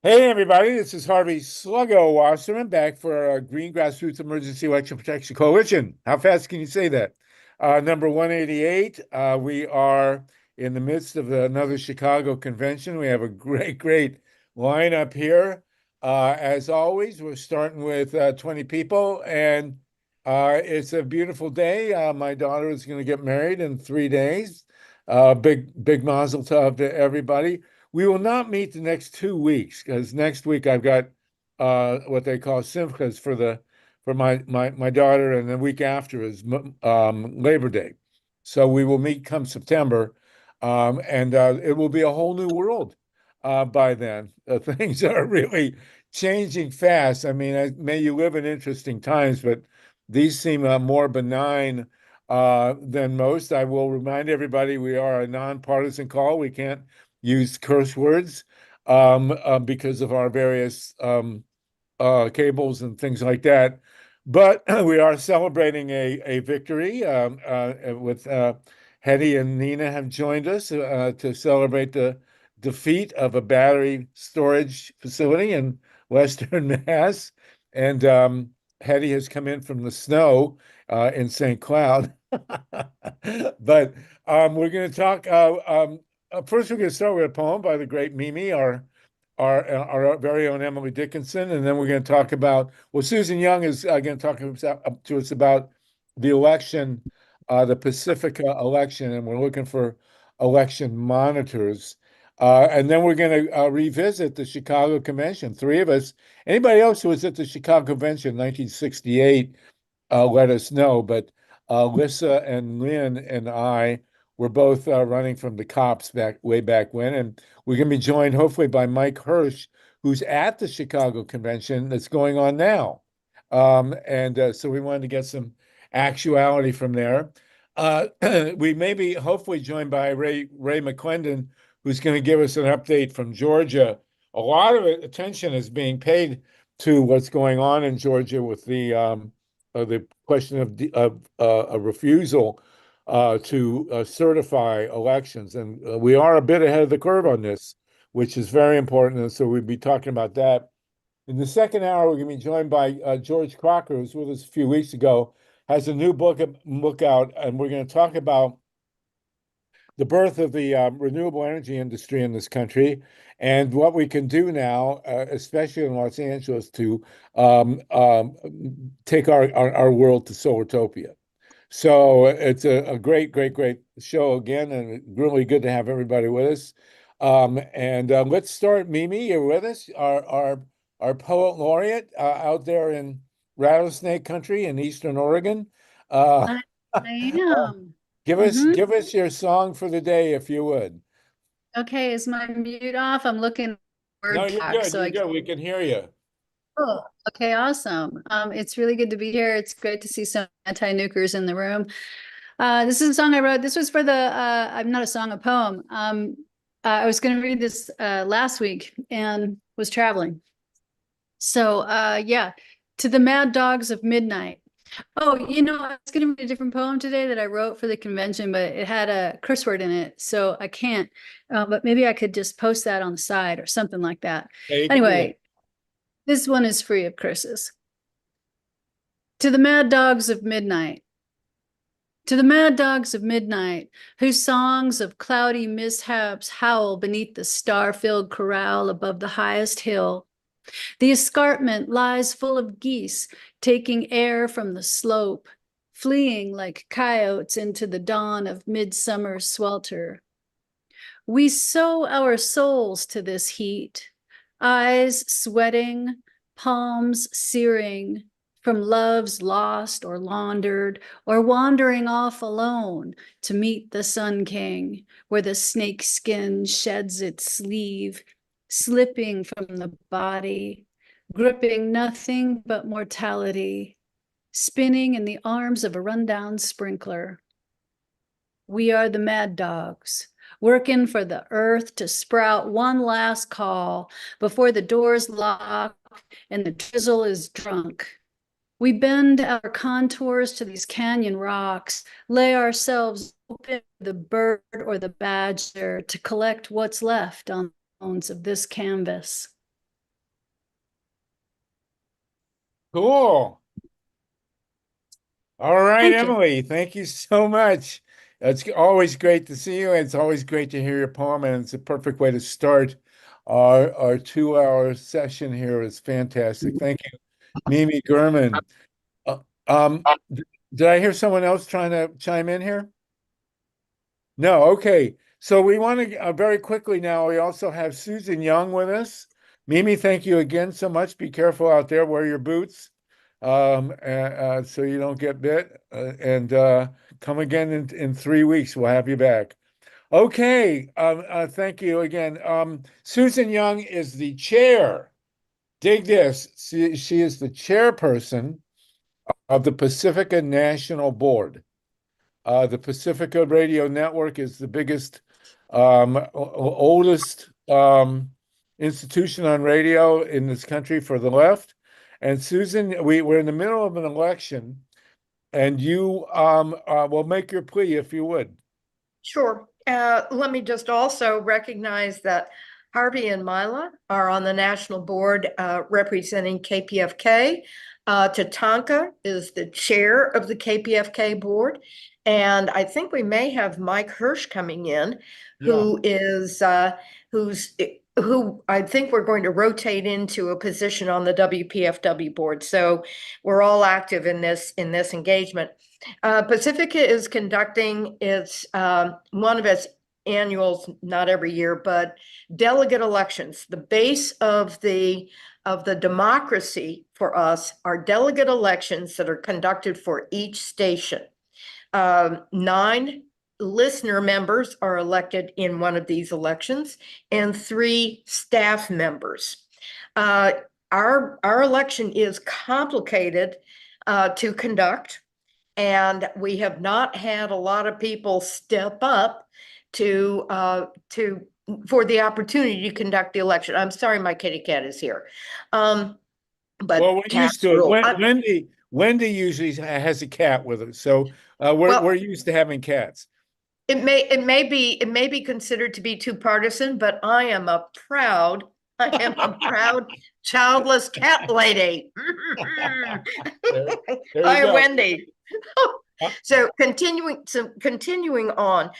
Hey everybody, this is Harvey Sluggo Wasserman back for our Green Grassroots Emergency Election Protection Coalition. How fast can you say that? Number 188, we are in the midst of another Chicago convention. We have a great lineup here. As always, we're starting with 20 people, and it's a beautiful day. My daughter is going to get married in 3 days. Big mazel tov to everybody. We will not meet the next 2 weeks because next week I've got what they call simchas for my daughter, and the week after is Labor Day. So we will meet come September, and it will be a whole new world by then. Things are really changing fast. I mean, may you live in interesting times, but these seem more benign than most. I will remind everybody we are a nonpartisan call. We can't use curse words because of our various cables and things like that. But we are celebrating a victory with HEDY and Nina have joined us to celebrate the defeat of a battery storage facility in Western Mass. And HEDY has come in from the snow in St. Cloud. But we're going to talk. First, we're going to start with a poem by the great Mimi, our very own Emily Dickinson, and then we're going to talk about, well, Susan Young is going to talk to us about the election, the Pacifica election, and we're looking for election monitors. And then we're going to revisit the Chicago Convention. Three of us. Anybody else who was at the Chicago Convention in 1968, let us know. But Lissa and Lynn and I were both running from the cops way back when, and we're going to be joined hopefully by Mike Hirsch, who's at the Chicago Convention that's going on now. And so we wanted to get some actuality from there. We may be hopefully joined by Ray McClendon, who's going to give us an update from Georgia. A lot of attention is being paid to what's going on in Georgia with the question of a refusal to certify elections. And we are a bit ahead of the curve on this, which is very important. And so we'll be talking about that. In the second hour, we're going to be joined by George Crocker, who was with us a few weeks ago, has a new book out, and we're going to talk about the birth of the renewable energy industry in this country and what we can do now, especially in Los Angeles, to take our world to Solartopia. So it's a great show again, and really good to have everybody with us. And let's start. Mimi, you're with us, our poet laureate out there in Rattlesnake Country in Eastern Oregon. Uh, I, I am. give us your song for the day, if you would. Okay, is my mute off? I'm looking at No, word you're doc, good. so You're I can. good. We can hear you. Oh, okay, awesome. It's really good to be here. It's great to see some anti-nukers in the room. This is a song I wrote. This was for the I'm not a song, a poem. I was going to read this last week and was traveling. So yeah, to the mad dogs of midnight. Oh, I was going to read a different poem today that I wrote for the convention, but it had a curse word in it, so I can't. But maybe I could just post that on the side or something like that. Yeah, you can do that. Anyway, this one is free of curses. To the mad dogs of midnight. To the mad dogs of midnight, whose songs of cloudy mishaps howl beneath the star-filled corral above the highest hill. The escarpment lies full of geese, taking air from the slope, fleeing like coyotes into the dawn of midsummer swelter. We sow our souls to this heat, eyes sweating, palms searing, from loves lost or laundered, or wandering off alone to meet the Sun King, where the snake skin sheds its sleeve, slipping from the body, gripping nothing but mortality, spinning in the arms of a rundown sprinkler. We are the mad dogs, working for the earth to sprout one last call before the doors lock and the drizzle is drunk. We bend our contours to these canyon rocks, lay ourselves open to the bird or the badger to collect what's left on the bones of this canvas. Cool. All right, Thank you. Emily, thank you so much. It's always great to see you, and it's always great to hear your poem, and it's a perfect way to start our 2 hour session here. It's fantastic. Thank you, Mimi German. Uh, um, did I hear someone else trying to chime in here? No, okay. So we want to very quickly now, we also have Susan Young with us. Mimi, thank you again so much. Be careful out there, wear your boots so you don't get bit. And come again in 3 weeks. We'll have you back. Okay. Thank you again. Susan Young is the chair. Dig this. She is the chairperson of the Pacifica National Board. The Pacifica Radio Network is the biggest, oldest institution on radio in this country for the left. And Susan, we're in the middle of an election, and you will make your plea if you would. Sure. Let me just also recognize that Harvey and Mila are on the national board representing KPFK. Tatanka is the chair of the KPFK board. And I think we may have Mike Hirsch coming in, who I think we're going to rotate into a position on the WPFW board. So we're all active in this engagement. Pacifica is conducting its one of its annuals, not every year, but delegate elections. The base of the democracy for us are delegate elections that are conducted for each station. 9 listener members are elected in one of these elections, and 3 staff members. Our election is complicated to conduct, and we have not had a lot of people step up for the opportunity to conduct the election. I'm sorry, my kitty cat is here. But well, we're used to it. Wendy usually has a cat with her, so we're used to having cats. It may be considered to be too partisan, but I am a proud childless cat lady. Hi, Wendy. So continuing on,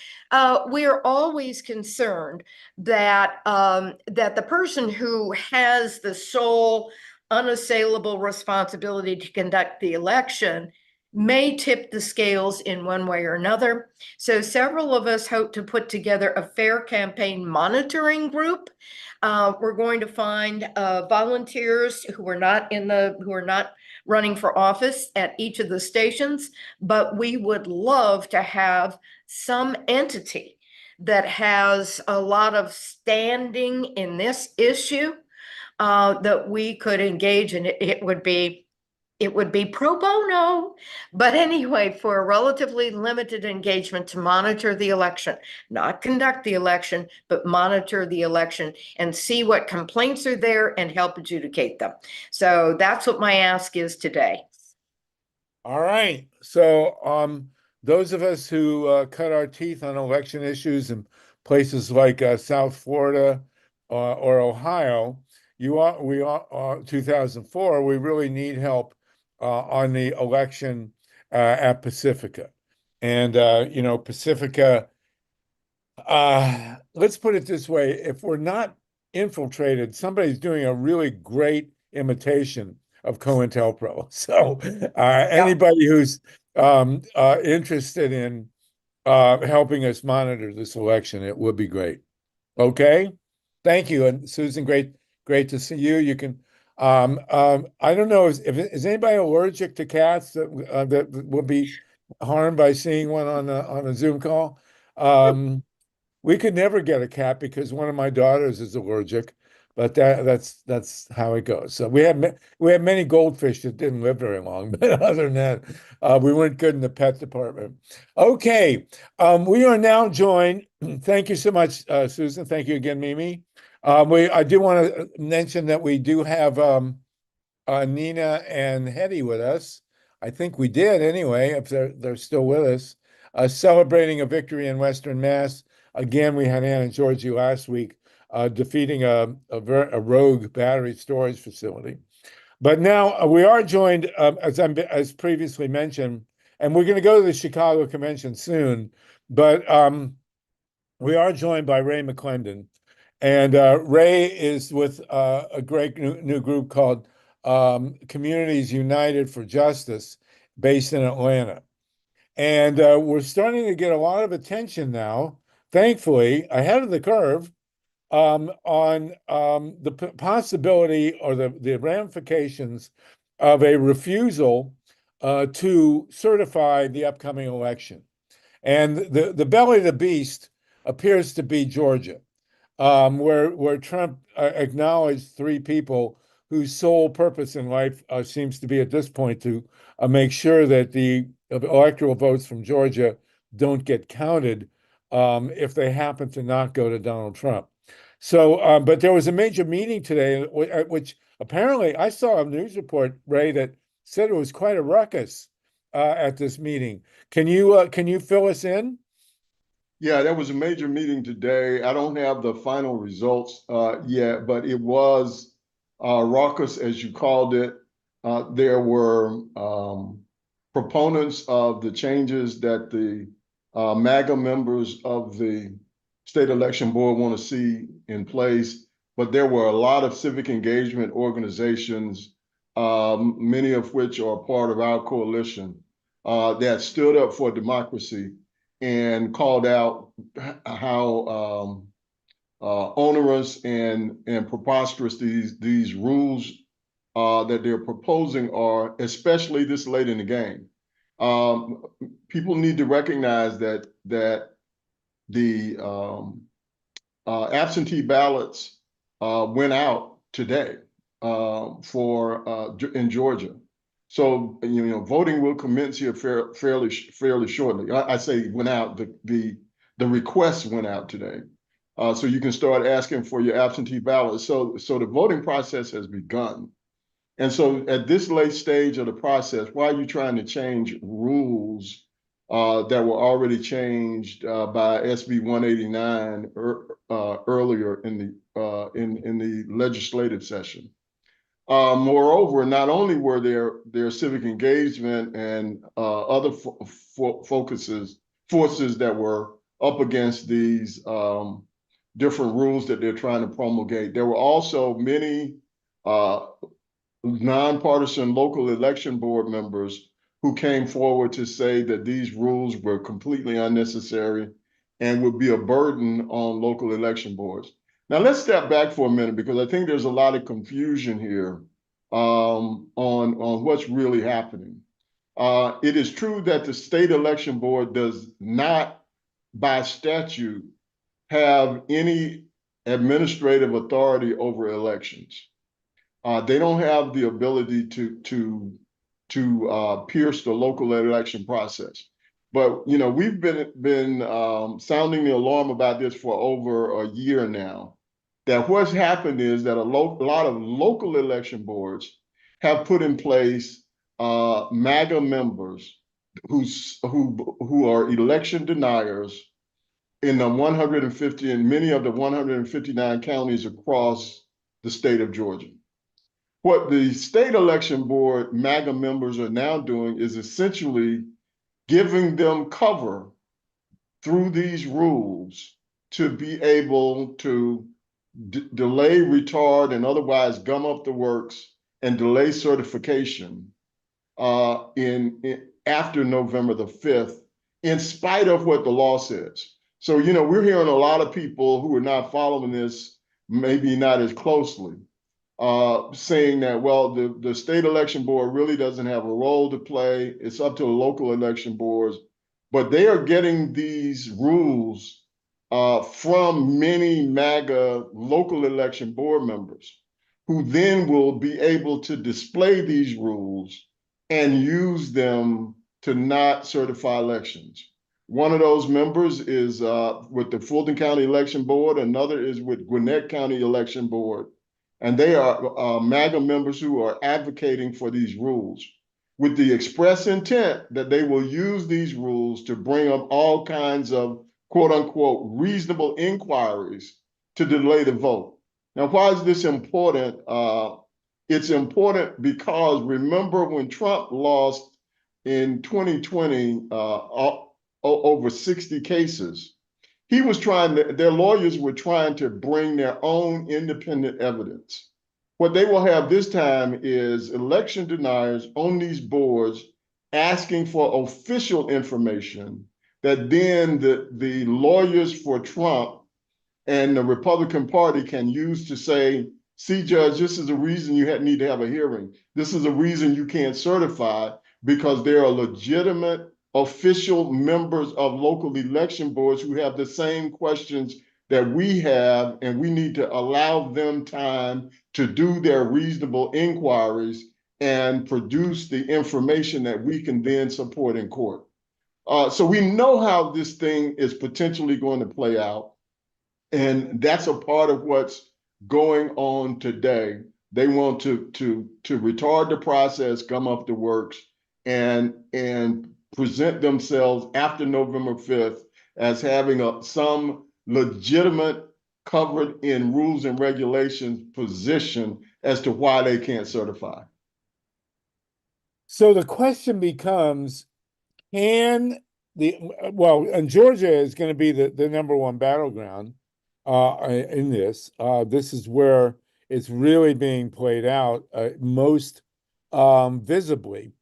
we are always concerned that that the person who has the sole unassailable responsibility to conduct the election may tip the scales in one way or another. So several of us hope to put together a fair campaign monitoring group. We're going to find volunteers who are not running for office at each of the stations, but we would love to have some entity that has a lot of standing in this issue that we could engage in. It would be pro bono, but anyway, for a relatively limited engagement to monitor the election, not conduct the election, but monitor the election and see what complaints are there and help adjudicate them. So that's what my ask is today. All right. So those of us who cut our teeth on election issues in places like South Florida or Ohio, we are 2004, we really need help on the election at Pacifica. And, Pacifica, let's put it this way. If we're not infiltrated, somebody's doing a really great imitation of COINTELPRO. So anybody who's interested in helping us monitor this election, it would be great. Okay. Thank you. And Susan, great to see you. You can I don't know, is anybody allergic to cats that will be harmed by seeing one on a Zoom call? We could never get a cat because one of my daughters is allergic, but that's how it goes. So we have many goldfish that didn't live very long, but other than that, we weren't good in the pet department. Okay, we are now joined. Thank you so much, Susan. Thank you again, Mimi. I do want to mention that we do have Nina and HEDY with us. I think we did anyway, if they're still with us. Celebrating a victory in Western Mass. Again, we had Anna Georgie last week defeating a rogue battery storage facility. But now we are joined, as previously mentioned, and we're going to go to the Chicago Convention soon, but we are joined by Ray McClendon. And Ray is with a great new group called Communities United for Justice, based in Atlanta. And we're starting to get a lot of attention now, thankfully, ahead of the curve, on the possibility or the ramifications of a refusal to certify the upcoming election. And the belly of the beast appears to be Georgia, where Trump acknowledged three people whose sole purpose in life seems to be at this point to make sure that the electoral votes from Georgia don't get counted if they happen to not go to Donald Trump. So, but there was a major meeting today, at which apparently I saw a news report, Ray, that said it was quite a ruckus at this meeting. Can you fill us in? Yeah, that was a major meeting today. I don't have the final results yet, but it was raucous, as you called it. There were proponents of the changes that the MAGA members of the state election board want to see in place, but there were a lot of civic engagement organizations, many of which are part of our coalition, that stood up for democracy and called out how onerous and preposterous these rules that they're proposing are, especially this late in the game. People need to recognize that the absentee ballots went out today in Georgia. So, voting will commence here fairly shortly. I say went out, the request went out today. So you can start asking for your absentee ballots. So the voting process has begun. And so at this late stage of the process, why are you trying to change rules that were already changed by SB 189 earlier in the legislative session? Moreover, not only were there civic engagement and other forces that were up against these different rules that they're trying to promulgate, there were also many nonpartisan local election board members who came forward to say that these rules were completely unnecessary and would be a burden on local election boards. Now, let's step back for a minute, because I think there's a lot of confusion here on what's really happening. It is true that the state election board does not, by statute, have any administrative authority over elections. They don't have the ability to pierce the local election process. But we've been sounding the alarm about this for over a year now. That what's happened is that a lot of local election boards have put in place MAGA members who are election deniers in the 150 and many of the 159 counties across the state of Georgia. What the state election board MAGA members are now doing is essentially giving them cover through these rules to be able to delay, retard, and otherwise gum up the works and delay certification after November the 5th, in spite of what the law says. So, we're hearing a lot of people who are not following this, maybe not as closely, saying that, well, the state election board really doesn't have a role to play. It's up to the local election boards. But they are getting these rules from many MAGA local election board members, who then will be able to display these rules and use them to not certify elections. One of those members is with the Fulton County Election Board. Another is with Gwinnett County Election Board. And they are MAGA members who are advocating for these rules with the express intent that they will use these rules to bring up all kinds of quote unquote reasonable inquiries to delay the vote. Now, why is this important? it's important because remember when Trump lost in 2020 over 60 cases, he was their lawyers were trying to bring their own independent evidence. What they will have this time is election deniers on these boards asking for official information that then the lawyers for Trump and the Republican Party can use to say, see, Judge, this is the reason you need to have a hearing. This is the reason you can't certify, because there are legitimate official members of local election boards who have the same questions that we have, and we need to allow them time to do their reasonable inquiries and produce the information that we can then support in court. So we know how this thing is potentially going to play out. And that's a part of what's going on today. They want to retard the process, come up the works, and present themselves after November 5th as having some legitimate, covered in rules and regulations position as to why they can't certify. So the question becomes, and Georgia is going to be the number one battleground in this. This is where it's really being played out most visibly.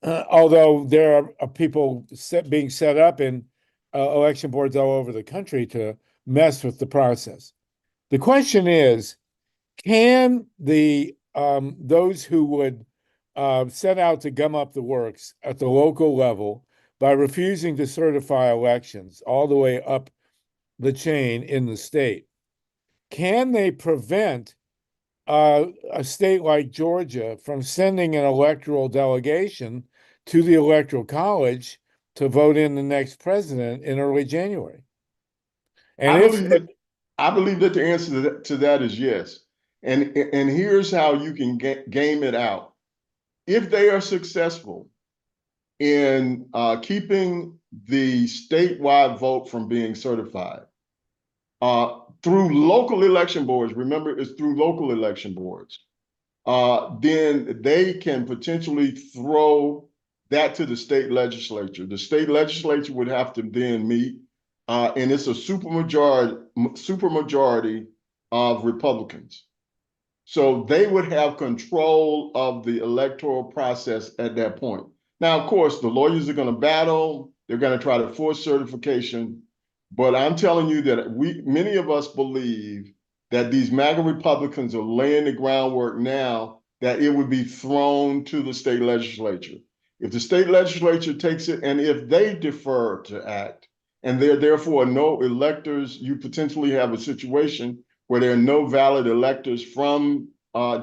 Although there are people being set up in election boards all over the country to mess with the process. The question is, can those who would set out to gum up the works at the local level by refusing to certify elections all the way up the chain in the state, can they prevent a state like Georgia from sending an electoral delegation to the Electoral College to vote in the next president in early January? And I believe that the answer to that is yes. And here's how you can game it out. If they are successful in keeping the statewide vote from being certified through local election boards, remember it's through local election boards, then they can potentially throw that to the state legislature. The state legislature would have to then meet, and it's a supermajority of Republicans. So they would have control of the electoral process at that point. Now, of course, the lawyers are going to battle. They're going to try to force certification. But I'm telling you that many of us believe that these MAGA Republicans are laying the groundwork now that it would be thrown to the state legislature. If the state legislature takes it, and if they defer to act, and there therefore are no electors, you potentially have a situation where there are no valid electors from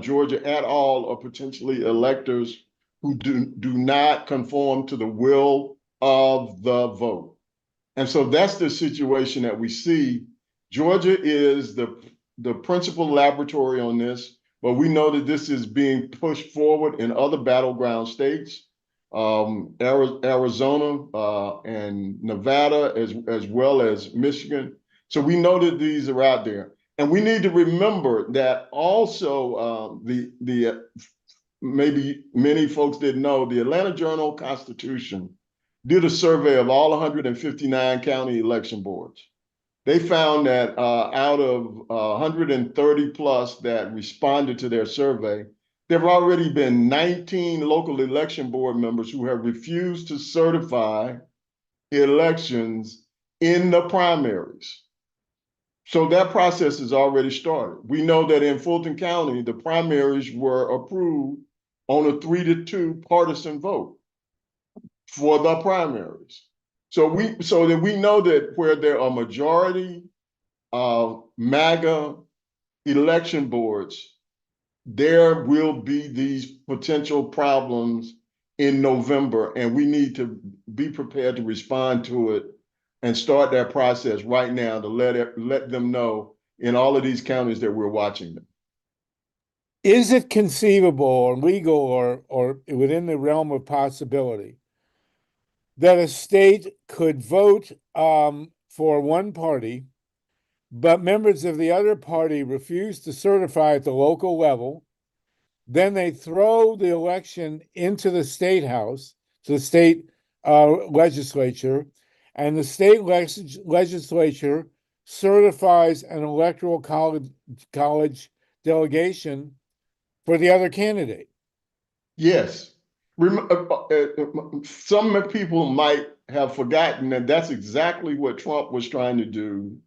Georgia at all, or potentially electors who do not conform to the will of the vote. And so that's the situation that we see. Georgia is the principal laboratory on this, but we know that this is being pushed forward in other battleground states, Arizona and Nevada, as well as Michigan. So we know that these are out there. And we need to remember that also maybe many folks didn't know, the Atlanta Journal-Constitution did a survey of all 159 county election boards. They found that out of 130 plus that responded to their survey, there have already been 19 local election board members who have refused to certify elections in the primaries. So that process has already started. We know that in Fulton County, the primaries were approved on a 3-2 partisan vote for the primaries. So that we know that where there are majority of MAGA election boards, there will be these potential problems in November, and we need to be prepared to respond to it and start that process right now to let them know in all of these counties that we're watching them. Is it conceivable or legal or within the realm of possibility that a state could vote for one party, but members of the other party refuse to certify at the local level, Then they throw the election into the state house, to the state legislature, and the state legislature certifies an electoral college delegation for the other candidate. Yes. Some people might have forgotten that that's exactly what Trump was trying to do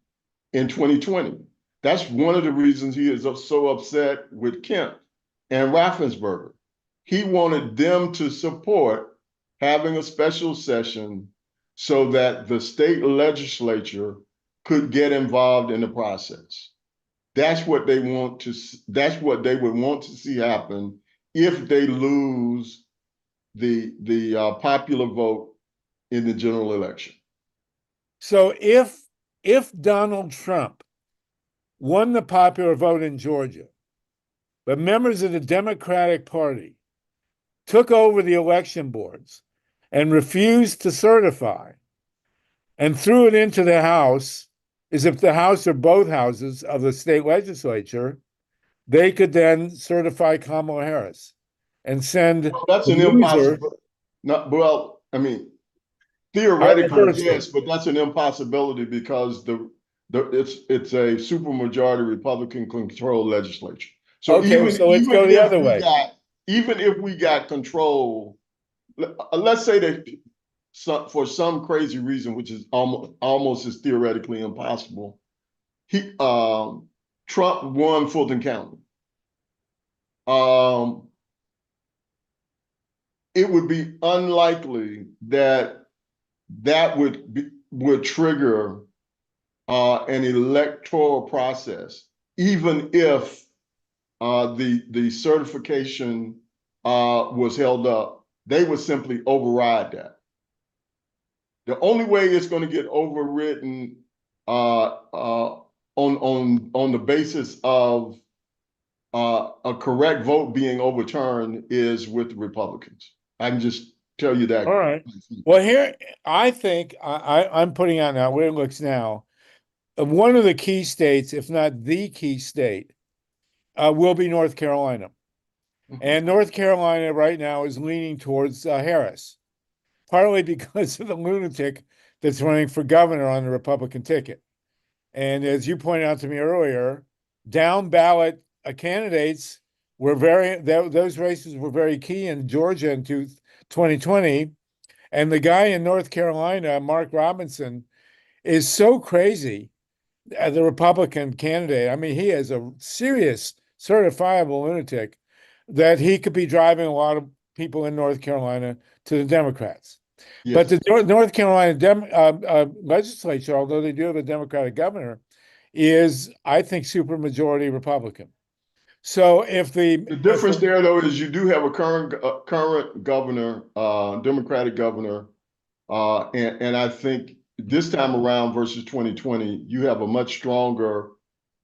in 2020. That's one of the reasons he is so upset with Kemp and Raffensperger. He wanted them to support having a special session so that the state legislature could get involved in the process. That's what they want to, that's what they would want to see happen if they lose the popular vote in the general election. So if Donald Trump won the popular vote in Georgia, but members of the Democratic Party took over the election boards and refused to certify and threw it into the House, as if the House or both houses of the state legislature, they could then certify Kamala Harris and send Well, that's an the loser. impossible. Not well. I mean, theoretically, yes, but that's an impossibility because it's a supermajority Republican controlled legislature. So Okay, so let's go the other way. Even if we got control, let's say that for some crazy reason, which is almost as theoretically impossible, Trump won Fulton County. It would be unlikely that would trigger an electoral process, even if the certification was held up. They would simply override that. The only way it's going to get overridden on the basis of a correct vote being overturned is with the Republicans. I can just tell you that. All right. Well, here, I think I'm putting out now, where it looks now, one of the key states, if not the key state, will be North Carolina. And North Carolina right now is leaning towards Harris, partly because of the lunatic that's running for governor on the Republican ticket. And as you pointed out to me earlier, down ballot candidates were those races were very key in Georgia in 2020. And the guy in North Carolina, Mark Robinson, is so crazy, the Republican candidate. I mean, he is a serious certifiable lunatic that he could be driving a lot of people in North Carolina to the Democrats. Yes. But the North Carolina legislature, although they do have a Democratic governor, is, I think, supermajority Republican. So if the difference there, though, is you do have a current governor, Democratic governor, and I think this time around versus 2020, you have a much stronger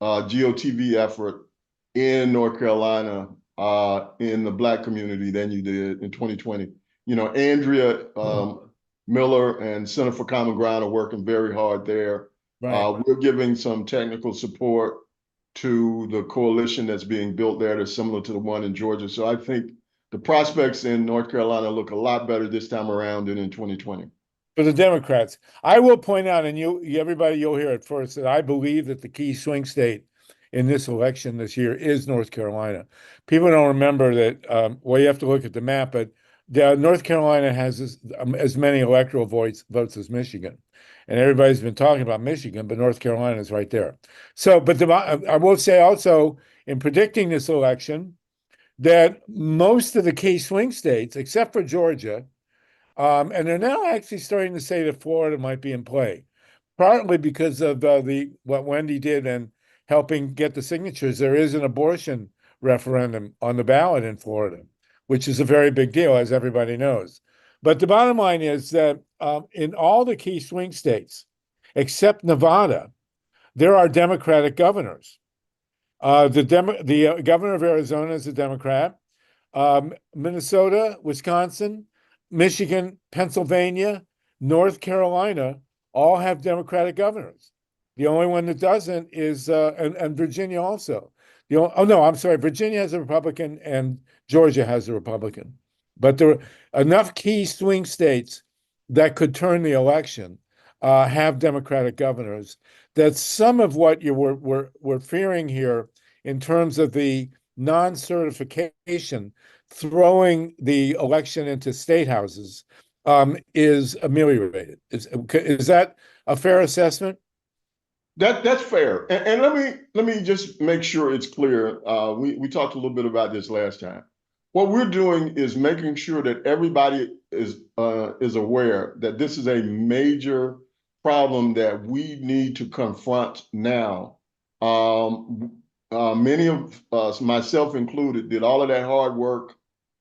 GOTV effort in North Carolina in the Black community than you did in 2020. You know, Andrea Miller and Center for Common Ground are working very hard there. Right. We're giving some technical support to the coalition that's being built there that's similar to the one in Georgia. So I think the prospects in North Carolina look a lot better this time around than in 2020. For the Democrats. I will point out, and everybody, you'll hear it first, that I believe that the key swing state in this election this year is North Carolina. People don't remember that, well, you have to look at the map, but North Carolina has as many electoral votes as Michigan. And everybody's been talking about Michigan, but North Carolina is right there. So, but I will say also, in predicting this election, that most of the key swing states, except for Georgia, and they're now actually starting to say that Florida might be in play, partly because of what Wendy did and helping get the signatures. There is an abortion referendum on the ballot in Florida, which is a very big deal, as everybody knows. But the bottom line is that in all the key swing states, except Nevada, there are Democratic governors. The governor of Arizona is a Democrat. Minnesota, Wisconsin, Michigan, Pennsylvania, North Carolina all have Democratic governors. The only one that doesn't is, and Virginia also. Oh no, I'm sorry. Virginia has a Republican and Georgia has a Republican. But there are enough key swing states that could turn the election, have Democratic governors, that some of what we're fearing here in terms of the non-certification, throwing the election into state houses, is ameliorated. Is that a fair assessment? That's fair. And let me just make sure it's clear. We talked a little bit about this last time. What we're doing is making sure that everybody is aware that this is a major problem that we need to confront now. Many of us, myself included, did all of that hard work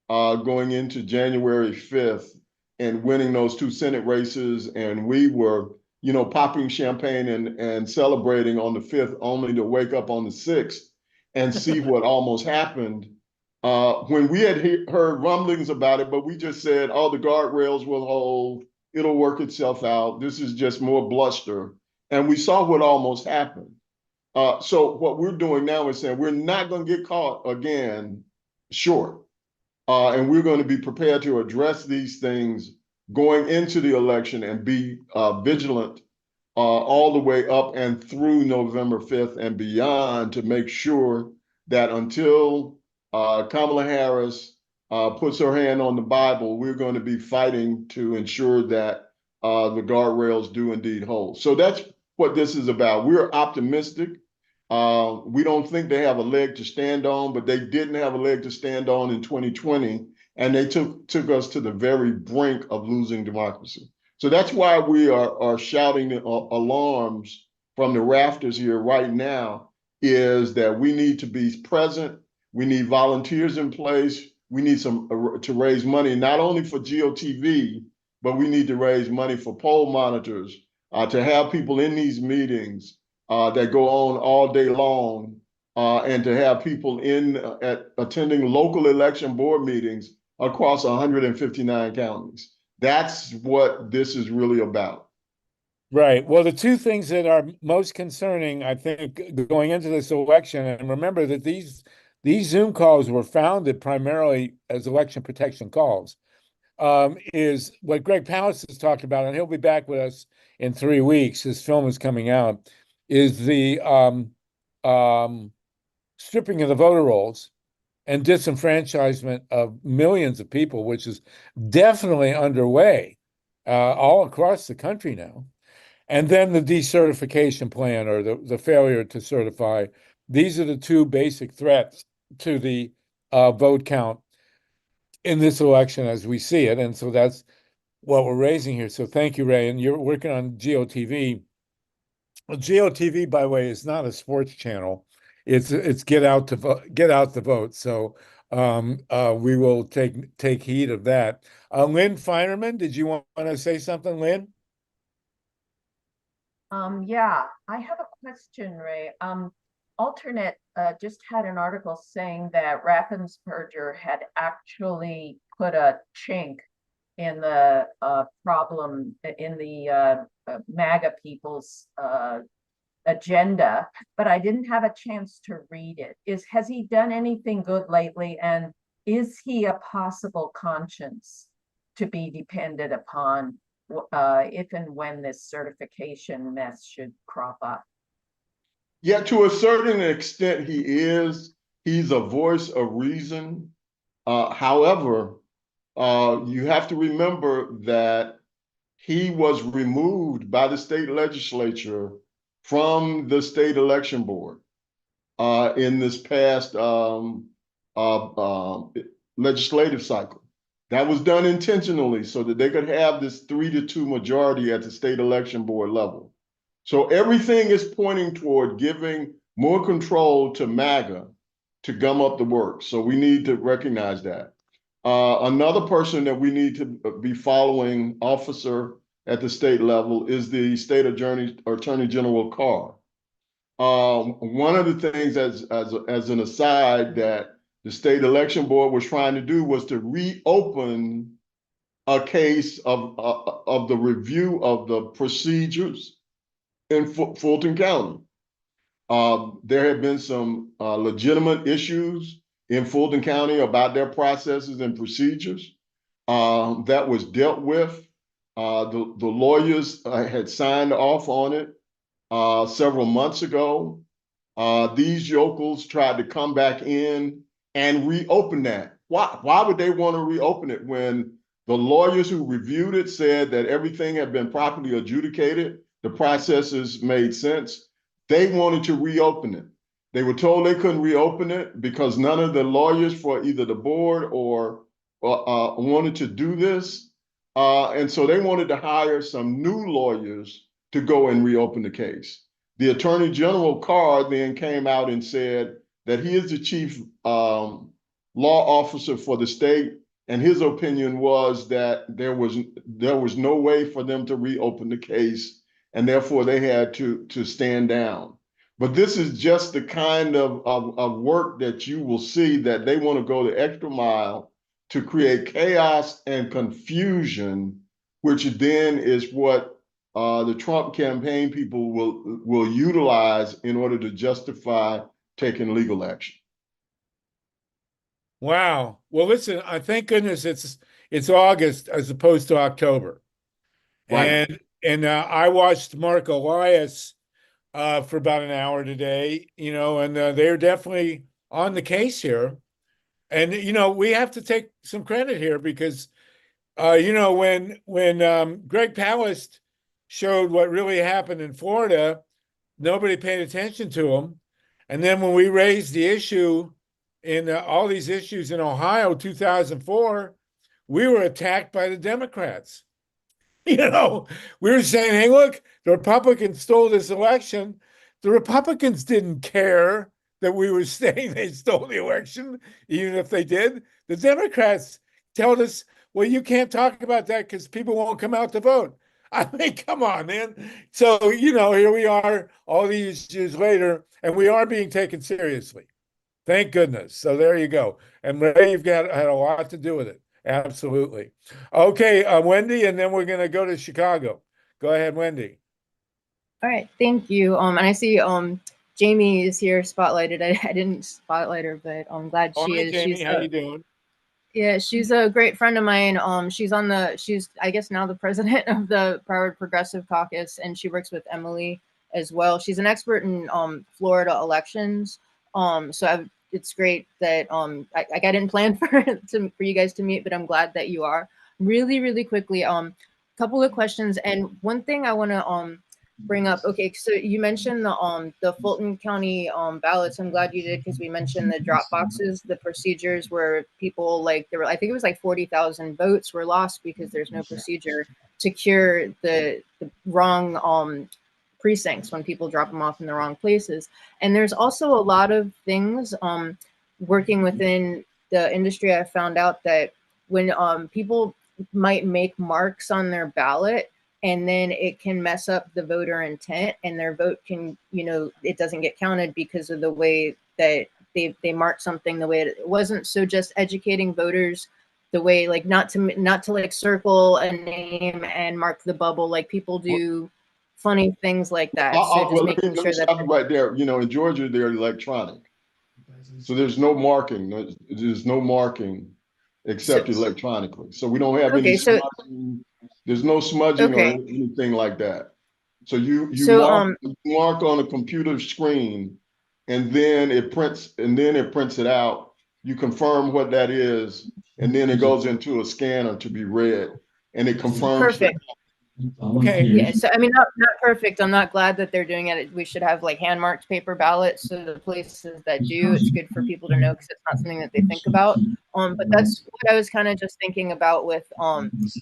going into January 5th and winning those 2 Senate races, and we were, popping champagne and celebrating on the 5th, only to wake up on the 6th and see what almost happened. When we had heard rumblings about it, but we just said, oh, the guardrails will hold, it'll work itself out. This is just more bluster. And we saw what almost happened. So what we're doing now is saying we're not going to get caught again short. And we're going to be prepared to address these things going into the election and be vigilant all the way up and through November 5th and beyond to make sure that until Kamala Harris puts her hand on the Bible, we're going to be fighting to ensure that the guardrails do indeed hold. So that's what this is about. We're optimistic. We don't think they have a leg to stand on, but they didn't have a leg to stand on in 2020, and they took us to the very brink of losing democracy. So that's why we are shouting alarms from the rafters here right now, is that we need to be present. We need volunteers in place. We need to raise money, not only for GOTV, but we need to raise money for poll monitors, to have people in these meetings that go on all day long, and to have people attending local election board meetings across 159 counties. That's what this is really about. Right. Well, the two things that are most concerning, I think, going into this election, and remember that these Zoom calls were founded primarily as election protection calls, is what Greg Palast has talked about, and he'll be back with us in 3 weeks. His film is coming out, is the stripping of the voter rolls and disenfranchisement of millions of people, which is definitely underway all across the country now. And then the decertification plan, or the failure to certify. These are the two basic threats to the vote count in this election as we see it. And so that's what we're raising here. So thank you, Ray. And you're working on GOTV. Well, GOTV, by the way, is not a sports channel. It's get out the vote. So we will take heed of that. Lynn Feinerman, did you want to say something, Lynn? Yeah, I have a question, Ray. Alternate just had an article saying that Raffensperger had actually put a chink in the problem in the MAGA people's agenda, but I didn't have a chance to read it. Has he done anything good lately? And is he a possible conscience to be depended upon if and when this certification mess should crop up? Yeah, to a certain extent, he is. He's a voice of reason. However, you have to remember that he was removed by the state legislature from the state election board in this past legislative cycle. That was done intentionally so that they could have this 3-2 majority at the state election board level. So everything is pointing toward giving more control to MAGA to gum up the works. So we need to recognize that. Another person that we need to be following, officer at the state level, is the state attorney general Carr. One of the things, as an aside, that the state election board was trying to do was to reopen a case of the review of the procedures in Fulton County. There have been some legitimate issues in Fulton County about their processes and procedures that was dealt with. The lawyers had signed off on it several months ago. These yokels tried to come back in and reopen that. Why would they want to reopen it when the lawyers who reviewed it said that everything had been properly adjudicated, the processes made sense? They wanted to reopen it. They were told they couldn't reopen it because none of the lawyers for either the board or wanted to do this. And so they wanted to hire some new lawyers to go and reopen the case. The Attorney General Carr then came out and said that he is the chief law officer for the state, and his opinion was that there was no way for them to reopen the case, and therefore they had to stand down. But this is just the kind of work that you will see, that they want to go the extra mile to create chaos and confusion, which then is what the Trump campaign people will utilize in order to justify taking legal action. Wow. Well, listen, thank goodness it's August as opposed to October. Right. And I watched Mark Elias for about an hour today, and they're definitely on the case here. And we have to take some credit here because when Greg Palast showed what really happened in Florida, nobody paid attention to him. And then when we raised the issue in all these issues in Ohio, 2004, we were attacked by the Democrats. We were saying, hey, look, the Republicans stole this election. The Republicans didn't care that we were saying they stole the election, even if they did. The Democrats told us, well, you can't talk about that because people won't come out to vote. I mean, come on, man. So, here we are all these years later, and we are being taken seriously. Thank goodness. So there you go. And Ray, you've had a lot to do with it. Absolutely. Okay, Wendy, and then we're going to go to Chicago. Go ahead, Wendy. All right, thank you. And I see Jamie is here spotlighted. I didn't spotlight her, but I'm glad she Hi, is. Jamie, how you doing? Yeah, she's a great friend of mine. She's I guess now the president of the Broward Progressive Caucus, and she works with Emily as well. She's an expert in Florida elections. It's great that I didn't plan for you guys to meet, but I'm glad that you are. Really, really quickly, couple of questions, and one thing I want to bring up. Okay, so you mentioned the Fulton County ballots. I'm glad you did, because we mentioned the drop boxes, the procedures where people I think it was like 40,000 votes were lost because there's no procedure to cure the wrong precincts when people drop them off in the wrong places. And there's also a lot of things working within the industry. I found out that when people might make marks on their ballot, and then it can mess up the voter intent, and their vote can, it doesn't get counted because of the way that they mark something the way it wasn't. So just educating voters the way, not to circle a name and mark the bubble like people do funny things like that. So just making sure that right there, in Georgia, they're electronic. So there's no marking. There's no marking except electronically. So we don't have any smudging. There's no smudging or anything like that. So you mark on a computer screen, and then it prints it out. You confirm what that is, and then it goes into a scanner to be read, and it confirms. Perfect. Okay. Yeah, so I mean, not perfect. I'm not glad that they're doing it. We should have hand marked paper ballots. So the places that do, it's good for people to know, because it's not something that they think about. But that's what I was kind of just thinking about with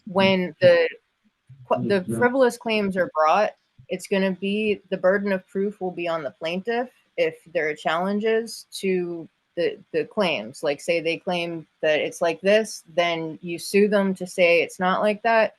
when the frivolous claims are brought. It's going to be, the burden of proof will be on the plaintiff if there are challenges to the claims. Like, say they claim that it's like this, then you sue them to say it's not like that.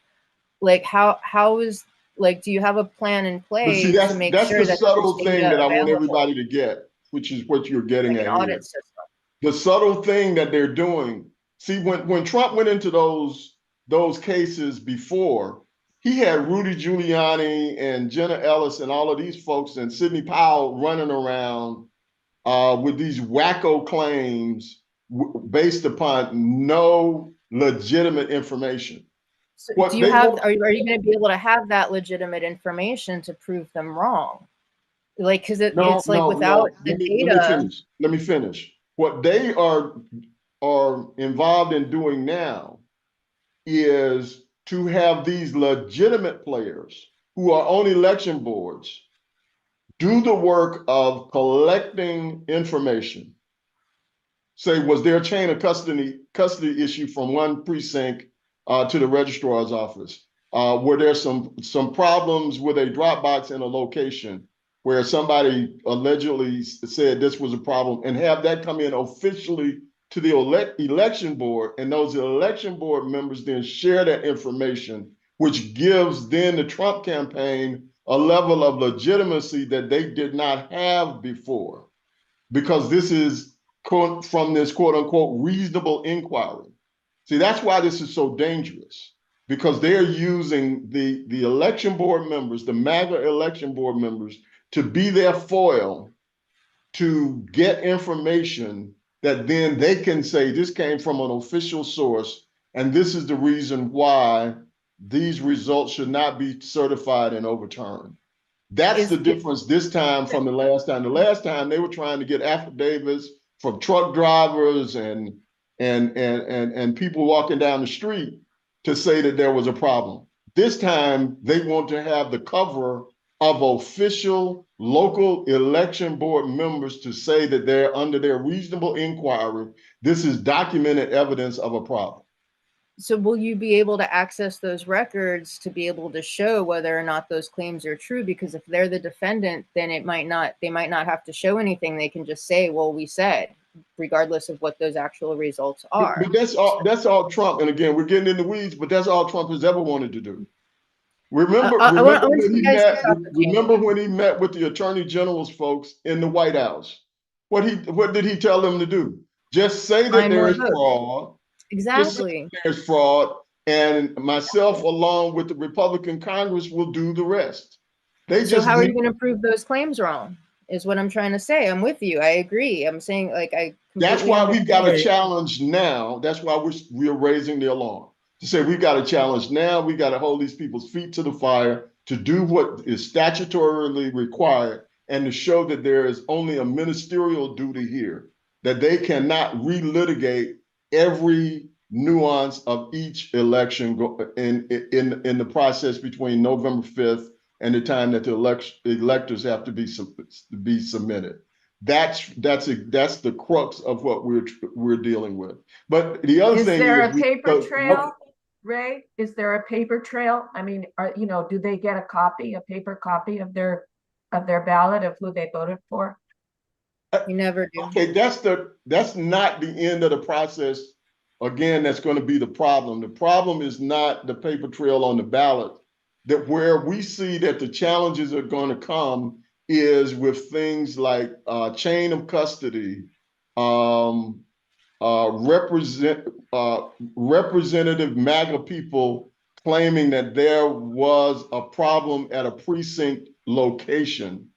How is, do you have a plan in place to make sure that that's the subtle thing that I want available? everybody to get, which is what you're getting at An audit here. system. The subtle thing that they're doing. See, when Trump went into those cases before, he had Rudy Giuliani and Jenna Ellis and all of these folks and Sidney Powell running around with these wacko claims based upon no legitimate information. So What do you they have, want- are you going to be able to have that legitimate information to prove them wrong? Like, because it's like without the data. Let me finish. What they are involved in doing now is to have these legitimate players who are on election boards do the work of collecting information. Say, was there a chain of custody issue from one precinct to the registrar's office? Were there some problems with a drop box in a location where somebody allegedly said this was a problem, and have that come in officially to the election board, and those election board members then share that information, which gives then the Trump campaign a level of legitimacy that they did not have before, because this is from this quote unquote reasonable inquiry. See, that's why this is so dangerous, because they're using the election board members, the MAGA election board members, to be their foil to get information that then they can say this came from an official source, and this is the reason why these results should not be certified and overturned. That's the difference this time from the last time. The last time they were trying to get affidavits from truck drivers and people walking down the street to say that there was a problem. This time they want to have the cover of official local election board members to say that they're under their reasonable inquiry. This is documented evidence of a problem. So will you be able to access those records to be able to show whether or not those claims are true? Because if they're the defendant, then they might not have to show anything. They can just say, well, we said, regardless of what those actual results are. But that's all Trump. And again, we're getting in the weeds, but that's all Trump has ever wanted to do. Remember when he met with the Attorney General's folks in the White House? What did he tell them to do? Just say that there is fraud. Exactly. There's fraud, and myself, along with the Republican Congress, will do the rest. So how are you going to prove those claims wrong? Is what I'm trying to say. I'm with you. I agree. I'm saying, like, that's why we've got a challenge now. That's why we're raising the alarm to say we've got a challenge now. We got to hold these people's feet to the fire to do what is statutorily required, and to show that there is only a ministerial duty here, that they cannot relitigate every nuance of each election in the process between November 5th and the time that the electors have to be submitted. That's the crux of what we're dealing with. But the other thing is, there a paper trail, Ray? Is there a paper trail? I mean, do they get a paper copy of their ballot of who they voted for? You never do. Okay, that's not the end of the process. Again, that's going to be the problem. The problem is not the paper trail on the ballot. That where we see that the challenges are going to come is with things like chain of custody, representative MAGA people claiming that there was a problem at a precinct location,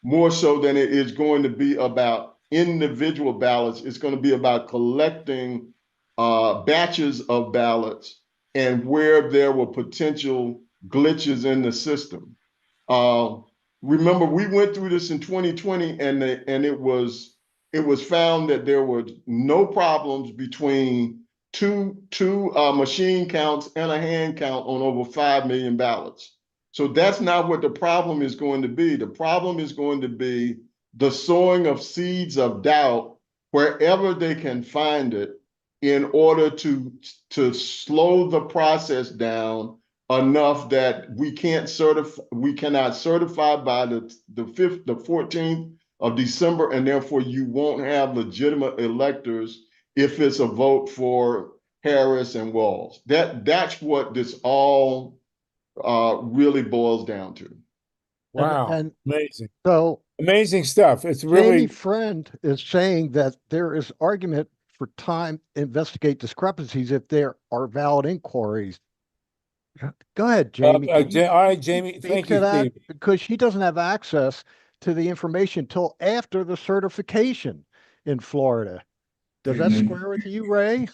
more so than it is going to be about individual ballots. It's going to be about collecting batches of ballots and where there were potential glitches in the system. Remember, we went through this in 2020, and it was found that there were no problems between two machine counts and a hand count on over 5 million ballots. So that's not what the problem is going to be. The problem is going to be the sowing of seeds of doubt wherever they can find it, in order to slow the process down enough that we cannot certify by the 14th of December, and therefore you won't have legitimate electors if it's a vote for Harris and Walz. That's what this all really boils down to. Wow, And amazing. so Amazing stuff. It's Jamie really Friend is saying that there is argument for time to investigate discrepancies if there are valid inquiries. Go ahead, Jamie. Can you All right, Jamie, speak thank to you, that? Steve. Because she doesn't have access to the information till after the certification in Florida. Does that square with you, Ray?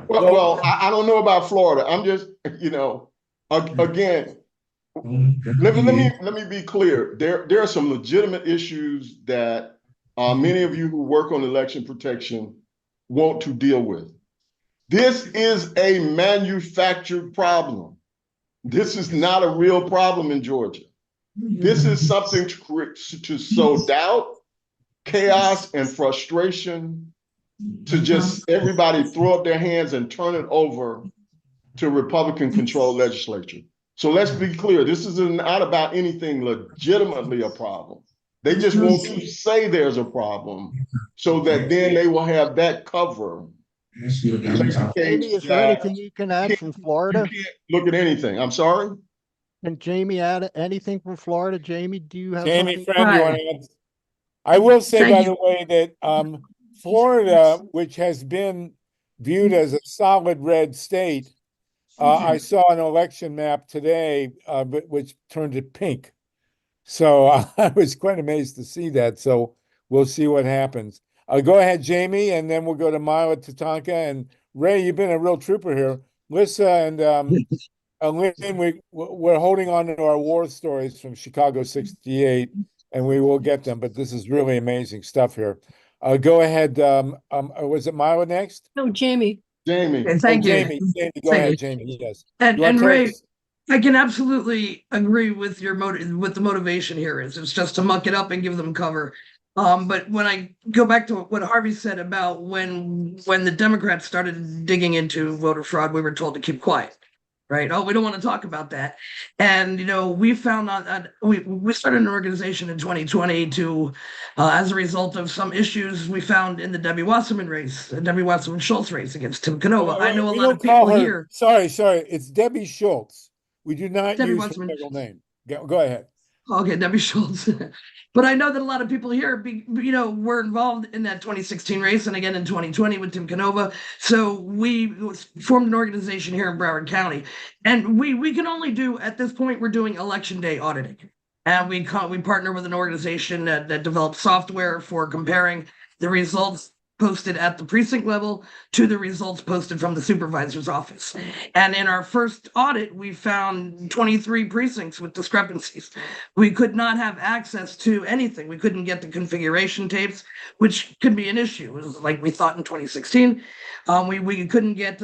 Well, I don't know about Florida. I'm just, you know, again, let me be clear. There are some legitimate issues that many of you who work on election protection want to deal with. This is a manufactured problem. This is not a real problem in Georgia. This is something to sow doubt, chaos, and frustration, to just everybody throw up their hands and turn it over to Republican-controlled legislature. So let's be clear, this is not about anything legitimately a problem. They just want to say there's a problem so that then they will have that cover. Jamie, is there anything you can add from Florida? You can't look at anything. I'm sorry? Can Jamie add anything from Florida? Jamie, do you have Jamie, something? friend, you want to add? I will say, Thank by you. the way, that Florida, which has been viewed as a solid red state, I saw an election map today, which turned it pink. So I was quite amazed to see that. So we'll see what happens. Go ahead, Jamie, and then we'll go to Mila, Tatanka, and Ray. You've been a real trooper here. Lissa and Lynn, we're holding on to our war stories from Chicago '68, and we will get them. But this is really amazing stuff here. Go ahead. Was it Mila next? No, Jamie. Jamie. Okay, thank you. Jamie, go Thank ahead, you. Jamie. Yes. And, You want and to tell Ray, us- I can absolutely agree with your with the motivation here is it's just to muck it up and give them cover. But when I go back to what Harvey said about when the Democrats started digging into voter fraud, we were told to keep quiet. Right. Oh, we don't want to talk about that. And, you know, we found out we started an organization in 2020 to, as a result of some issues we found in the Debbie Wasserman race, the Debbie Wasserman Schultz race against Tim Canova. I know a We lot don't of people call her- here. Sorry. It's Debbie Schultz. We do not Debbie use her Wasserman. middle name. Go ahead. Okay, Debbie Schultz. But I know that a lot of people here, were involved in that 2016 race and again in 2020 with Tim Canova. So we formed an organization here in Broward County, and we can only do at this point we're doing election day auditing, and we partner with an organization that develops software for comparing the results posted at the precinct level to the results posted from the supervisor's office. And in our first audit, we found 23 precincts with discrepancies. We could not have access to anything. We couldn't get the configuration tapes, which could be an issue. It was like we thought in 2016. We couldn't get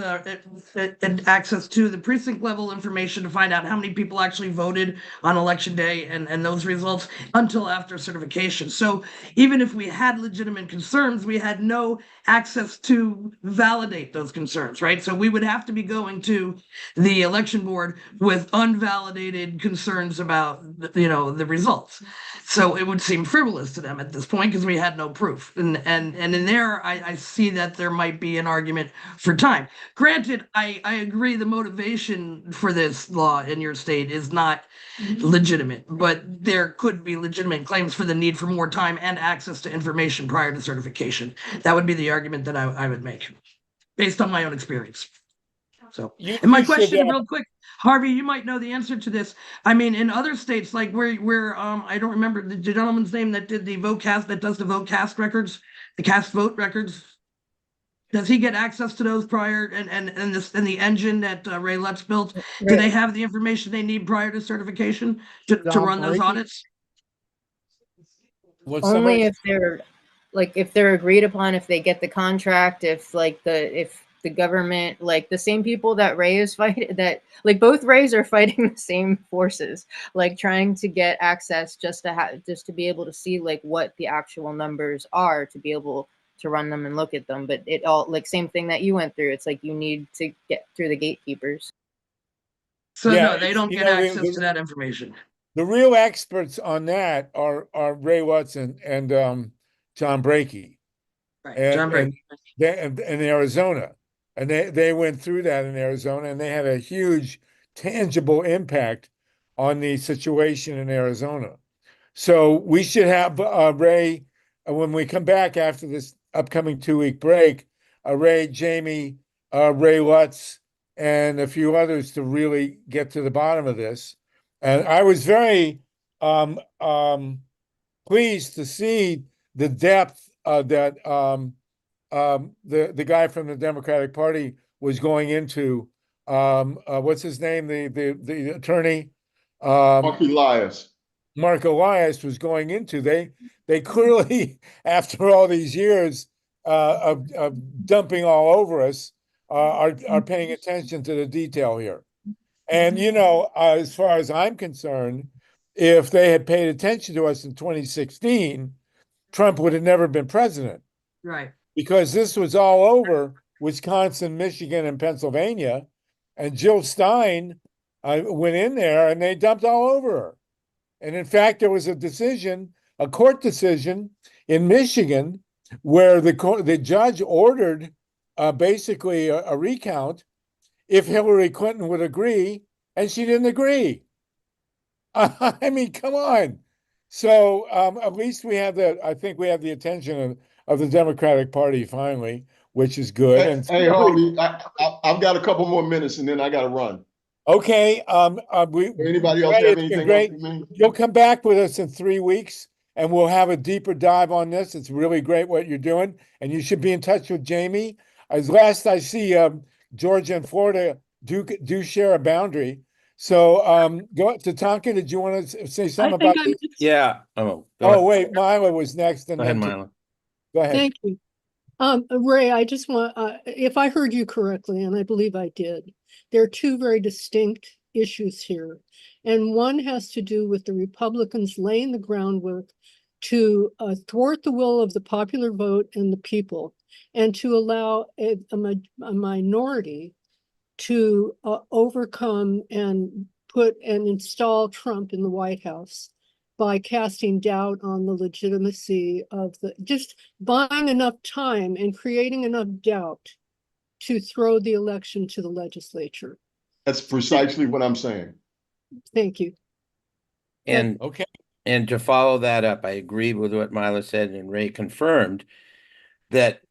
access to the precinct level information to find out how many people actually voted on election day and those results until after certification. So even if we had legitimate concerns, we had no access to validate those concerns, right? So we would have to be going to the election board with unvalidated concerns about, the results. So it would seem frivolous to them at this point because we had no proof. And in there, I see that there might be an argument for time. Granted, I agree the motivation for this law in your state is not legitimate, but there could be legitimate claims for the need for more time and access to information prior to certification. That would be the argument that I would make based on my own experience. So, and my question real quick, Harvey, you might know the answer to this. I mean, in other states, like where I don't remember the gentleman's name that did the that does the vote cast records, the cast vote records. Does he get access to those prior and the engine that Ray Lutz built? Do they have the information they need prior to certification to run those audits? Only if they're agreed upon, if they get the contract, if the government, like the same people that Ray is fighting, that like both Rays are fighting the same forces, like trying to get access just to be able to see like what the actual numbers are, to be able to run them and look at them. But it all, like, same thing that you went through. It's like you need to get through the gatekeepers. So no, they don't get access to that information. The real experts on that are Ray Watson and John Brakey. Right, John Brakey. In Arizona. And they went through that in Arizona, and they had a huge tangible impact on the situation in Arizona. So we should have Ray, when we come back after this upcoming 2-week break, Ray, Jamie, Ray Lutz, and a few others to really get to the bottom of this. And I was very pleased to see the depth that the guy from the Democratic Party was going into. What's his name? The attorney, Mark Elias. Mark Elias was going into. They clearly, after all these years of dumping all over us, are paying attention to the detail here. And as far as I'm concerned, if they had paid attention to us in 2016, Trump would have never been president. Right. Because this was all over Wisconsin, Michigan, and Pennsylvania, and Jill Stein went in there and they dumped all over her. And in fact, there was a court decision in Michigan where the judge ordered basically a recount if Hillary Clinton would agree, and she didn't agree. I mean, come on. So at least I think we have the attention of the Democratic Party finally, which is good. Hey, Harvey, I've got a couple more minutes and then I got to run. Okay. Anybody else have anything else for me? You'll come back with us in 3 weeks and we'll have a deeper dive on this. It's really great what you're doing, and you should be in touch with Jamie. As last I see, Georgia and Florida do share a boundary. So go to Tonka. Did you want to say something about this? Yeah. Oh, wait, Mila was next. And go ahead, then Mila. Go ahead. Thank you. Ray, I just want, if I heard you correctly, and I believe I did, there are two very distinct issues here. And one has to do with the Republicans laying the groundwork to thwart the will of the popular vote and the people, and to allow a minority to overcome and install Trump in the White House by casting doubt on the legitimacy of just buying enough time and creating enough doubt to throw the election to the legislature. That's precisely what I'm saying. Thank you. And Okay. And to follow that up, I agree with what Mila said, and Ray confirmed that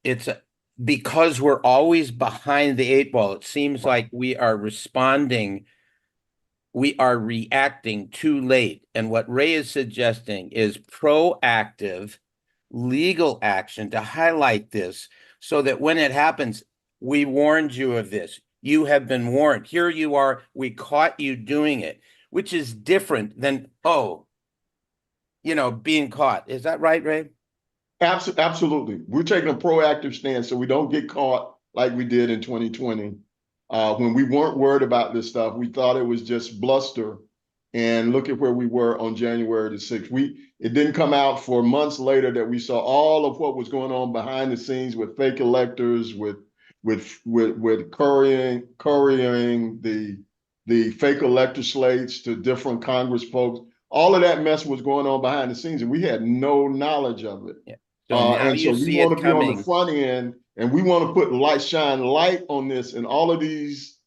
because we're always behind the 8 ball. It seems like we are reacting too late. And what Ray is suggesting is proactive legal action to highlight this so that when it happens, we warned you of this. You have been warned. Here you are. We caught you doing it, which is different than, being caught. Is that right, Ray? Absolutely. We're taking a proactive stance so we don't get caught like we did in 2020. When we weren't worried about this stuff, we thought it was just bluster. And look at where we were on January the 6th. It didn't come out for months later that we saw all of what was going on behind the scenes with fake electors, with currying the fake elector slates to different Congress folks. All of that mess was going on behind the scenes, and we had no knowledge of it. Yeah. So we want to be on the front end, and we want to shine light on this in all of these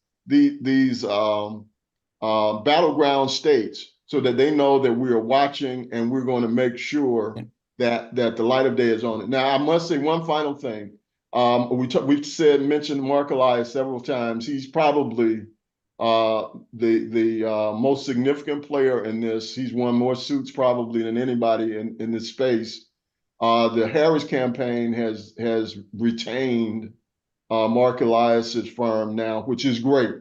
battleground states, so that they know that we are watching and we're going to make sure that the light of day is on it. Now, I must say one final thing. We've mentioned Mark Elias several times. He's probably the most significant player in this. He's won more suits probably than anybody in this space. The Harris campaign has retained Mark Elias's firm now, which is great.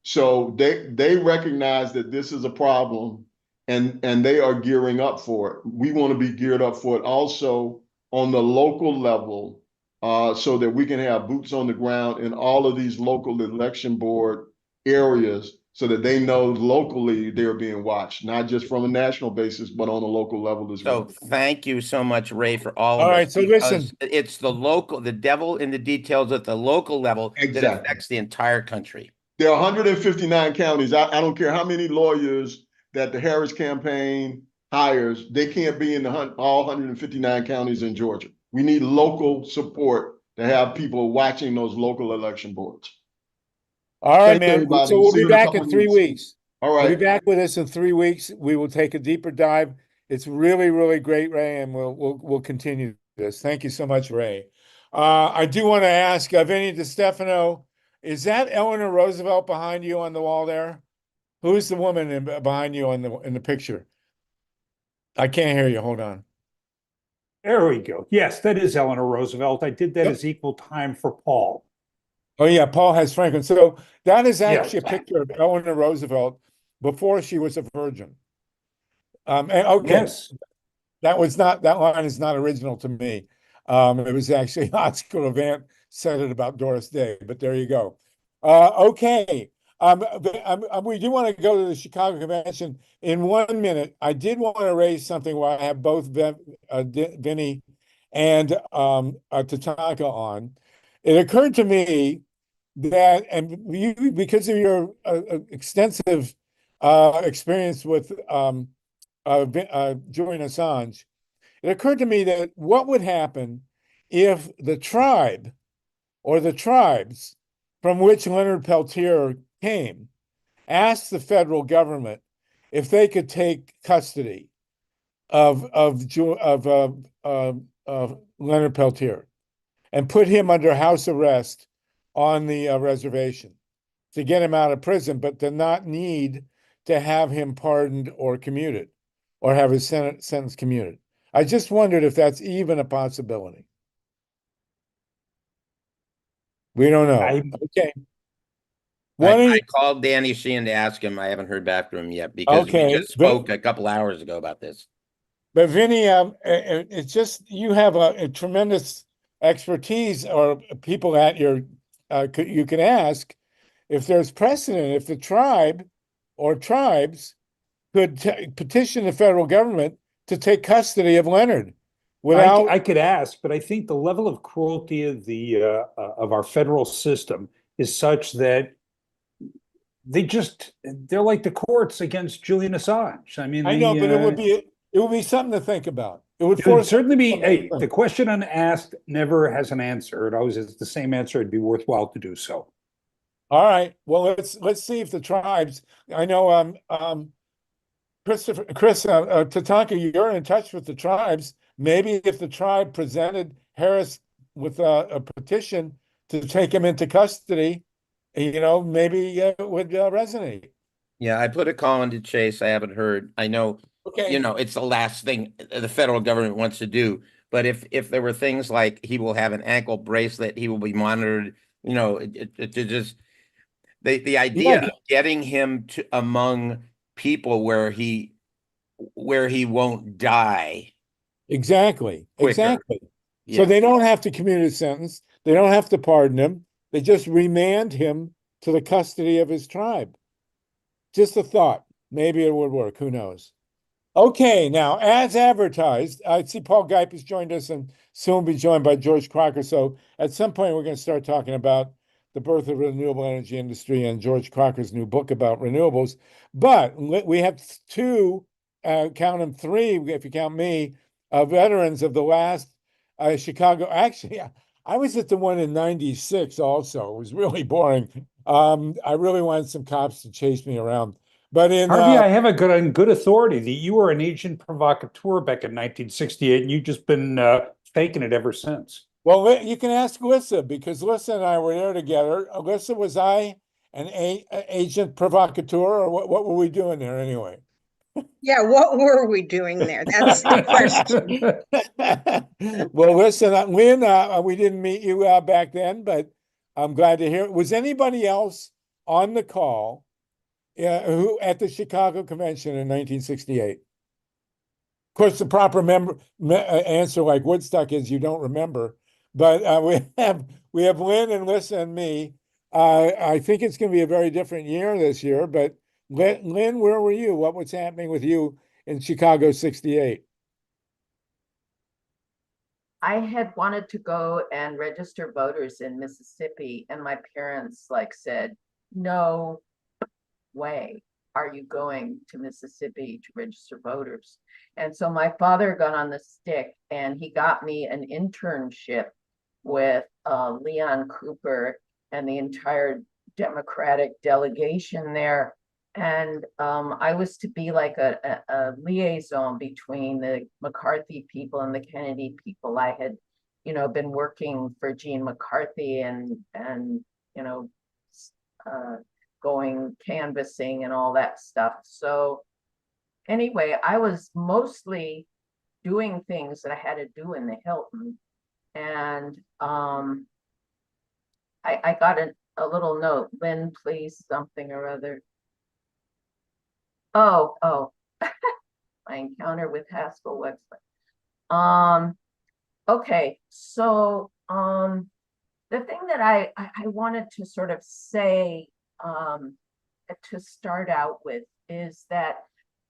So they recognize that this is a problem, and they are gearing up for it. We want to be geared up for it also on the local level, so that we can have boots on the ground in all of these local election board areas, so that they know locally they're being watched, not just from a national basis, but on a local level as well. So thank you so much, Ray, for all All of right, this. so listen. It's the devil in the details at the local level that Exactly. affects the entire country. There are 159 counties. I don't care how many lawyers that the Harris campaign hires, they can't be in all 159 counties in Georgia. We need local support to have people watching those local election boards. All right, Thanks, man. everybody. So we'll See be you in a back couple in 3 weeks. weeks. All We'll be right. back with us in 3 weeks. We will take a deeper dive. It's really, really great, Ray, and we'll continue this. Thank you so much, Ray. I do want to ask Vinny DiStefano is that Eleanor Roosevelt behind you on the wall there? Who's the woman behind you in the picture? I can't hear you. Hold on. There we go. Yes, that is Eleanor Roosevelt. I did that Yep. as equal time for Paul. Oh yeah, Paul has Franklin. So that is actually Yes. a picture of Eleanor Roosevelt before she was a virgin. And okay, Yes. that line is not original to me. It was actually Oscar Levant said it about Doris Day, but there you go. Okay. We do want to go to the Chicago Convention in 1 minute. I did want to raise something while I have both Vinny and Tatanka on. It occurred to me that, and you, because of your extensive experience with Julian Assange, it occurred to me that what would happen if the tribe or the tribes from which Leonard Peltier came asked the federal government if they could take custody of Leonard Peltier and put him under house arrest on the reservation to get him out of prison, but to not need to have him pardoned or commuted or have his sentence commuted. I just wondered if that's even a possibility. We don't know. Okay. I called Danny Sheehan to ask him. I haven't heard back from him yet because we just spoke a couple hours ago about this. But Vinny, it's just you have a tremendous expertise, or people at your you can ask if there's precedent, if the tribe or tribes could petition the federal government to take custody of Leonard without. I could ask, but I think the level of cruelty of of our federal system is such that they're like the courts against Julian Assange. I mean, I know, but it would be something to think about. It would certainly be the question unasked never has an answer. It always is the same answer. It'd be worthwhile to do so. All right. Well, let's see if the tribes. I know Chris Tatanka, you're in touch with the tribes. Maybe if the tribe presented Harris with a petition to take him into custody, maybe it would resonate. Yeah, I put a call into Chase. I haven't heard. I know, Okay. it's the last thing the federal government wants to do. But if there were things like he will have an ankle bracelet, he will be monitored, the idea of getting him to among people where he won't die. Exactly. Quicker. Exactly. Yeah. So they don't have to commute his sentence. They don't have to pardon him. They just remand him to the custody of his tribe. Just a thought. Maybe it would work. Who knows? Okay, now, as advertised, I see Paul Geip has joined us and soon be joined by George Crocker. So at some point, we're going to start talking about the birth of the renewable energy industry and George Crocker's new book about renewables. But we have two, count them three, if you count me, veterans of the last Chicago. Actually, I was at the one in 96 also. It was really boring. I really wanted some cops to chase me around. But Harvey, I have good authority that you were an agent provocateur back in 1968, and you've just been faking it ever since. Well, you can ask Alyssa, because Alyssa and I were there together. Alyssa, was I an agent provocateur, or what were we doing there anyway? Yeah, what were we doing there? That's the question. Well, listen, Lynn, we didn't meet you back then, but I'm glad to hear it. Was anybody else on the call who at the Chicago Convention in 1968? Of course, the proper answer, like Woodstock, is you don't remember. But we have Lynn and Lissa and me. I think it's going to be a very different year this year. But Lynn, where were you? What was happening with you in Chicago '68? I had wanted to go and register voters in Mississippi, and my parents said, no way are you going to Mississippi to register voters. And so my father got on the stick and he got me an internship with Leon Cooper and the entire Democratic delegation there. And I was to be like a liaison between the McCarthy people and the Kennedy people. I had, been working for Gene McCarthy and going canvassing and all that stuff. So anyway, I was mostly doing things that I had to do in the Hilton. And I got a little note, Lynn, please, something or other. Oh, my encounter with Haskell Wexler. Okay, so the thing that I wanted to sort of say to start out with is that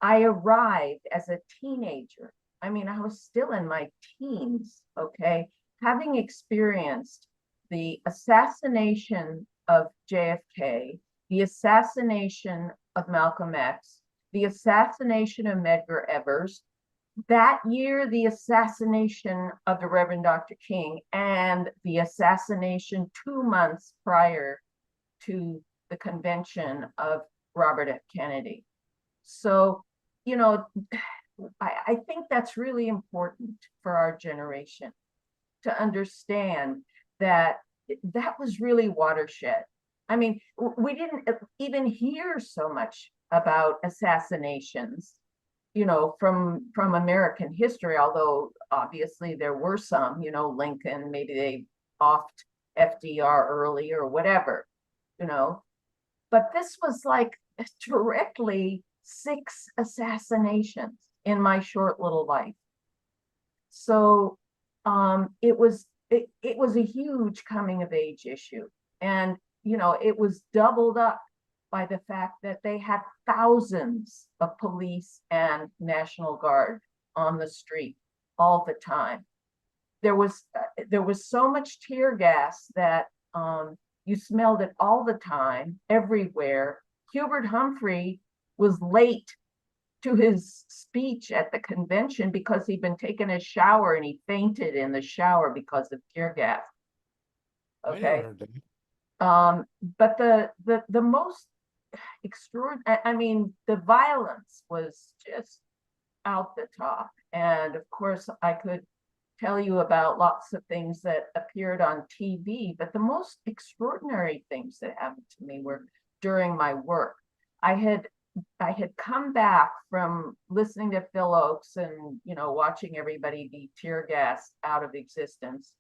I arrived as a teenager. I mean, I was still in my teens, okay, having experienced the assassination of JFK, the assassination of Malcolm X, the assassination of Medgar Evers, that year, the assassination of the Reverend Dr. King, and the assassination 2 months prior to the convention of Robert F. Kennedy. So, you know, I think that's really important for our generation to understand that that was really watershed. I mean, we didn't even hear so much about assassinations, you know, from American history, although obviously there were some, you know, Lincoln, maybe they offed FDR early or whatever, you know, but this was like directly 6 assassinations in my short little life. So it was a huge coming of age issue. And, you know, it was doubled up by the fact that they had thousands of police and National Guard on the street all the time. There was so much tear gas that you smelled it all the time, everywhere. Hubert Humphrey was late to his speech at the convention because he'd been taking a shower and he fainted in the shower because of tear gas. Okay. But the most extraordinary, I mean, the violence was just out the top. And of course, I could tell you about lots of things that appeared on TV, but the most extraordinary things that happened to me were during my work. I had come back from listening to Phil Oakes and, you know, watching everybody be tear gassed out of existence.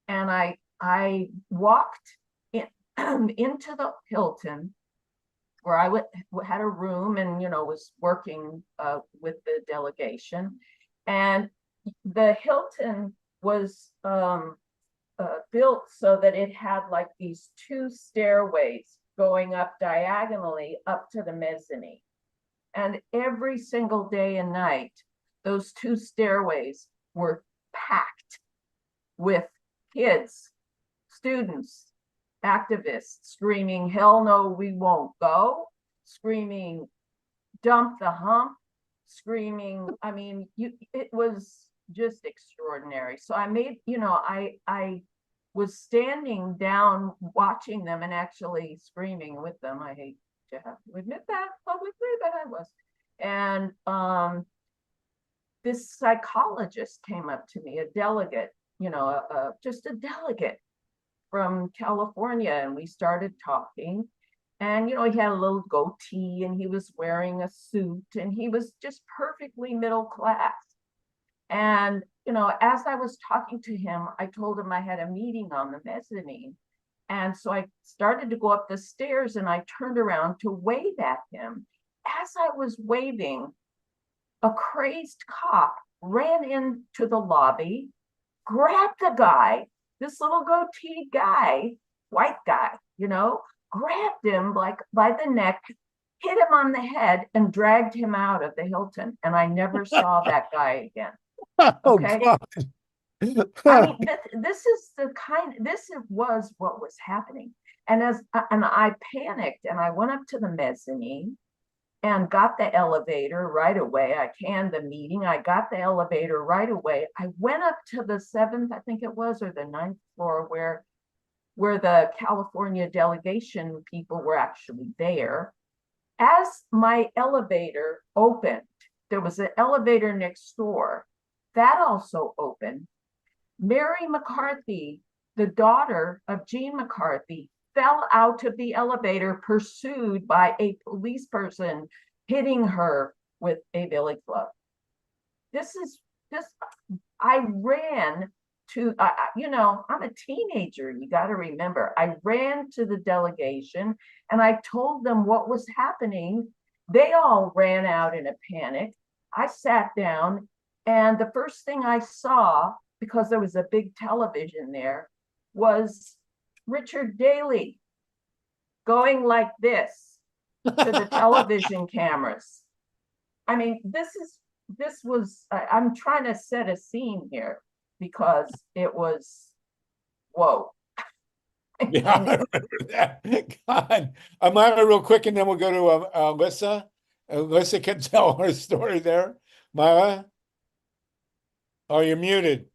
And I walked in, into the Hilton, where I had a room and, you know, was working with the delegation. And the Hilton was built so that it had like these 2 stairways going up diagonally up to the mezzanine. And every single day and night, those 2 stairways were packed with kids, students, activists screaming, "Hell no, we won't go," screaming, "Dump the hump," screaming. I mean, it was just extraordinary. So I made, you know, I was standing down watching them and actually screaming with them. I hate to have to admit that publicly, but I was. And this psychologist came up to me, a delegate, you know, just a delegate from California, and we started talking. And, you know, he had a little goatee and he was wearing a suit and he was just perfectly middle class. And, you know, as I was talking to him, I told him I had a meeting on the mezzanine. And so I started to go up the stairs and I turned around to wave at him. As I was waving, a crazed cop ran into the lobby, grabbed the guy, this little goatee guy, white guy, you know, grabbed him like by the neck, hit him on the head and dragged him out of the Hilton. And I never saw that guy again. Okay. Oh, I mean, this was what was happening. And I panicked and I went up to the mezzanine and got the elevator right away. I canned the meeting. I got the elevator right away. I went up to the 7th, I think it was, or the 9th floor where the California delegation people were actually there. As my elevator opened, there was an elevator next door that also opened. Mary McCarthy, the daughter of Gene McCarthy, fell out of the elevator, pursued by a police person, hitting her with a billy club. I ran to, I'm a teenager, you got to remember. I ran to the delegation and I told them what was happening. They all ran out in a panic. I sat down, and the first thing I saw, because there was a big television there, was Richard Daley going like this to the television cameras. I mean, I'm trying to set a scene here because it was, whoa. Yeah, I remember that. God. Myra, real quick, and then we'll go to Alyssa. Alyssa can tell her story there. Myra? Oh, you're muted.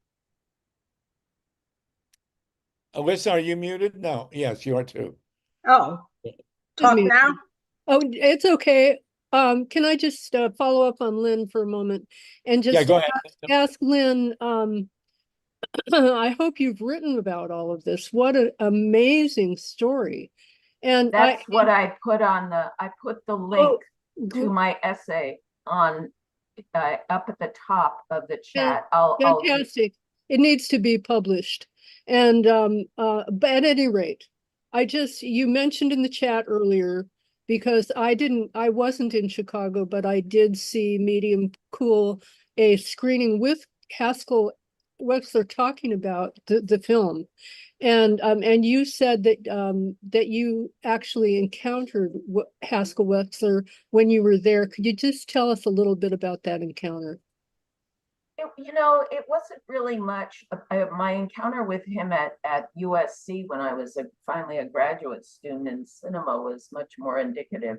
Alyssa, are you muted? No. Yes, you are too. Oh, talk Unmute. now? Oh, it's okay. Can I just follow up on Lynn for a moment and Yeah, just go ahead. ask Lynn, I hope you've written about all of this. What an amazing story. And that's what I put the link to my essay on up at the top of the chat. Fantastic. It needs to be published. And but at any rate, you mentioned in the chat earlier, because I wasn't in Chicago, but I did see Medium Cool, a screening with Haskell Wexler talking about the film. And you said that that you actually encountered Haskell Wexler when you were there. Could you just tell us a little bit about that encounter? It wasn't really much. My encounter with him at USC when I was finally a graduate student in cinema was much more indicative.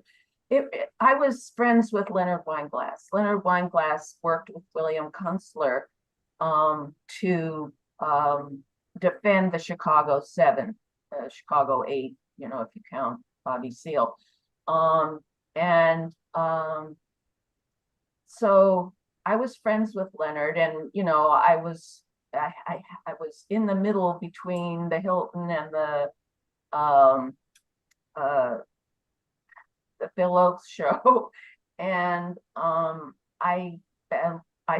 I was friends with Leonard Weinglass. Leonard Weinglass worked with William Kunstler to defend the Chicago 7, Chicago 8, if you count Bobby Seale. So I was friends with Leonard, and I was in the middle between the Hilton and the Phil Oakes show, and I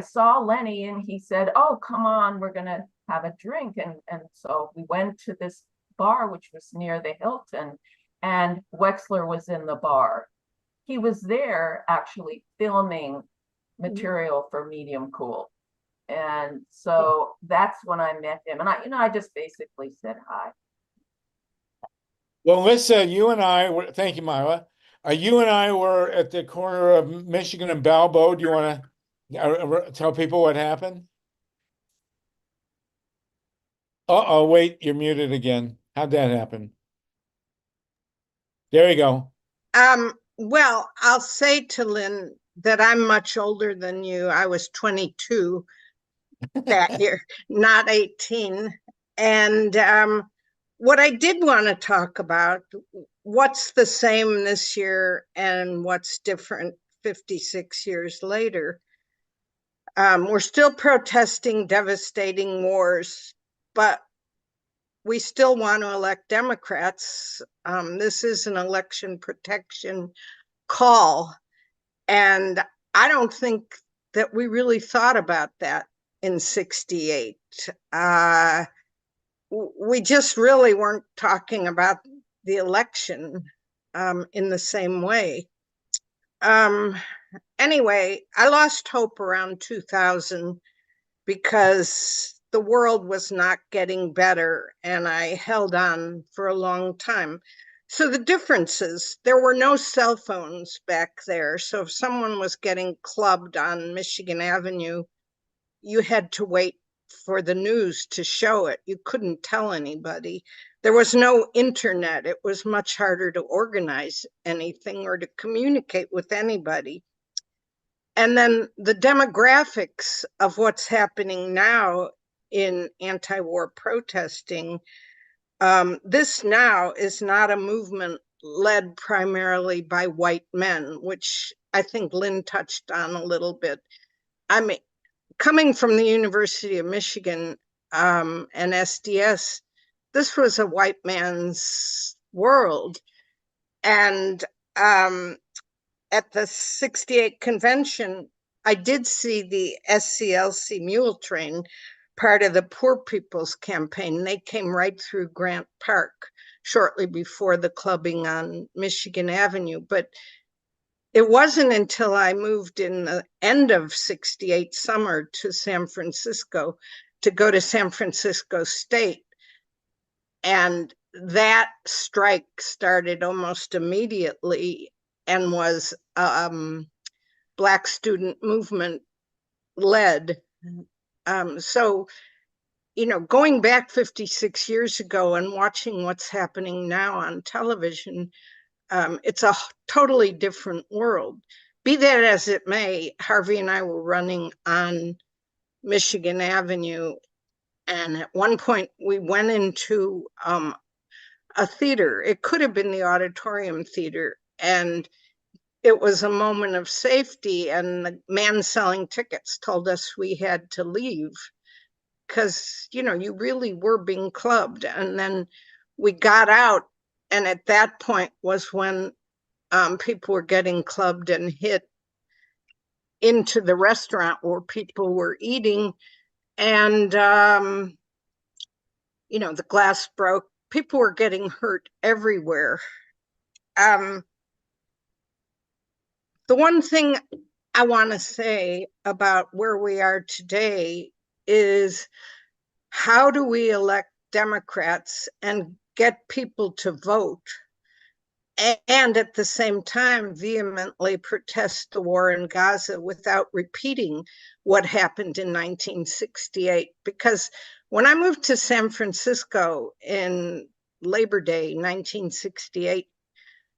saw Lenny, and he said, "Oh, come on, we're gonna have a drink," and so we went to this bar which was near the Hilton, and Wexler was in the bar. He was there actually filming material for Medium Cool. And so that's when I met him. And I just basically said hi. Well, Alyssa, you and I were, thank you, Myra. You and I were at the corner of Michigan and Balboa. Do you want to tell people what happened? Uh-oh, wait, you're muted again. How'd that happen? There you go. Well, I'll say to Lynn that I'm much older than you. I was 22 that year, not 18. And what I did want to talk about, what's the same this year and what's different 56 years later. We're still protesting devastating wars, but we still want to elect Democrats. This is an election protection call. And I don't think that we really thought about that in 68. We just really weren't talking about the election in the same way. Anyway, I lost hope around 2000 because the world was not getting better, and I held on for a long time. So the differences, there were no cell phones back there. So if someone was getting clubbed on Michigan Avenue, you had to wait for the news to show it. You couldn't tell anybody. There was no internet. It was much harder to organize anything or to communicate with anybody. And then the demographics of what's happening now in anti-war protesting, this now is not a movement led primarily by white men, which I think Lynn touched on a little bit. I mean, coming from the University of Michigan and SDS, this was a white man's world. And at the 68 convention, I did see the SCLC mule train, part of the Poor People's Campaign. They came right through Grant Park shortly before the clubbing on Michigan Avenue. But it wasn't until I moved in the end of 68 summer to San Francisco to go to San Francisco State. And that strike started almost immediately and was Black student movement led. So, going back 56 years ago and watching what's happening now on television, it's a totally different world. Be that as it may, Harvey and I were running on Michigan Avenue, and at one point we went into a theater. It could have been the Auditorium Theater, and it was a moment of safety, and the man selling tickets told us we had to leave because, you really were being clubbed. And then we got out, and at that point was when people were getting clubbed and hit into the restaurant where people were eating. And, the glass broke. People were getting hurt everywhere. The one thing I want to say about where we are today is, how do we elect Democrats and get people to vote and at the same time vehemently protest the war in Gaza without repeating what happened in 1968? Because when I moved to San Francisco in Labor Day 1968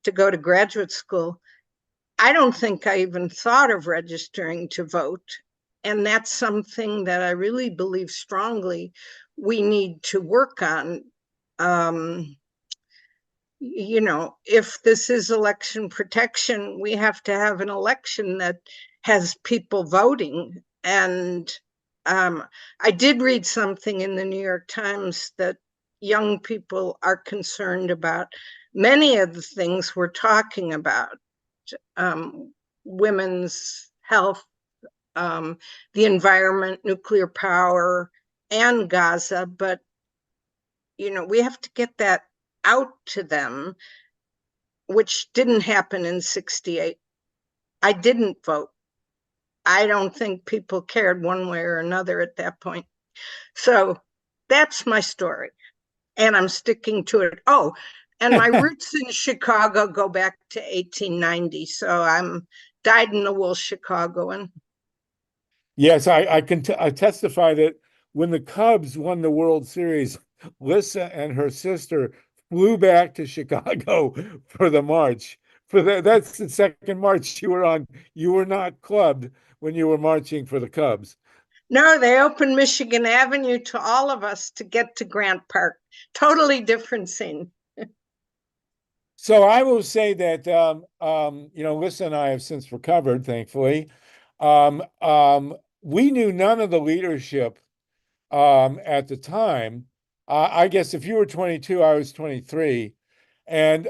to go to graduate school, I don't think I even thought of registering to vote. And that's something that I really believe strongly we need to work on. If this is election protection, we have to have an election that has people voting. And I did read something in the New York Times that young people are concerned about many of the things we're talking about, women's health, the environment, nuclear power, and Gaza. But, we have to get that out to them, which didn't happen in 68. I didn't vote. I don't think people cared one way or another at that point. So that's my story, and I'm sticking to it. Oh, and my roots in Chicago go back to 1890. So I'm dyed-in-the-wool Chicagoan. Yes, I can I testify that when the Cubs won the World Series, Lissa and her sister flew back to Chicago for the march. That's the second march you were on. You were not clubbed when you were marching for the Cubs. No, they opened Michigan Avenue to all of us to get to Grant Park. Totally different scene. So I will say that Lissa and I have since recovered, thankfully. We knew none of the leadership at the time. I guess if you were 22, I was 23. And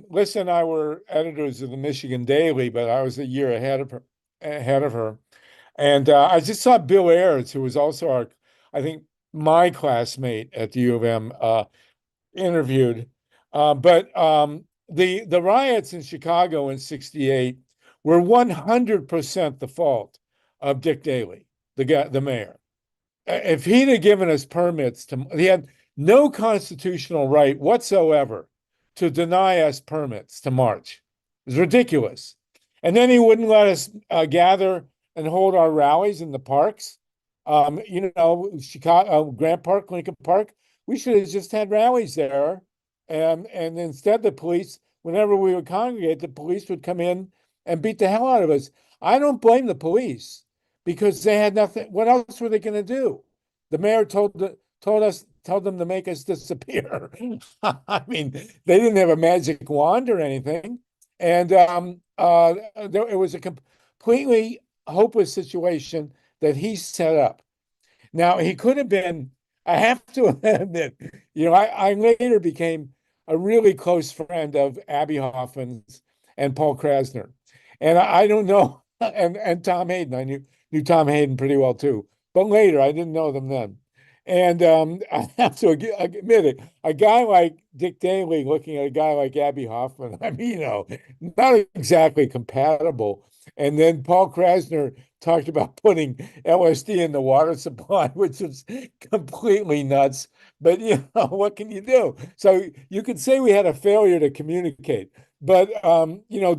Lissa and I were editors of the Michigan Daily, but I was a year ahead of her. And I just saw Bill Ayers, who was also I think my classmate at the U of M, interviewed. But the riots in Chicago in 68 were 100% the fault of Dick Daley, the mayor. If he'd have given us permits he had no constitutional right whatsoever to deny us permits to march. It was ridiculous. And then he wouldn't let us gather and hold our rallies in the parks. Chicago, Grant Park, Lincoln Park. We should have just had rallies there. And instead the police, whenever we would congregate, the police would come in and beat the hell out of us. I don't blame the police because they had nothing. What else were they going to do? The mayor told them to make us disappear. I mean, they didn't have a magic wand or anything. And it was a completely hopeless situation that he set up. Now, he could have been, I have to admit, I later became a really close friend of Abby Hoffman's and Paul Krasner. And I don't know, and Tom Hayden, I knew Tom Hayden pretty well too, but later I didn't know them then. And I have to admit it, a guy like Dick Daley looking at a guy like Abby Hoffman, I mean, not exactly compatible. And then Paul Krasner talked about putting LSD in the water supply, which is completely nuts. But what can you do? So you could say we had a failure to communicate. But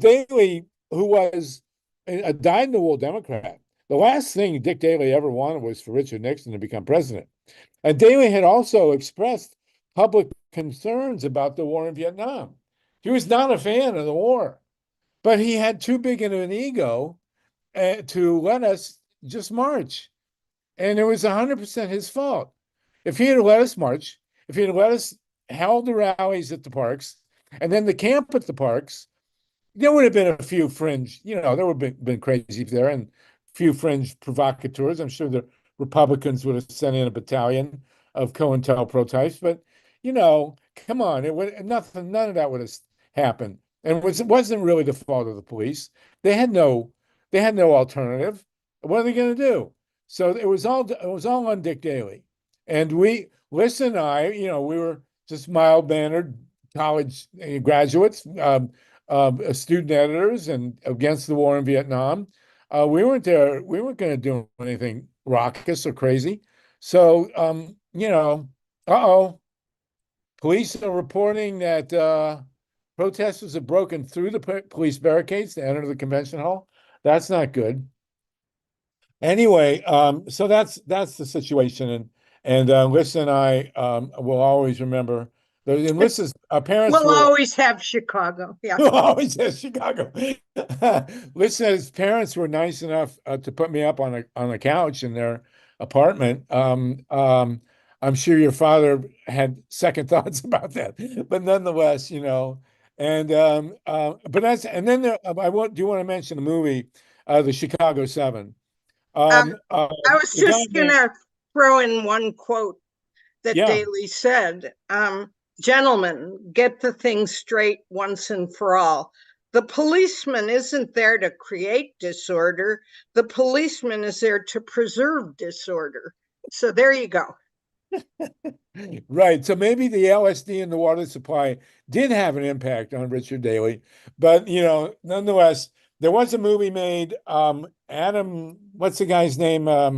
Daley, who was a dyed-in-the-wool Democrat, the last thing Dick Daley ever wanted was for Richard Nixon to become president. And Daley had also expressed public concerns about the war in Vietnam. He was not a fan of the war, but he had too big of an ego to let us just march. And it was 100% his fault. If he had let us march, if he had let us held the rallies at the parks, and then the camp at the parks, there would have been a few fringe, there would have been crazy there and a few fringe provocateurs. I'm sure the Republicans would have sent in a battalion of COINTELPRO types, but come on, none of that would have happened. And it wasn't really the fault of the police. They had no alternative. What are they going to do? So it was all on Dick Daley. And Liz and I, we were just mild-mannered college graduates, student editors, and against the war in Vietnam. We weren't going to do anything raucous or crazy. So, police are reporting that protesters have broken through the police barricades to enter the convention hall. That's not good. Anyway, so that's the situation, and Liz and I will always remember. And Liz's parents We'll always have Chicago. Yeah, we'll always have Chicago. Liz's parents were nice enough to put me up on a couch in their apartment. I'm sure your father had second thoughts about that, but nonetheless, And but that's and then do you want to mention the movie, the Chicago 7? I was just gonna throw in one quote that Daley said. Gentlemen, get the thing straight once and for all. The policeman isn't there to create disorder. The policeman is there to preserve disorder. So there you go. Right. So maybe the LSD in the water supply did have an impact on Richard Daley, but nonetheless, there was a movie made. Adam, what's the guy's name? A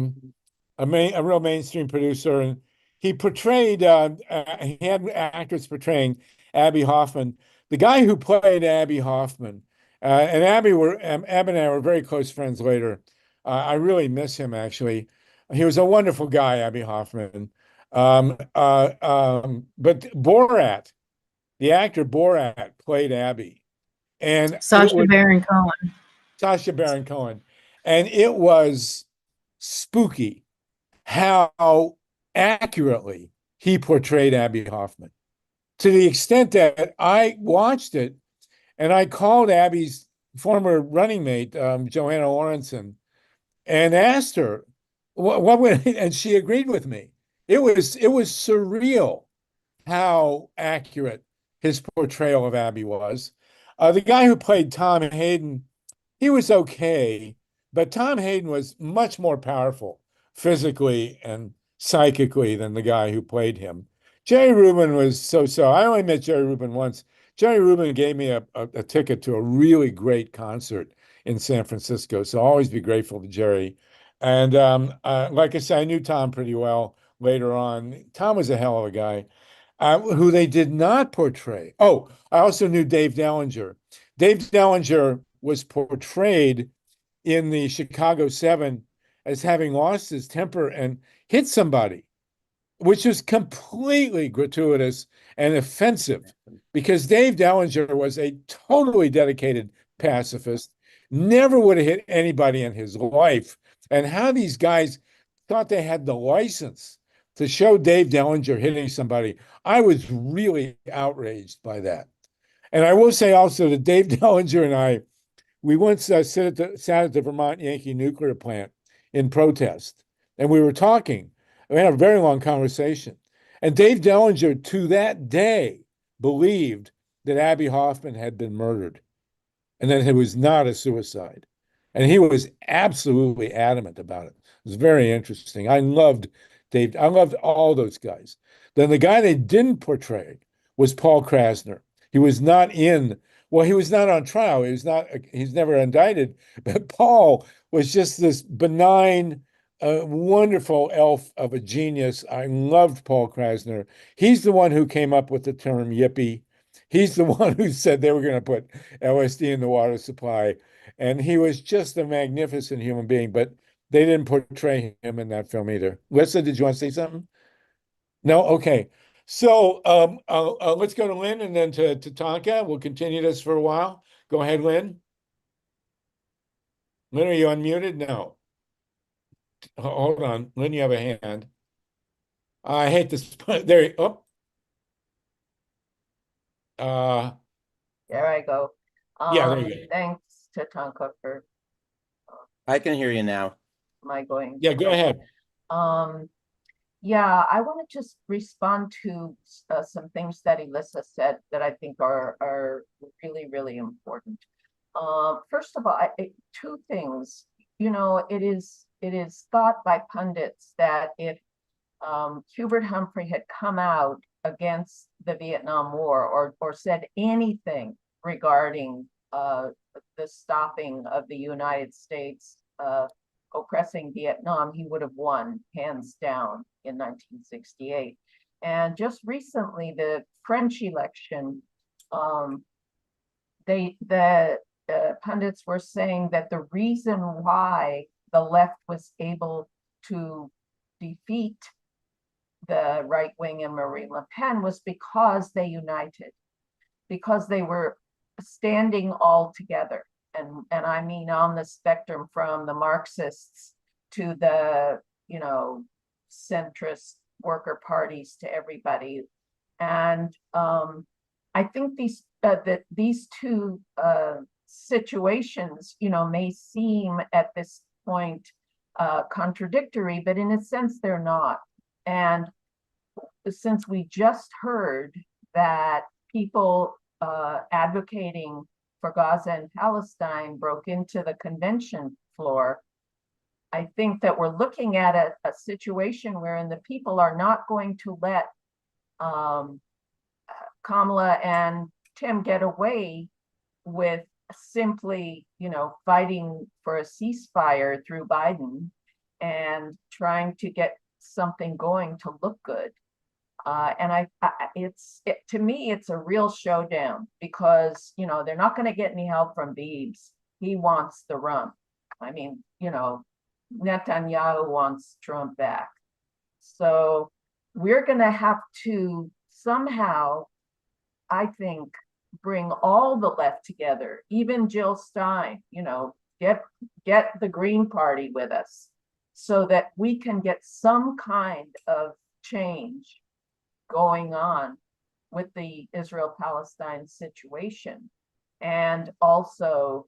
real mainstream producer, and he portrayed. He had actors portraying Abby Hoffman. The guy who played Abby Hoffman, and Abby and I were very close friends later. I really miss him, actually. He was a wonderful guy, Abby Hoffman. But Borat, the actor Borat, played Abby, and Sacha Baron Cohen. Sacha Baron Cohen, and it was spooky how accurately he portrayed Abby Hoffman, to the extent that I watched it and I called Abby's former running mate, Johanna Lawrenson, and asked her what would, and she agreed with me. It was surreal how accurate his portrayal of Abby was. The guy who played Tom Hayden, he was okay, but Tom Hayden was much more powerful physically and psychically than the guy who played him. Jerry Rubin was so-so. I only met Jerry Rubin once. Jerry Rubin gave me a ticket to a really great concert in San Francisco, so I'll always be grateful to Jerry. And like I said, I knew Tom pretty well later on. Tom was a hell of a guy. Who they did not portray. Oh, I also knew Dave Dellinger. Dave Dellinger was portrayed in the Chicago 7 as having lost his temper and hit somebody, which was completely gratuitous and offensive, because Dave Dellinger was a totally dedicated pacifist, never would have hit anybody in his life. And how these guys thought they had the license to show Dave Dellinger hitting somebody, I was really outraged by that. And I will say also that Dave Dellinger and I, we once sat at the Vermont Yankee nuclear plant in protest, and we were talking. We had a very long conversation. And Dave Dellinger, to that day, believed that Abby Hoffman had been murdered and that it was not a suicide. And he was absolutely adamant about it. It was very interesting. I loved Dave. I loved all those guys. Then the guy they didn't portray was Paul Krasner. He was not in, well, he was not on trial. He's never indicted, but Paul was just this benign, wonderful elf of a genius. I loved Paul Krasner. He's the one who came up with the term yippie. He's the one who said they were going to put LSD in the water supply. And he was just a magnificent human being, but they didn't portray him in that film either. Lisa, did you want to say something? No? Okay. So let's go to Lynn and then to Tonka. We'll continue this for a while. Go ahead, Lynn. Lynn, are you unmuted? No. Hold on. Lynn, you have a hand. I hate this. There you go. There I go. Yeah, there you go. Thanks to Tonka for I can hear you now. my going. Yeah, go ahead. Yeah, I want to just respond to some things that Elissa said that I think are really, really important. First of all, two things. You know, it is thought by pundits that if Hubert Humphrey had come out against the Vietnam War or said anything regarding the stopping of the United States oppressing Vietnam, he would have won hands down in 1968. And just recently, the French election, the pundits were saying that the reason why the left was able to defeat the right wing and Marine Le Pen was because they united, because they were standing all together. And I mean on the spectrum from the Marxists to the, you know, centrist worker parties to everybody. And I think that these two situations, you know, may seem at this point contradictory, but in a sense they're not. And since we just heard that people advocating for Gaza and Palestine broke into the convention floor, I think that we're looking at a situation wherein the people are not going to let Kamala and Tim get away with simply, you know, fighting for a ceasefire through Biden and trying to get something going to look good. And to me, it's a real showdown because, you know, they're not going to get any help from Biebs. He wants the rump. I mean, you know, Netanyahu wants Trump back. So we're going to have to somehow, I think, bring all the left together, even Jill Stein, you know, get the Green Party with us so that we can get some kind of change going on with the Israel-Palestine situation, and also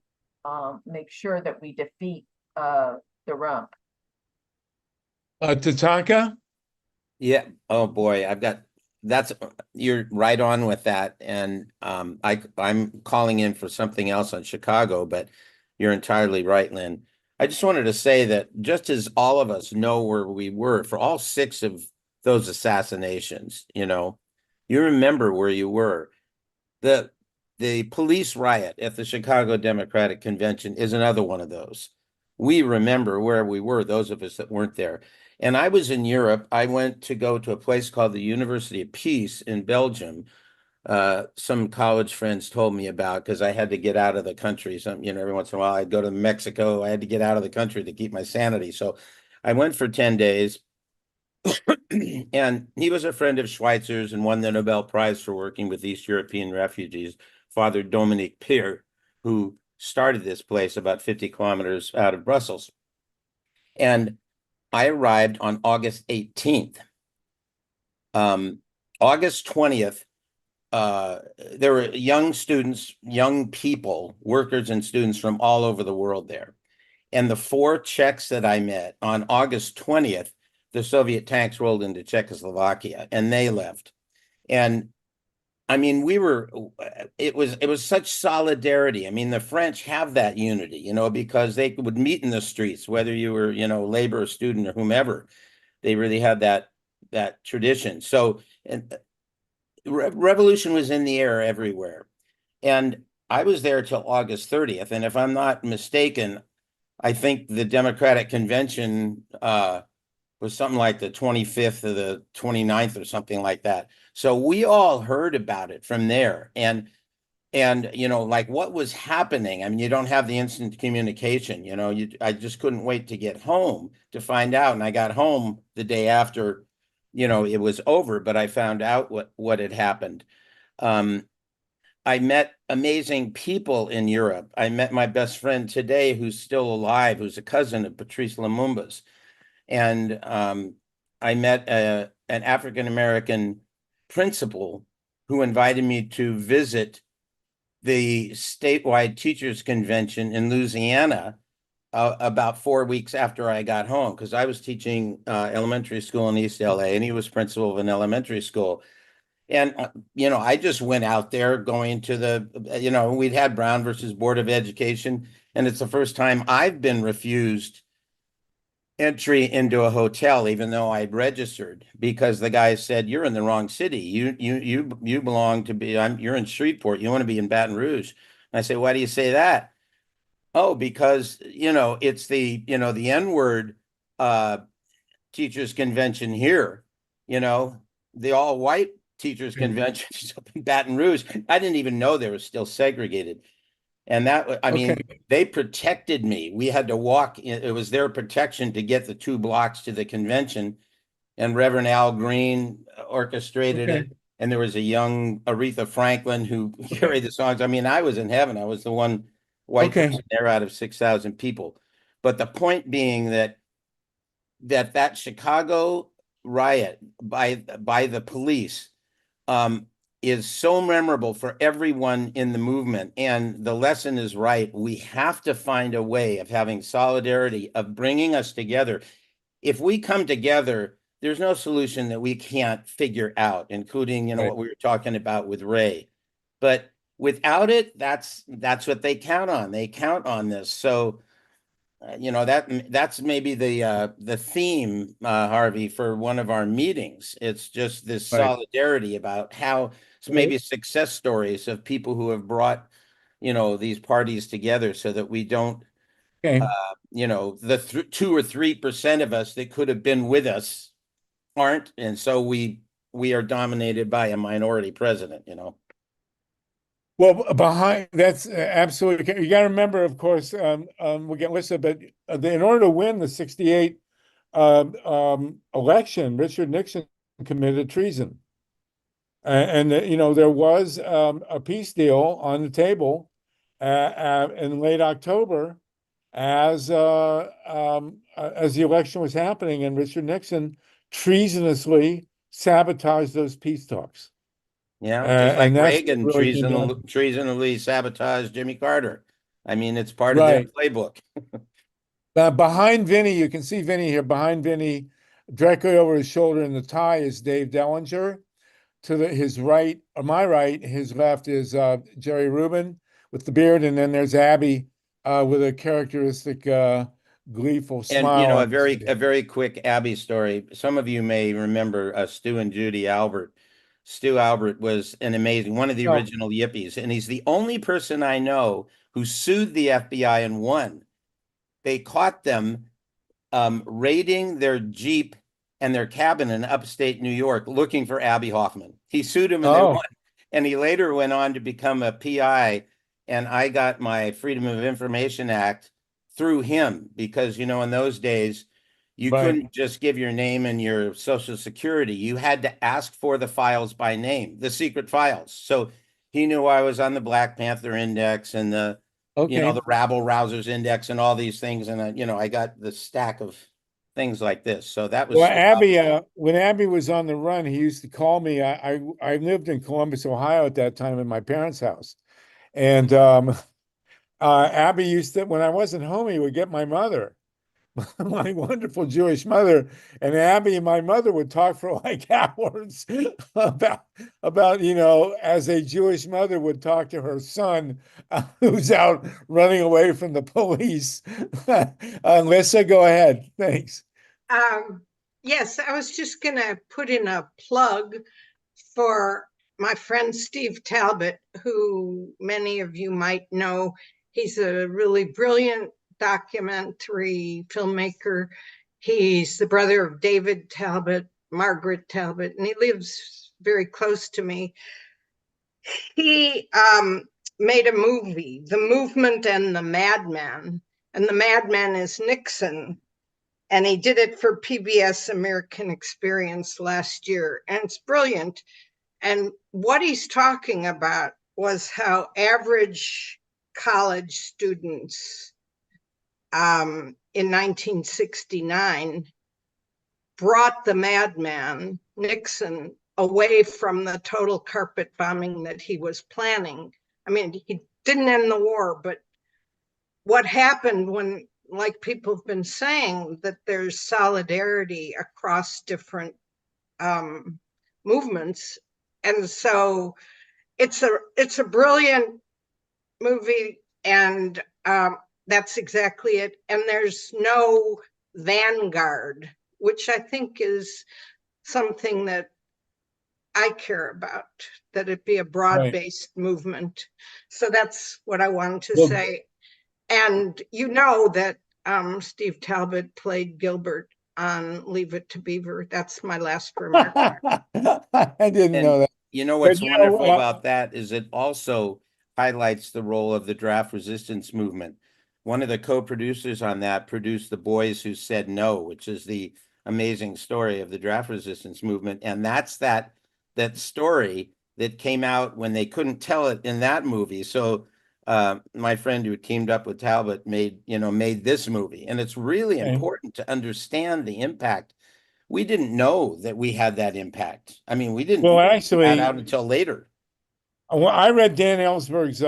make sure that we defeat the rump. Tatanka? Yeah. Oh boy, you're right on with that. And I'm calling in for something else on Chicago, but you're entirely right, Lynn. I just wanted to say that just as all of us know where we were for all 6 of those assassinations, you know, you remember where you were. The police riot at the Chicago Democratic Convention is another one of those. We remember where we were, those of us that weren't there. And I was in Europe. I went to go to a place called the University of Peace in Belgium. Some college friends told me about, because I had to get out of the country. Every once in a while I'd go to Mexico. I had to get out of the country to keep my sanity. So I went for 10 days. And he was a friend of Schweitzer's and won the Nobel Prize for working with East European refugees, Father Dominique Peer, who started this place about 50 kilometers out of Brussels. And I arrived on August 18th. August 20th, there were young students, young people, workers and students from all over the world there. And the 4 Czechs that I met on August 20th, the Soviet tanks rolled into Czechoslovakia and they left. And I mean, it was such solidarity. I mean, the French have that unity, because they would meet in the streets, whether you were, labor or student or whomever. They really had that tradition. So, and revolution was in the air everywhere. And I was there till August 30th. And if I'm not mistaken, I think the Democratic Convention was something like the 25th or the 29th or something like that. So we all heard about it from there. And like what was happening. I mean, you don't have the instant communication, I just couldn't wait to get home to find out. And I got home the day after, it was over, but I found out what had happened. I met amazing people in Europe. I met my best friend today, who's still alive, who's a cousin of Patrice Lumumba's. And I met an African-American principal who invited me to visit the statewide teachers convention in Louisiana about 4 weeks after I got home, because I was teaching elementary school in East LA and he was principal of an elementary school. And, I just went out there going to we'd had Brown versus Board of Education, and it's the first time I've been refused entry into a hotel, even though I'd registered, because the guy said, "You're in the wrong city. You belong to be, you're in Shreveport. You want to be in Baton Rouge." And I say, "Why do you say that?" "Oh, because, it's the N-word teachers convention here, the all white teachers convention is up in Baton Rouge." I didn't even know they were still segregated. And I mean, they protected me. We had to walk. It was their protection to get the 2 blocks to the convention. And Reverend Al Green orchestrated it. And there was a young Aretha Franklin who carried the songs. I mean, I was in heaven. I was the one white person there out of 6,000 people. But the point being that Chicago riot by the police is so memorable for everyone in the movement. And the lesson is right. We have to find a way of having solidarity, of bringing us together. If we come together, there's no solution that we can't figure out, including, what we were talking about with Ray. But without it, that's what they count on. They count on this. So, that's maybe the theme, Harvey, for one of our meetings. It's just this solidarity about how maybe success stories of people who have brought, these parties together, so that we don't, the 2 or 3% of us that could have been with us aren't, and so we are dominated by a minority president. Well, that's absolutely, you got to remember, of course, we'll get listed, but in order to win the 68 election, Richard Nixon committed treason. And there was a peace deal on the table in late October as the election was happening, and Richard Nixon treasonously sabotaged those peace talks. Yeah, just like Reagan really treasonably sabotaged Jimmy Carter. I mean, it's part of their playbook. Behind Vinny, you can see Vinny here. Behind Vinny, directly over his shoulder in the tie, is Dave Dellinger. To his right, or my right, his left is Jerry Rubin with the beard, and then there's Abby with a characteristic gleeful smile. And a very quick Abby story. Some of you may remember Stu and Judy Albert. Stu Albert was one of the original Yippies, and he's the only person I know who sued the FBI and won. They caught them raiding their Jeep and their cabin in upstate New York looking for Abby Hoffman. He sued him and they won. And he later went on to become a PI, and I got my Freedom of Information Act through him, because, in those days, you couldn't just give your name and your social security. You had to ask for the files by name, the secret files. So he knew I was on the Black Panther Index and the rabble rousers index and all these things. And I got the stack of things like this. So that was Abby. When Abby was on the run, he used to call me. I lived in Columbus, Ohio at that time in my parents' house, and Abby used to, when I wasn't home, he would get my mother my wonderful Jewish mother, and Abby, my mother, would talk for like hours about as a Jewish mother would talk to her son who's out running away from the police. Lisa, go ahead. Thanks. Yes, I was just gonna put in a plug for my friend Steve Talbot, who many of you might know. He's a really brilliant documentary filmmaker. He's the brother of David Talbot, Margaret Talbot, and he lives very close to me. He made a movie, The Movement and the Madman, and the madman is Nixon. And he did it for PBS American Experience last year, and it's brilliant. And what he's talking about was how average college students in 1969 brought the madman, Nixon, away from the total carpet bombing that he was planning. I mean, he didn't end the war, but what happened when, like people have been saying, that there's solidarity across different movements. And so it's a brilliant movie, and that's exactly it. And there's no vanguard, which I think is something that I care about, that it be a broad-based movement. So that's what I wanted to say. And you know that Steve Talbot played Gilbert on Leave It to Beaver. That's my last remark. I didn't know that. You know what's wonderful about that is it also highlights the role of the draft resistance movement. One of the co-producers on that produced The Boys Who Said No, which is the amazing story of the draft resistance movement. And that's that story that came out when they couldn't tell it in that movie. So my friend who teamed up with Talbot made this movie. And it's really important to understand the impact. We didn't know that we had that impact. I mean, we didn't actually find out until later. Well, I read Dan Ellsberg's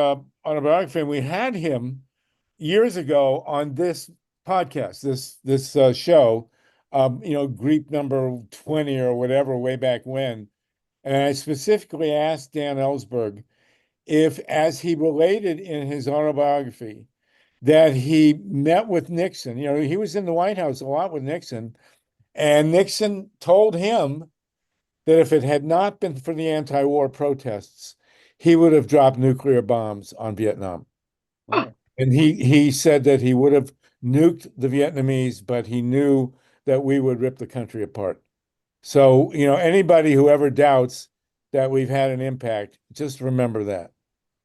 autobiography, and we had him years ago on this podcast, this show, GREEP number 20 or whatever, way back when. And I specifically asked Dan Ellsberg if, as he related in his autobiography, that he met with Nixon. He was in the White House a lot with Nixon, and Nixon told him that if it had not been for the anti-war protests, he would have dropped nuclear bombs on Vietnam. And he said that he would have nuked the Vietnamese, but he knew that we would rip the country apart. So, anybody who ever doubts that we've had an impact, just remember that.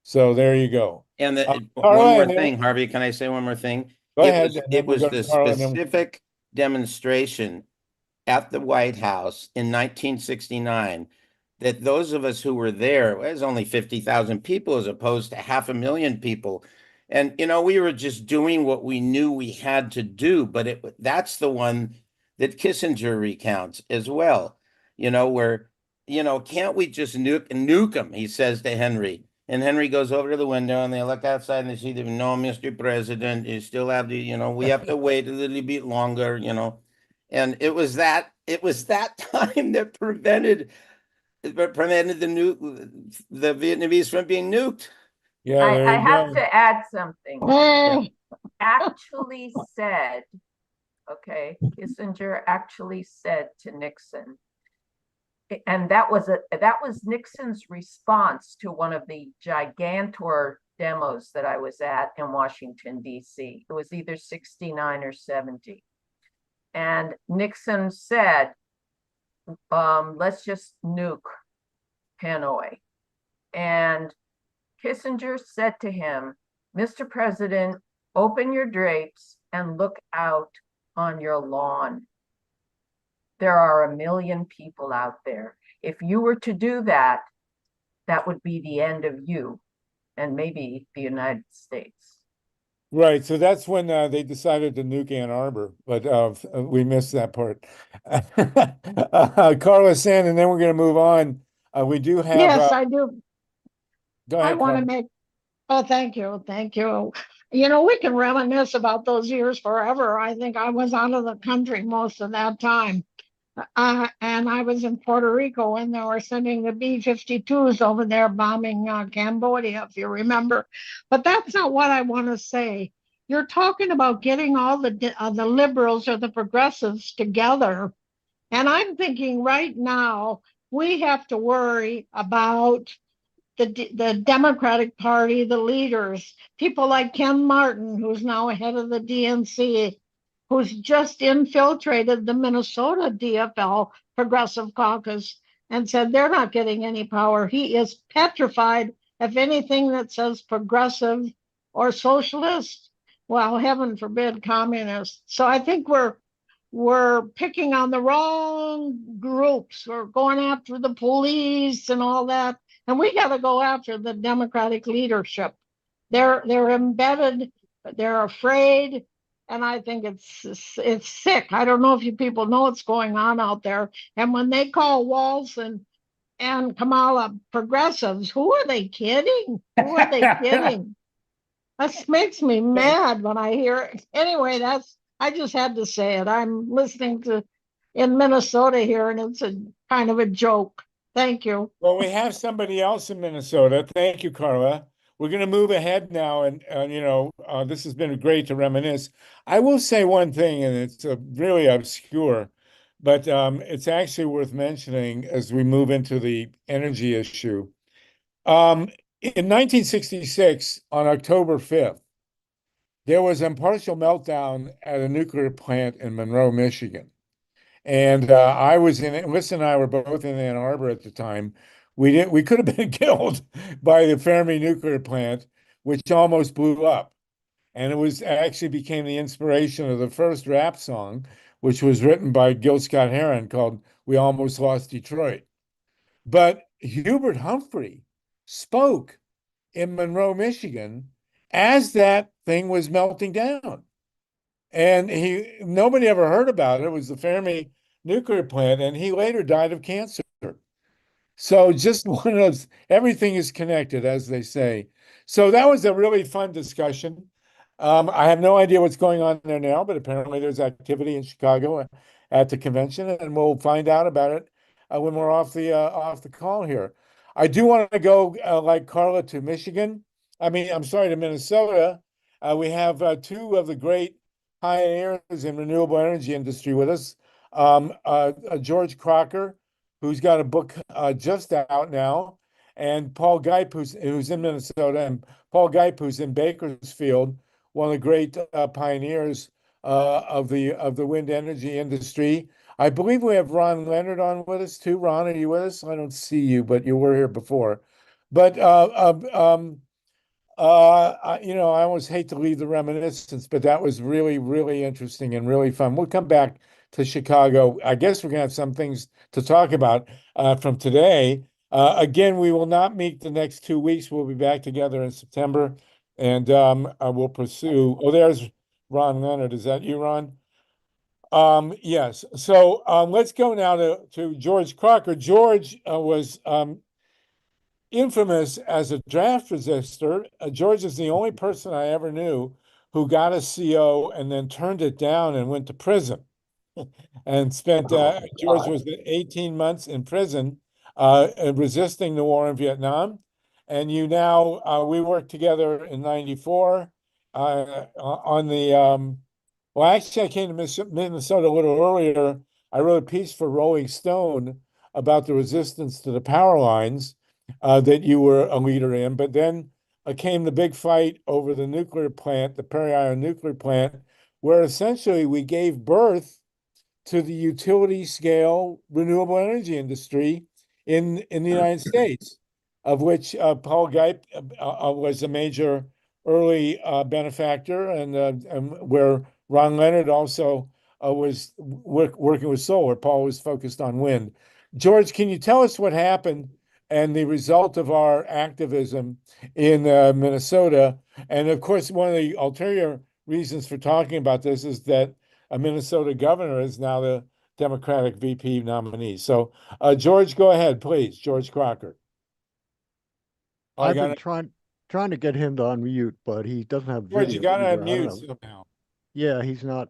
So there you go. And one more thing, Harvey, can I say one more thing? Go ahead. It was the specific demonstration at the White House in 1969 that those of us who were there, it was only 50,000 people as opposed to 500,000 people. And, we were just doing what we knew we had to do, but that's the one that Kissinger recounts as well, where, can't we just nuke them, he says to Henry. And Henry goes over to the window and they look outside and they see, no, Mr. President, you still have to, we have to wait a little bit longer, And it was that time that prevented the Vietnamese from being nuked. Yeah, I have to add something. Actually said, Kissinger actually said to Nixon, and that was Nixon's response to one of the gigantor demos that I was at in Washington, D.C. It was either 69 or 70. And Nixon said, let's just nuke Hanoi. And Kissinger said to him, Mr. President, open your drapes and look out on your lawn. There are 1 million people out there. If you were to do that, that would be the end of you and maybe the United States. Right. So that's when they decided to nuke Ann Arbor, but we missed that part. Carla Sand, and then we're going to move on. We do have. Yes, I do. Go ahead. I want to make. Oh, thank you. You know, we can reminisce about those years forever. I think I was out of the country most of that time. And I was in Puerto Rico when they were sending the B-52s over there bombing Cambodia, if you remember. But that's not what I want to say. You're talking about getting all the liberals or the progressives together. And I'm thinking right now we have to worry about the Democratic Party, the leaders, people like Ken Martin, who's now head of the DNC, who's just infiltrated the Minnesota DFL Progressive Caucus and said they're not getting any power. He is petrified of anything that says progressive or socialist. Well, heaven forbid communist. So I think we're picking on the wrong groups. We're going after the police and all that. And we got to go after the Democratic leadership. They're embedded, they're afraid, and I think it's sick. I don't know if you people know what's going on out there. And when they call Walz and Kamala progressives, who are they kidding? Who are they kidding? That makes me mad when I hear it. Anyway, I just had to say it. I'm listening to in Minnesota here, and it's a kind of a joke. Thank you. Well, we have somebody else in Minnesota. Thank you, Carla. We're going to move ahead now, and this has been great to reminisce. I will say one thing, and it's really obscure, but it's actually worth mentioning as we move into the energy issue. In 1966, on October 5th, there was an impartial meltdown at a nuclear plant in Monroe, Michigan. And I was Lisa and I were both in Ann Arbor at the time. We could have been killed by the Fermi nuclear plant, which almost blew up. And it was actually became the inspiration of the first rap song, which was written by Gil Scott-Heron called We Almost Lost Detroit. But Hubert Humphrey spoke in Monroe, Michigan, as that thing was melting down. And nobody ever heard about it. It was the Fermi nuclear plant, and he later died of cancer. So just one of those, everything is connected, as they say. So that was a really fun discussion. I have no idea what's going on there now, but apparently there's activity in Chicago at the convention, and we'll find out about it when we're off the call here. I do want to go, like Carla, to Michigan. I'm sorry, to Minnesota. We have two of the great pioneers in renewable energy industry with us. George Crocker, who's got a book just out now, and Paul Geip, who's in Minnesota, and Paul Geip, who's in Bakersfield, one of the great pioneers of the wind energy industry. I believe we have Ron Leonard on with us too. Ron, are you with us? I don't see you, but you were here before. But I always hate to leave the reminiscence, but that was really, really interesting and really fun. We'll come back to Chicago. I guess we're going to have some things to talk about from today. Again, we will not meet the next 2 weeks. We'll be back together in September, and we'll pursue. Oh, there's Ron Leonard. Is that you, Ron? Yes. So let's go now to George Crocker. George was infamous as a draft resistor. George is the only person I ever knew who got a CO and then turned it down and went to prison and spent, George was 18 months in prison resisting the war in Vietnam. And we worked together in 94 on the, well, actually I came to Minnesota a little earlier. I wrote a piece for Rolling Stone about the resistance to the power lines that you were a leader in, but then came the big fight over the nuclear plant, the Perry Iron nuclear plant, where essentially we gave birth to the utility scale renewable energy industry in the United States, of which Paul Geip was a major early benefactor, and where Ron Leonard also was working with solar. Paul was focused on wind. George, can you tell us what happened and the result of our activism in Minnesota? And of course, one of the ulterior reasons for talking about this is that a Minnesota governor is now the Democratic VP nominee. So, George, go ahead, please. George Crocker. I've been trying trying to get him to unmute, but he doesn't have George, video. you gotta either. I don't unmute know. somehow. Yeah, he's not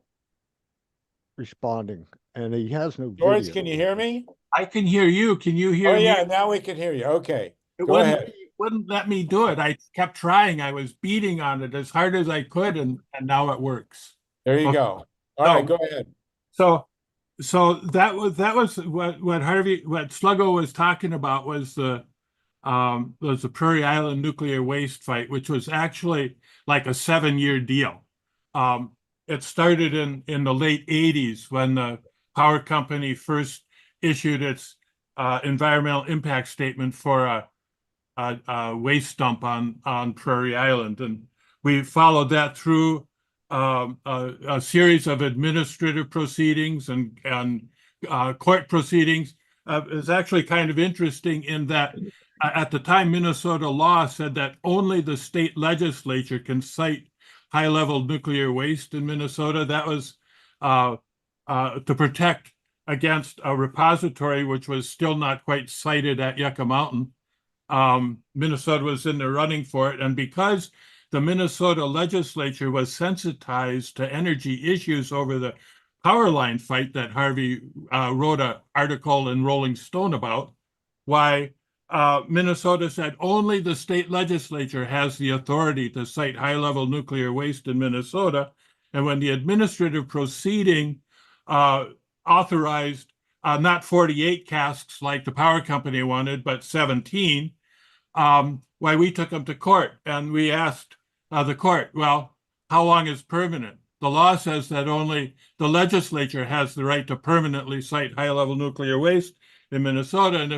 responding, and he has no George, video. can you hear me? I can hear you. Can you hear Oh, me? yeah, now we can hear you. Okay, It go ahead. wouldn't let me do it. I kept trying. I was beating on it as hard as I could, and now it works. There you Okay. go. All right, So- go ahead. So that was what Sluggo was talking about was the Prairie Island nuclear waste fight, which was actually like a 7-year deal. It started in the late 80s when the power company first issued its environmental impact statement for a waste dump on Prairie Island, and we followed that through a series of administrative proceedings and court proceedings. It's actually kind of interesting in that at the time, Minnesota law said that only the state legislature can cite high-level nuclear waste in Minnesota. That was to protect against a repository which was still not quite cited at Yucca Mountain. Minnesota was in the running for it, and because the Minnesota legislature was sensitized to energy issues over the power line fight that Harvey wrote an article in Rolling Stone about, why Minnesota said only the state legislature has the authority to cite high-level nuclear waste in Minnesota. And when the administrative proceeding authorized not 48 casks like the power company wanted, but 17, why we took them to court and we asked the court, well, how long is permanent? The law says that only the legislature has the right to permanently cite high-level nuclear waste in Minnesota, and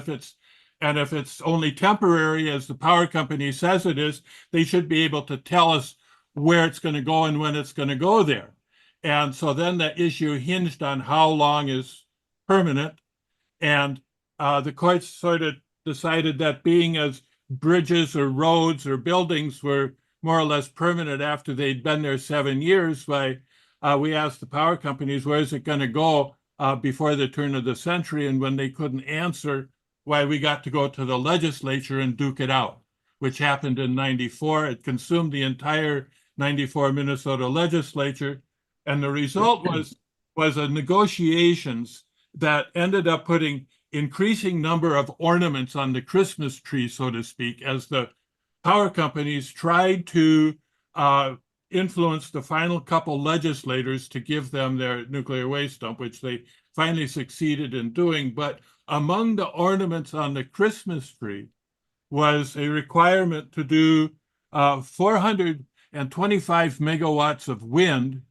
if it's only temporary, as the power company says it is, they should be able to tell us where it's going to go and when it's going to go there. And so then the issue hinged on how long is permanent, and the courts sort of decided that being as bridges or roads or buildings were more or less permanent after they'd been there 7 years, we asked the power companies, where is it going to go before the turn of the century? And when they couldn't answer, why we got to go to the legislature and duke it out, which happened in 94. It consumed the entire 94 Minnesota legislature. And the result was a negotiations that ended up putting increasing number of ornaments on the Christmas tree, so to speak, as the power companies tried to influence the final couple legislators to give them their nuclear waste dump, which they finally succeeded in doing. But among the ornaments on the Christmas tree was a requirement to do 425 megawatts of wind.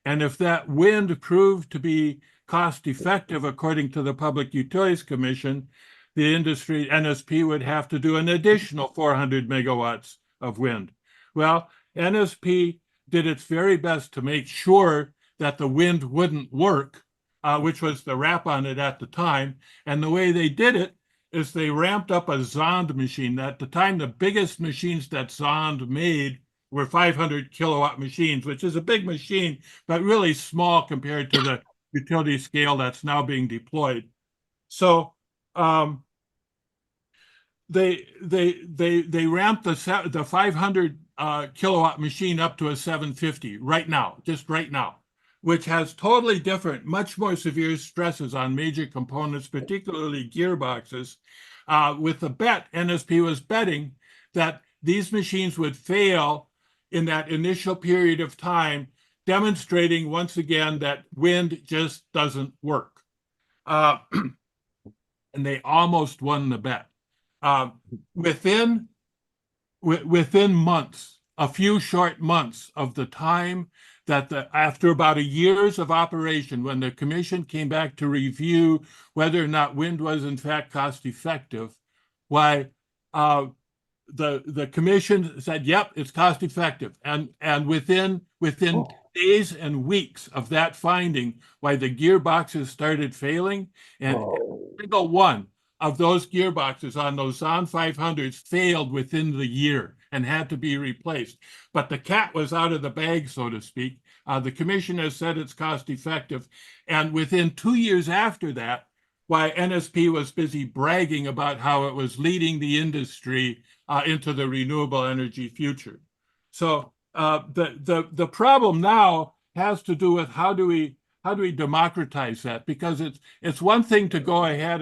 And if that wind proved to be cost effective, according to the Public Utilities Commission, the industry NSP would have to do an additional 400 megawatts of wind. Well, NSP did its very best to make sure that the wind wouldn't work, which was the rap on it at the time. And the way they did it is they ramped up a Zond machine. At the time, the biggest machines that Zond made were 500 kilowatt machines, which is a big machine, but really small compared to the utility scale that's now being deployed. So they ramped the 500 kilowatt machine up to a 750 right now, just right now, which has totally different, much more severe stresses on major components, particularly gearboxes. With the bet, NSP was betting that these machines would fail in that initial period of time, demonstrating once again that wind just doesn't work. And they almost won the bet. Within months, a few short months of the time that after about a years of operation, when the commission came back to review whether or not wind was in fact cost effective, why the commission said, yep, it's cost effective. And within days and weeks of that finding, why the gearboxes started failing, and every single one of those gearboxes on those Zond 500s failed within the year and had to be replaced. But the cat was out of the bag, so to speak. The commission has said it's cost effective. And within 2 years after that, why NSP was busy bragging about how it was leading the industry into the renewable energy future. So the problem now has to do with how do we democratize that? Because it's one thing to go ahead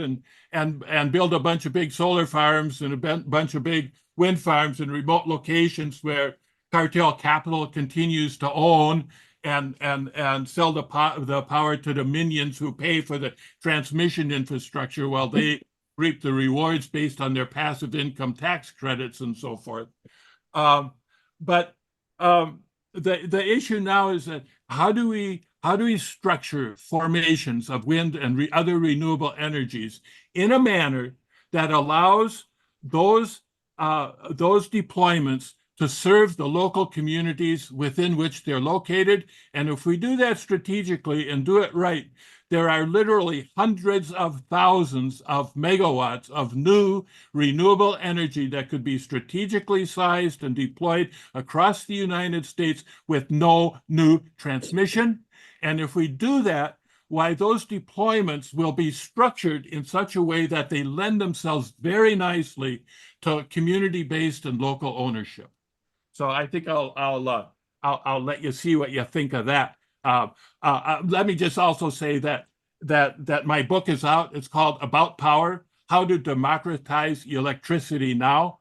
and build a bunch of big solar farms and a bunch of big wind farms in remote locations where cartel capital continues to own and sell the power to the minions who pay for the transmission infrastructure while they reap the rewards based on their passive income tax credits and so forth. But the issue now is that how do we structure formations of wind and other renewable energies in a manner that allows those deployments to serve the local communities within which they're located? And if we do that strategically and do it right, there are literally hundreds of thousands of megawatts of new renewable energy that could be strategically sized and deployed across the United States with no new transmission. And if we do that, why those deployments will be structured in such a way that they lend themselves very nicely to community-based and local ownership. So I think I'll let you see what you think of that. Let me just also say that my book is out. It's called About Power: How to Democratize Electricity Now.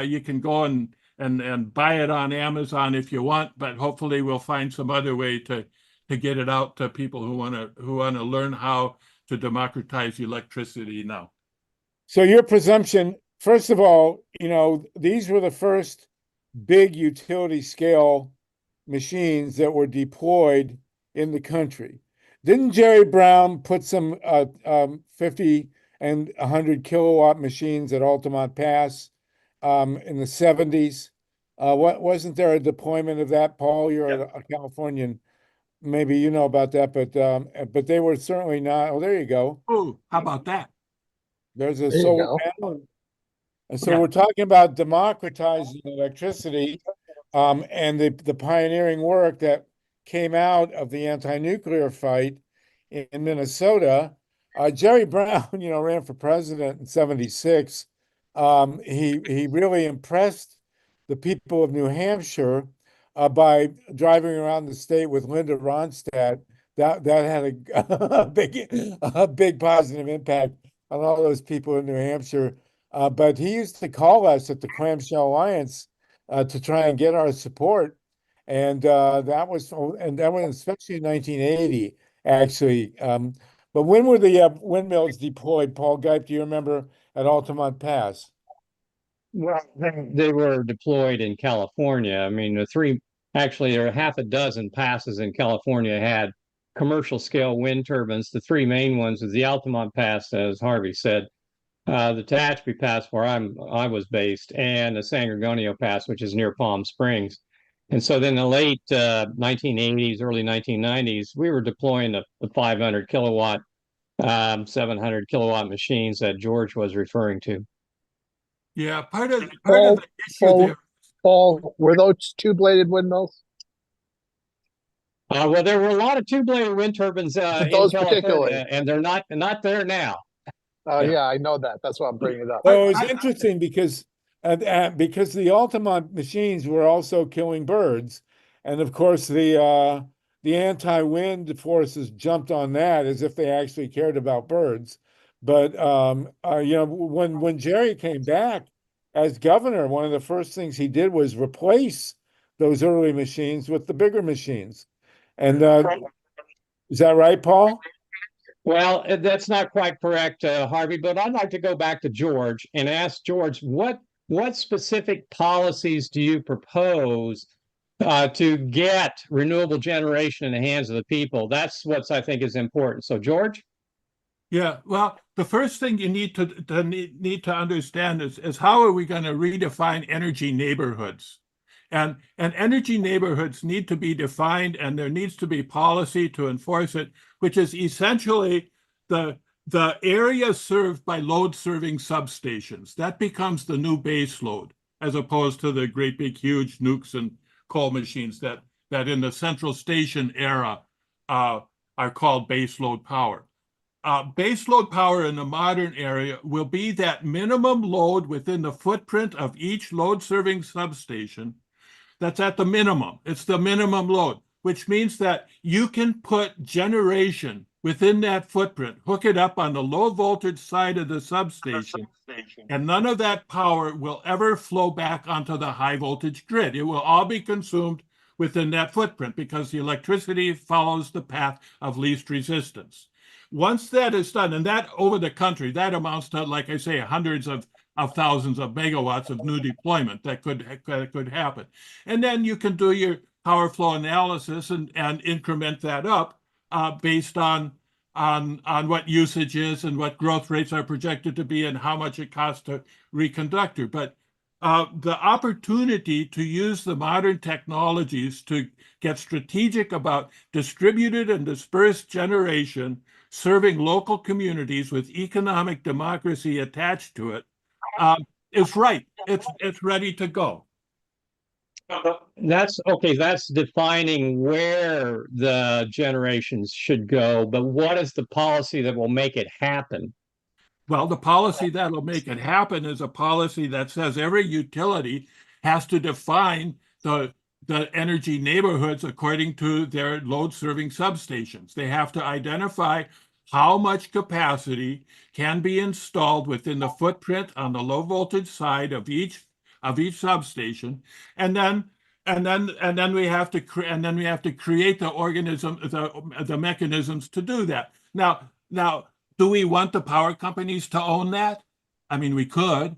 You can go and buy it on Amazon if you want, but hopefully we'll find some other way to get it out to people who want to learn how to democratize electricity now. So your presumption, first of all, these were the first big utility scale machines that were deployed in the country. Didn't Jerry Brown put some 50 and 100 kilowatt machines at Altamont Pass in the 70s? Wasn't there a deployment of that, Paul? You're a Californian. Maybe you know about that, but they were certainly not. Oh, there you go. Oh, how about that? There's a solar panel. And so we're talking about democratizing electricity, and the pioneering work that came out of the anti-nuclear fight in Minnesota. Jerry Brown, ran for president in '76. He really impressed the people of New Hampshire by driving around the state with Linda Ronstadt. That had a big positive impact on all those people in New Hampshire. But he used to call us at the Clamshell Alliance to try and get our support, and that was especially in 1980, actually. But when were the windmills deployed, Paul Geip? Do you remember at Altamont Pass? Well, they were deployed in California. I mean, there are half a dozen passes in California had commercial scale wind turbines. The three main ones was the Altamont Pass, as Harvey said, the Tehachapi Pass, where I was based, and the San Gorgonio Pass, which is near Palm Springs. And so then the late 1980s, early 1990s, we were deploying the 500 kilowatt, 700 kilowatt machines that George was referring to. Yeah, part of the issue there. Paul, were those two-bladed windmills? Well, there were a lot of two-bladed wind turbines in California, and they're not there now. Yeah, I know that. That's why I'm bringing it up. Well, it was interesting because the Altamont machines were also killing birds, and of course the anti-wind forces jumped on that as if they actually cared about birds. But when Jerry came back as governor, one of the first things he did was replace those early machines with the bigger machines. And is that right, Paul? Well, that's not quite correct, Harvey, but I'd like to go back to George and ask George, what specific policies do you propose to get renewable generation in the hands of the people? That's what I think is important. So, George? Yeah, well, the first thing you need to understand is how are we going to redefine energy neighborhoods? And energy neighborhoods need to be defined, and there needs to be policy to enforce it, which is essentially the area served by load-serving substations. That becomes the new base load, as opposed to the great big huge nukes and coal machines that in the central station era are called base load power. baseload power in the modern area will be that minimum load within the footprint of each load-serving substation. That's at the minimum. It's the minimum load, which means that you can put generation within that footprint, hook it up on the low voltage side of the substation, and none of that power will ever flow back onto the high voltage grid. It will all be consumed within that footprint because the electricity follows the path of least resistance. Once that is done, and that over the country, that amounts to, like I say, hundreds of thousands of megawatts of new deployment that could happen. And then you can do your power flow analysis and increment that up based on what usage is and what growth rates are projected to be and how much it costs to reconductor. But the opportunity to use the modern technologies to get strategic about distributed and dispersed generation serving local communities with economic democracy attached to it is right. It's ready to go. That's okay. That's defining where the generations should go, but what is the policy that will make it happen? Well, the policy that'll make it happen is a policy that says every utility has to define the energy neighborhoods according to their load serving substations. They have to identify how much capacity can be installed within the footprint on the low voltage side of each substation, and then we have to create the mechanisms to do that. Now, do we want the power companies to own that? I mean, we could,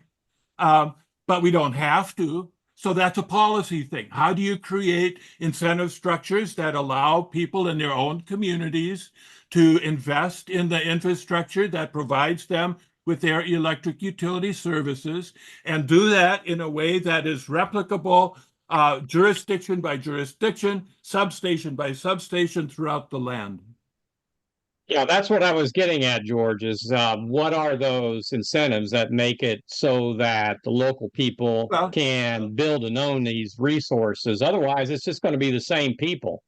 but we don't have to. So that's a policy thing. How do you create incentive structures that allow people in their own communities to invest in the infrastructure that provides them with their electric utility services, and do that in a way that is replicable jurisdiction by jurisdiction, substation by substation throughout the land? Yeah, that's what I was getting at, George, is what are those incentives that make it so that the local people can build and own these resources? Otherwise, it's just going to be the same people.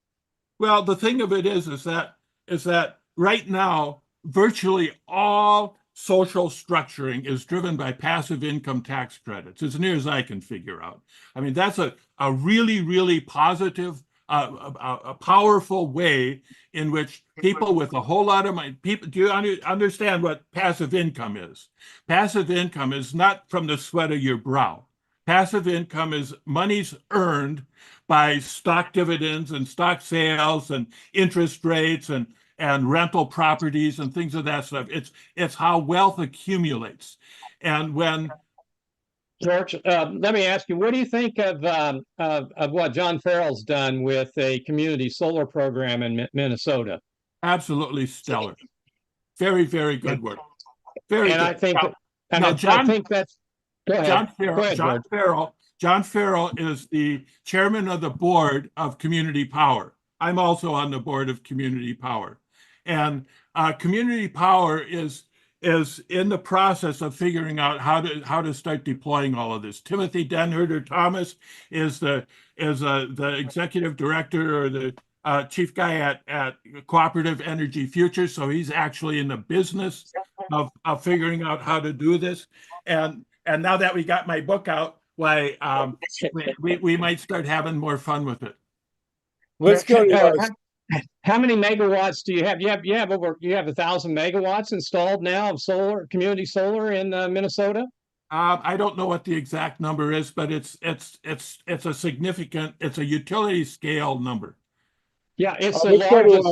Well, the thing of it is that right now, virtually all social structuring is driven by passive income tax credits, as near as I can figure out. I mean, that's a really, really positive, a powerful way in which people with a whole lot of money, do you understand what passive income is? Passive income is not from the sweat of your brow. Passive income is monies earned by stock dividends and stock sales and interest rates and rental properties and things of that stuff. It's how wealth accumulates. And when George, let me ask you, what do you think of what John Farrell's done with a community solar program in Minnesota? Absolutely stellar. Very, very good work. Very and good. I think John, I think that's go ahead. John Farrell is the chairman of the board of Community Power. I'm also on the board of Community Power. And Community Power is in the process of figuring out how to start deploying all of this. Timothy Denherter Thomas is the executive director or the chief guy at Cooperative Energy Future. So he's actually in the business of figuring out how to do this. And now that we got my book out, why we might start having more fun with it. Let's go to how many megawatts do you have? You have 1,000 megawatts installed now of solar, community solar in Minnesota. I don't know what the exact number is, but it's a significant, it's a utility scale number. Yeah, it's the largest,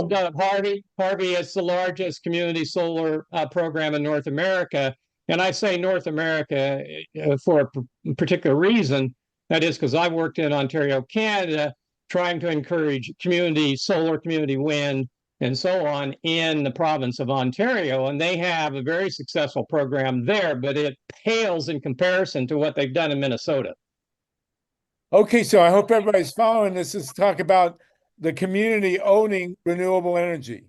Harvey, it's the largest community solar program in North America. And I say North America for a particular reason. That is because I worked in Ontario, Canada, trying to encourage community solar, community wind, and so on in the province of Ontario. And they have a very successful program there, but it pales in comparison to what they've done in Minnesota. Okay, so I hope everybody's following this. Is talk about the community owning renewable energy.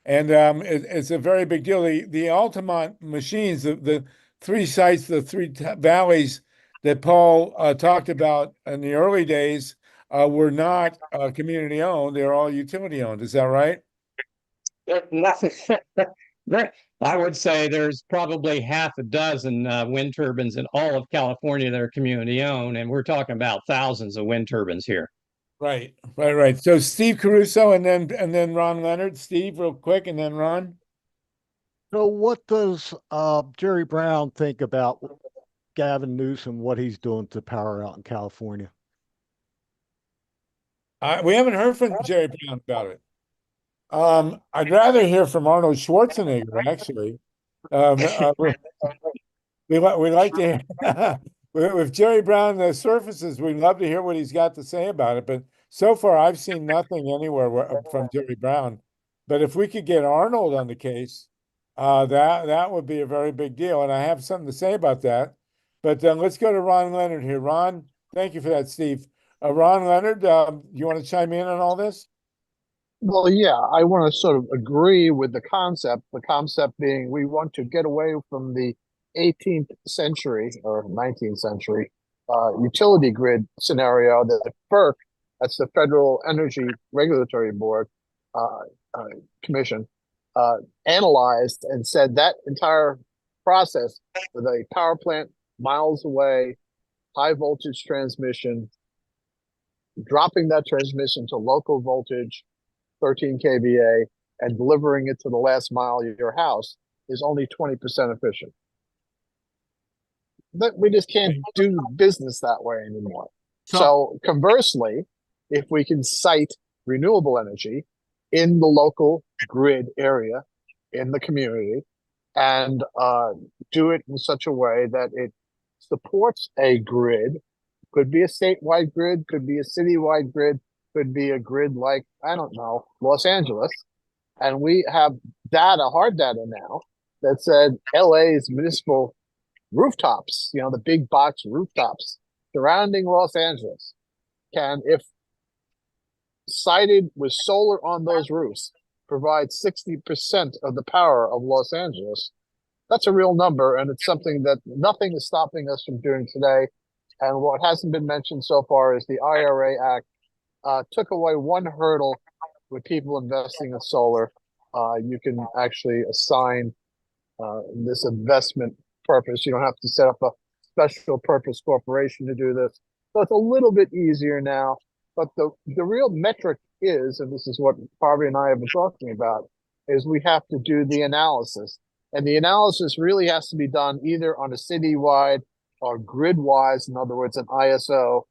And it's a very big deal. The Altamont machines, the three sites, the three valleys that Paul talked about in the early days were not community owned. They're all utility owned. Is that right? I would say there's probably half a dozen wind turbines in all of California that are community owned, and we're talking about thousands of wind turbines here. Right. So Steve Caruso and then Ron Leonard. Steve, real quick, and then Ron. So what does Jerry Brown think about Gavin Newsom, what he's doing to power out in California? We haven't heard from Jerry Brown about it. I'd rather hear from Arnold Schwarzenegger, actually. We like to hear with Jerry Brown surfaces. We'd love to hear what he's got to say about it. But so far, I've seen nothing anywhere from Jerry Brown. But if we could get Arnold on the case, that would be a very big deal. And I have something to say about that. But let's go to Ron Leonard here. Ron, thank you for that, Steve. Ron Leonard, you want to chime in on all this? Well, yeah, I want to sort of agree with the concept being we want to get away from the 18th century or 19th century utility grid scenario that the FERC, that's the Federal Energy Regulatory Board Commission, analyzed and said that entire process with a power plant miles away, high voltage transmission, dropping that transmission to local voltage, 13 kVA, and delivering it to the last mile of your house is only 20% efficient. But we just can't do business that way anymore. So conversely, if we can site renewable energy in the local grid area, in the community, and do it in such a way that it supports a grid, could be a statewide grid, could be a citywide grid, could be a grid like, I don't know, Los Angeles. And we have data, hard data now, that said LA's municipal rooftops, the big box rooftops surrounding Los Angeles, can, if sited with solar on those roofs, provide 60% of the power of Los Angeles. That's a real number, and it's something that nothing is stopping us from doing today. And what hasn't been mentioned so far is the IRA Act took away one hurdle with people investing in solar. You can actually assign this investment purpose. You don't have to set up a special purpose corporation to do this. So it's a little bit easier now. But the real metric is, and this is what Harvey and I have been talking about, is we have to do the analysis. And the analysis really has to be done either on a citywide or grid-wise, in other words, an ISO,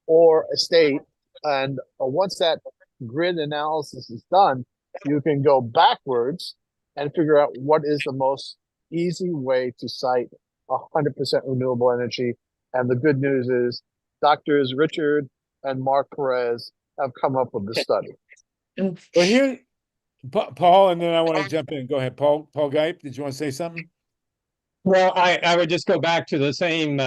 or a state. And once that grid analysis is done, you can go backwards and figure out what is the most easy way to site 100% renewable energy. And the good news is Doctors Richard and Mark Perez have come up with the study. Well, here, Paul, and then I want to jump in. Go ahead, Paul Geip, did you want to say something? Well, I would just go back to the same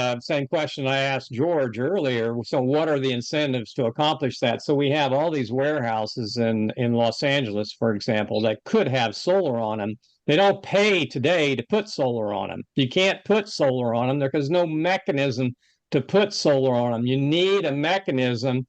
question I asked George earlier. So what are the incentives to accomplish that? So we have all these warehouses in Los Angeles, for example, that could have solar on them. They don't pay today to put solar on them. You can't put solar on them. There's no mechanism to put solar on them. You need a mechanism.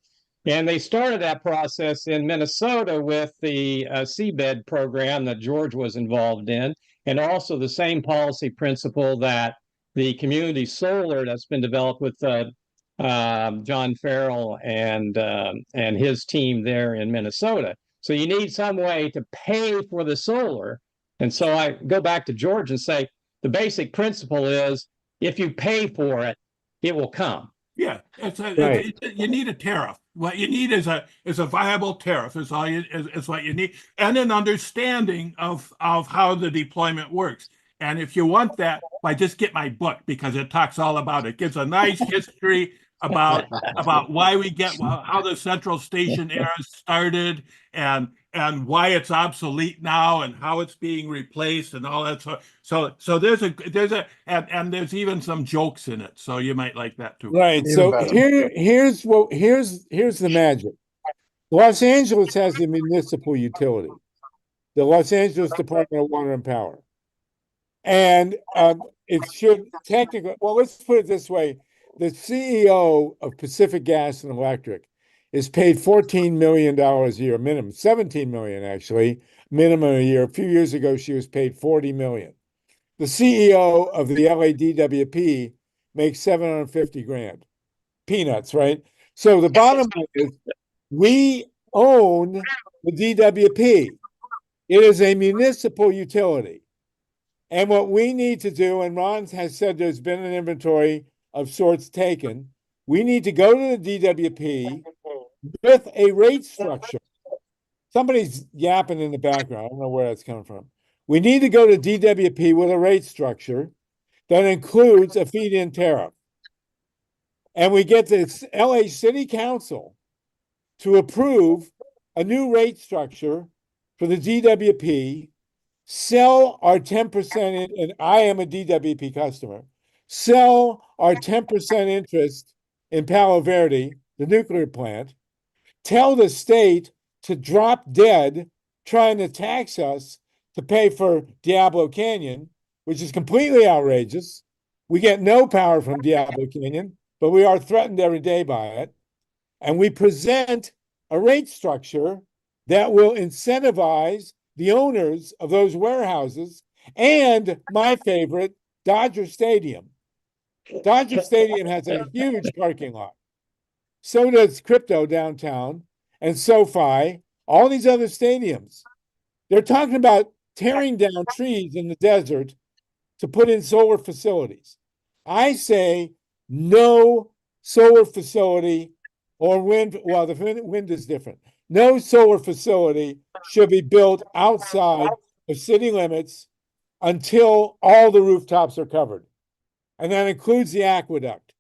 And they started that process in Minnesota with the seabed program that George was involved in. And also the same policy principle that the community solar that's been developed with John Farrell and his team there in Minnesota. So you need some way to pay for the solar. And so I go back to George and say, the basic principle is if you pay for it, it will come. Yeah, you need a tariff. What you need is a viable tariff. Is what you need, and an understanding of how the deployment works. And if you want that, just get my book, because it talks all about it. It gives a nice history about why we get how the central station era started and why it's obsolete now and how it's being replaced and all that. So there's even some jokes in it. So you might like that too. Right. So here's the magic. Los Angeles has the municipal utility, the Los Angeles Department of Water and Power. And it should technically, well, let's put it this way. The CEO of Pacific Gas and Electric is paid $14 million a year minimum, $17 million actually, minimum a year. A few years ago, she was paid 40 million. The CEO of the LADWP makes 750 grand. Peanuts, right? So the bottom line is we own the DWP. It is a municipal utility. And what we need to do, and Ron has said there's been an inventory of sorts taken, we need to go to the DWP with a rate structure. Somebody's yapping in the background. I don't know where that's coming from. We need to go to DWP with a rate structure that includes a feed-in tariff. And we get the LA City Council to approve a new rate structure for the DWP, sell our 10%, and I am a DWP customer, sell our 10% interest in Palo Verde, the nuclear plant, tell the state to drop dead trying to tax us to pay for Diablo Canyon, which is completely outrageous. We get no power from Diablo Canyon, but we are threatened every day by it. And we present a rate structure that will incentivize the owners of those warehouses and my favorite, Dodger Stadium. Dodger Stadium has a huge parking lot. So does Crypto downtown and SoFi, all these other stadiums. They're talking about tearing down trees in the desert to put in solar facilities. I say no solar facility or wind. Well, the wind is different. No solar facility should be built outside of city limits until all the rooftops are covered. And that includes the aqueduct.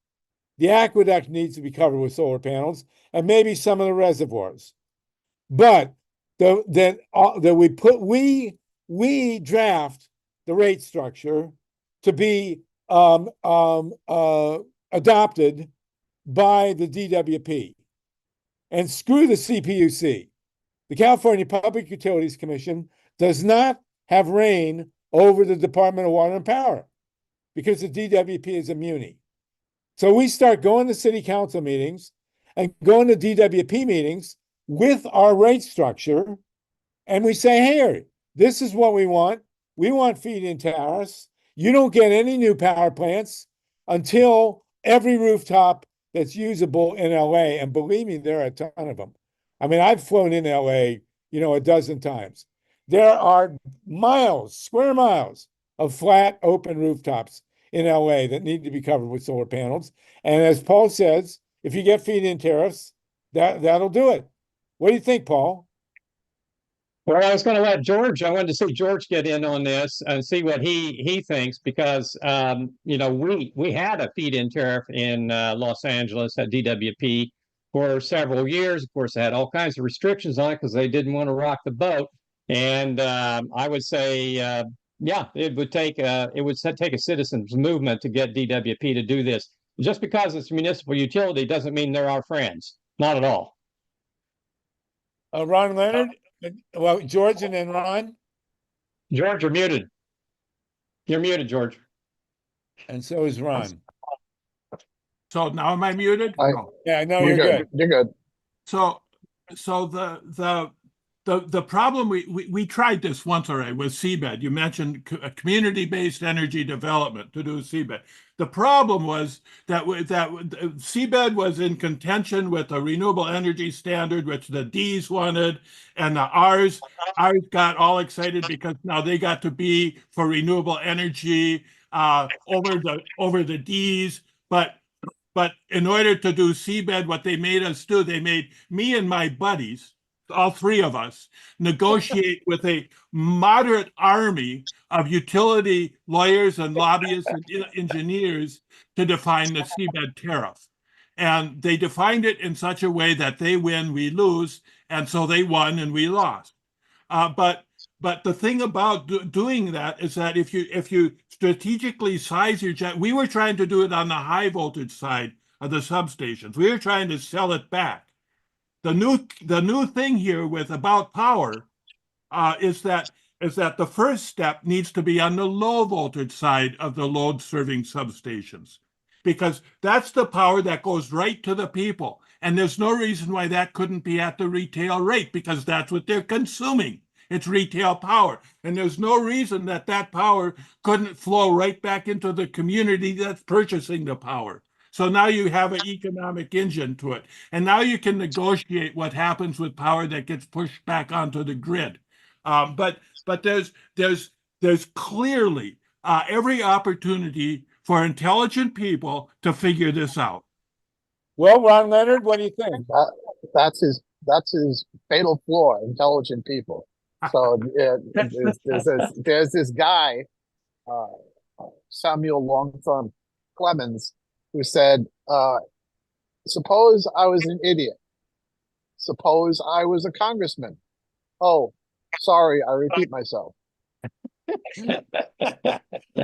The aqueduct needs to be covered with solar panels and maybe some of the reservoirs. But we draft the rate structure to be adopted by the DWP. And screw the CPUC. The California Public Utilities Commission does not have reign over the Department of Water and Power because the DWP is a muni. So we start going to city council meetings and going to DWP meetings with our rate structure, and we say, hey, this is what we want. We want feed-in tariffs. You don't get any new power plants until every rooftop that's usable in LA, and believe me, there are a ton of them. I mean, I've flown in LA, a dozen times. There are square miles of flat open rooftops in LA that need to be covered with solar panels. And as Paul says, if you get feed-in tariffs, that'll do it. What do you think, Paul? Well, I was going to let George, I wanted to see George get in on this and see what he thinks because, we had a feed-in tariff in Los Angeles at DWP for several years. Of course, it had all kinds of restrictions on it because they didn't want to rock the boat. And I would say, it would take a citizens movement to get DWP to do this. Just because it's a municipal utility doesn't mean they're our friends. Not at all. Ron Leonard? Well, George and then Ron. George, you're muted. You're muted, George. And so is Ron. So now am I muted? Yeah, no, you're good. You're good. So the problem we tried this once already with seabed. You mentioned community-based energy development to do seabed. The problem was that seabed was in contention with the renewable energy standard, which the D's wanted, and the R's got all excited because now they got to be for renewable energy over the D's, but in order to do seabed, what they made us do, they made me and my buddies, all three of us, negotiate with a moderate army of utility lawyers and lobbyists and engineers to define the seabed tariff. And they defined it in such a way that they win, we lose, and so they won and we lost. But the thing about doing that is that if you strategically size your we were trying to do it on the high voltage side of the substations. We were trying to sell it back. The new thing here with about power is that the first step needs to be on the low voltage side of the load serving substations, because that's the power that goes right to the people. And there's no reason why that couldn't be at the retail rate, because that's what they're consuming It's retail power. And there's no reason that that power couldn't flow right back into the community that's purchasing the power. So now you have an economic engine to it. And now you can negotiate what happens with power that gets pushed back onto the grid. But there's clearly every opportunity for intelligent people to figure this out. Well, Ron Leonard, what do you think? That's his fatal flaw, intelligent people. So there's this guy, Samuel Longthorn Clemens, who said, suppose I was an idiot. Suppose I was a congressman. Oh, sorry, I repeat myself.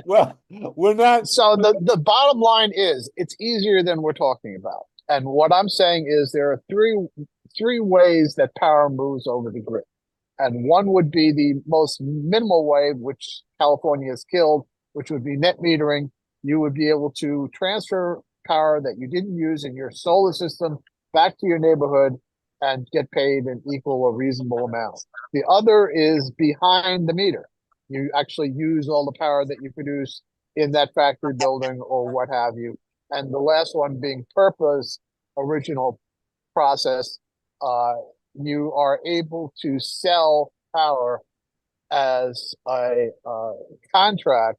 Well, we're not. So the bottom line is, it's easier than we're talking about. And what I'm saying is there are three ways that power moves over the grid. And one would be the most minimal way, which California has killed, which would be net metering. You would be able to transfer power that you didn't use in your solar system back to your neighborhood and get paid an equal or reasonable amount. The other is behind the meter. You actually use all the power that you produce in that factory building or what have you. And the last one being PURPA's original process, you are able to sell power as a contract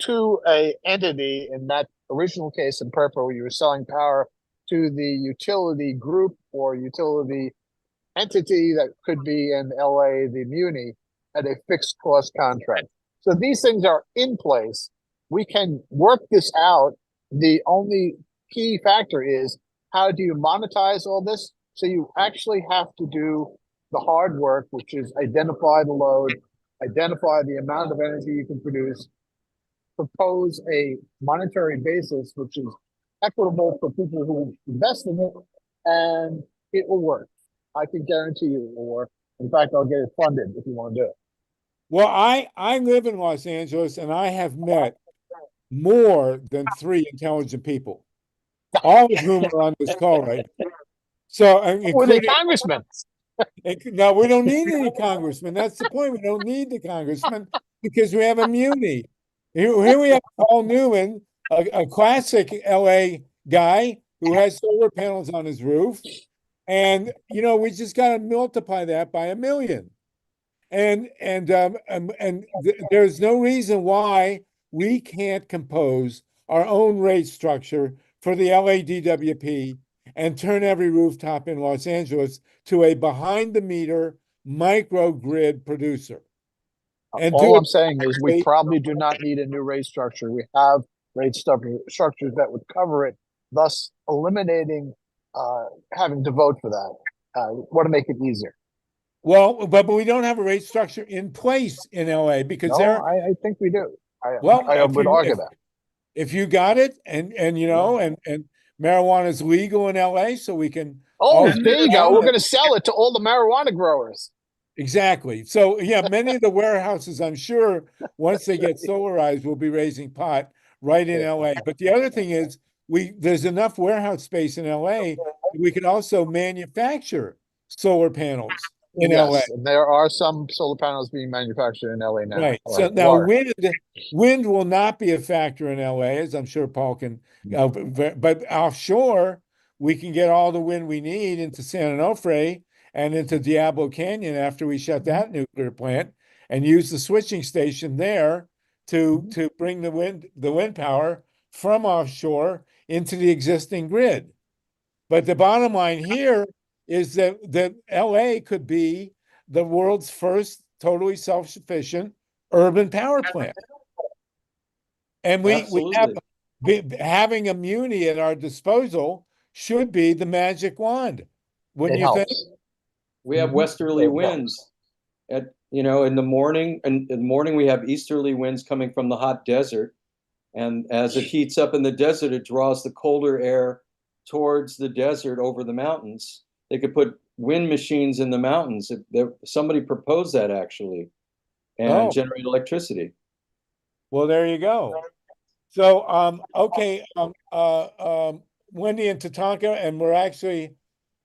to a entity. In that original case in PURPA, where you were selling power to the utility group or utility entity that could be in LA, the Muni, at a fixed cost contract. So these things are in place. We can work this out. The only key factor is, how do you monetize all this? So you actually have to do the hard work, which is identify the load, identify the amount of energy you can produce, propose a monetary basis, which is equitable for people who invest in it, and it will work. I can guarantee you it will work. In fact, I'll get it funded if you want to do it. Well, I live in Los Angeles, and I have met more than 3 intelligent people, all of whom are on this call right now. So, Were they congressmen? No, we don't need any congressmen. That's the point. We don't need the congressman because we have immunity. Here we have Paul Newman, a classic LA guy who has solar panels on his roof. And, we just got to multiply that by 1 million. And there's no reason why we can't compose our own rate structure for the LADWP and turn every rooftop in Los Angeles to a behind-the-meter microgrid producer. And all I'm saying is we probably do not need a new rate structure. We have rate structures that would cover it, thus eliminating having to vote for that. Want to make it easier. Well, but we don't have a rate structure in place in LA because I think we do. I would argue that. If you got it and marijuana is legal in LA, so we can. Oh, there you go. We're going to sell it to all the marijuana growers. Exactly. So yeah, many of the warehouses, I'm sure, once they get solarized, will be raising pot right in LA. But the other thing is, there's enough warehouse space in LA. We can also manufacture solar panels in LA. And there are some solar panels being manufactured in LA now. Right. So now wind will not be a factor in LA, as I'm sure Paul can. But offshore, we can get all the wind we need into San Onofre and into Diablo Canyon after we shut that nuclear plant, and use the switching station there to bring the wind power from offshore into the existing grid. But the bottom line here is that LA could be the world's first totally self-sufficient urban power plant. And we have having immunity at our disposal should be the magic wand. Wouldn't you think? We have westerly winds in the morning. And in the morning, we have easterly winds coming from the hot desert. And as it heats up in the desert, it draws the colder air towards the desert over the mountains. They could put wind machines in the mountains. Somebody proposed that actually, and generate electricity. Well, there you go. So, okay, Wendy and Tatanka, and we're actually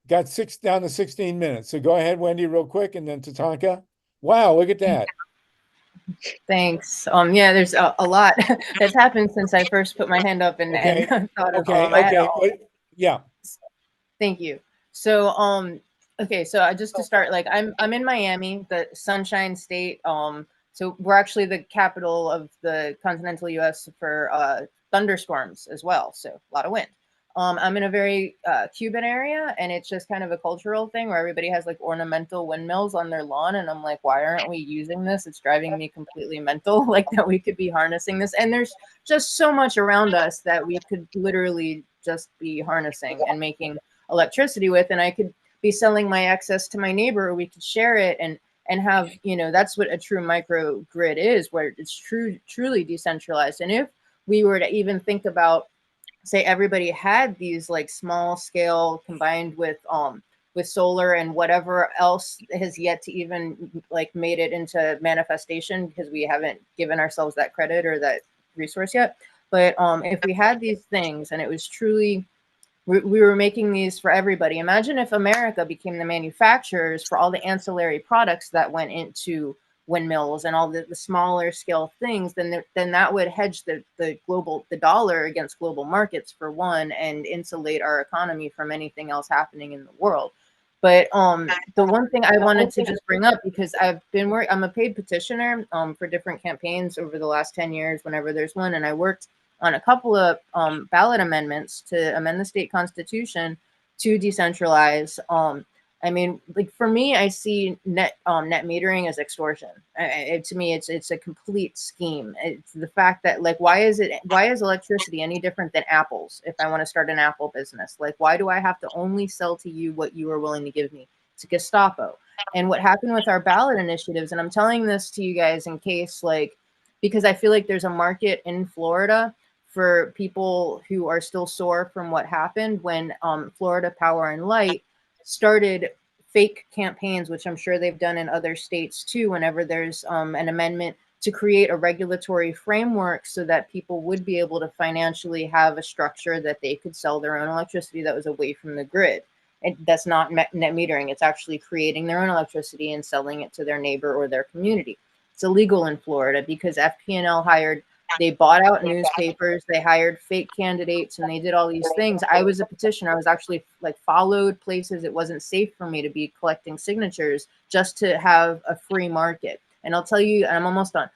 got down to 16 minutes. So go ahead, Wendy, real quick, and then Tatanka. Wow, look at that. Thanks. Yeah, there's a lot that's happened since I first put my hand up and Okay. thought of Okay. I had Okay. Yeah. Thank you. So okay, so just to start, like I'm in Miami, the Sunshine State. So we're actually the capital of the continental US for thunderstorms as well. So a lot of wind. I'm in a very Cuban area, and it's just kind of a cultural thing where everybody has like ornamental windmills on their lawn, and I'm like, why aren't we using this? It's driving me completely mental, like that we could be harnessing this. And there's just so much around us that we could literally just be harnessing and making electricity with, and I could be selling my excess to my neighbor, or we could share it and have, you know, that's what a true microgrid is, where it's truly decentralized. And if we were to even think about, say, everybody had these like small scale combined with solar and whatever else has yet to even like made it into manifestation, because we haven't given ourselves that credit or that resource yet. But if we had these things and it was truly, we were making these for everybody. Imagine if America became the manufacturers for all the ancillary products that went into windmills and all the smaller scale things, then that would hedge the dollar against global markets for one, and insulate our economy from anything else happening in the world. But the one thing I wanted to just bring up, because I'm a paid petitioner for different campaigns over the last 10 years whenever there's one, and I worked on a couple of ballot amendments to amend the state constitution to decentralize. I mean, like for me, I see net metering as extortion. To me, it's a complete scheme. It's the fact that, like, why is electricity any different than apples? If I want to start an apple business, like, why do I have to only sell to you what you are willing to give me? It's a Gestapo. And what happened with our ballot initiatives, and I'm telling this to you guys in case, like, because I feel like there's a market in Florida for people who are still sore from what happened when Florida Power and Light started fake campaigns, which I'm sure they've done in other states too, whenever there's an amendment to create a regulatory framework so that people would be able to financially have a structure that they could sell their own electricity that was away from the grid. And that's not net metering. It's actually creating their own electricity and selling it to their neighbor or their community. It's illegal in Florida because FP&L they bought out newspapers, they hired fake candidates, and they did all these things. I was a petitioner. I was actually like followed places it wasn't safe for me to be collecting signatures just to have a free market. And I'll tell you, and I'm almost done.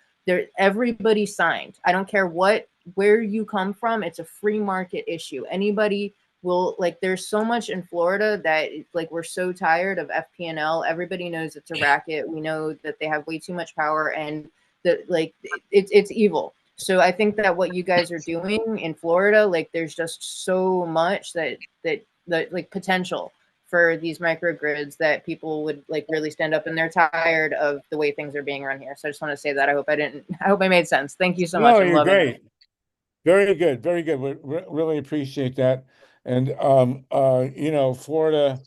Everybody signed. I don't care where you come from. It's a free market issue. Anybody will, like, there's so much in Florida that, like, we're so tired of FP&L. Everybody knows it's a racket. We know that they have way too much power, and that, like, it's evil. So I think that what you guys are doing in Florida, like, there's just so much that like potential for these microgrids that people would like really stand up, and they're tired of the way things are being run here. So I just want to say that. I hope I made sense. Thank you so much. No, I'm you're loving great. it. Very good. Very good. We really appreciate that. And you know, Florida,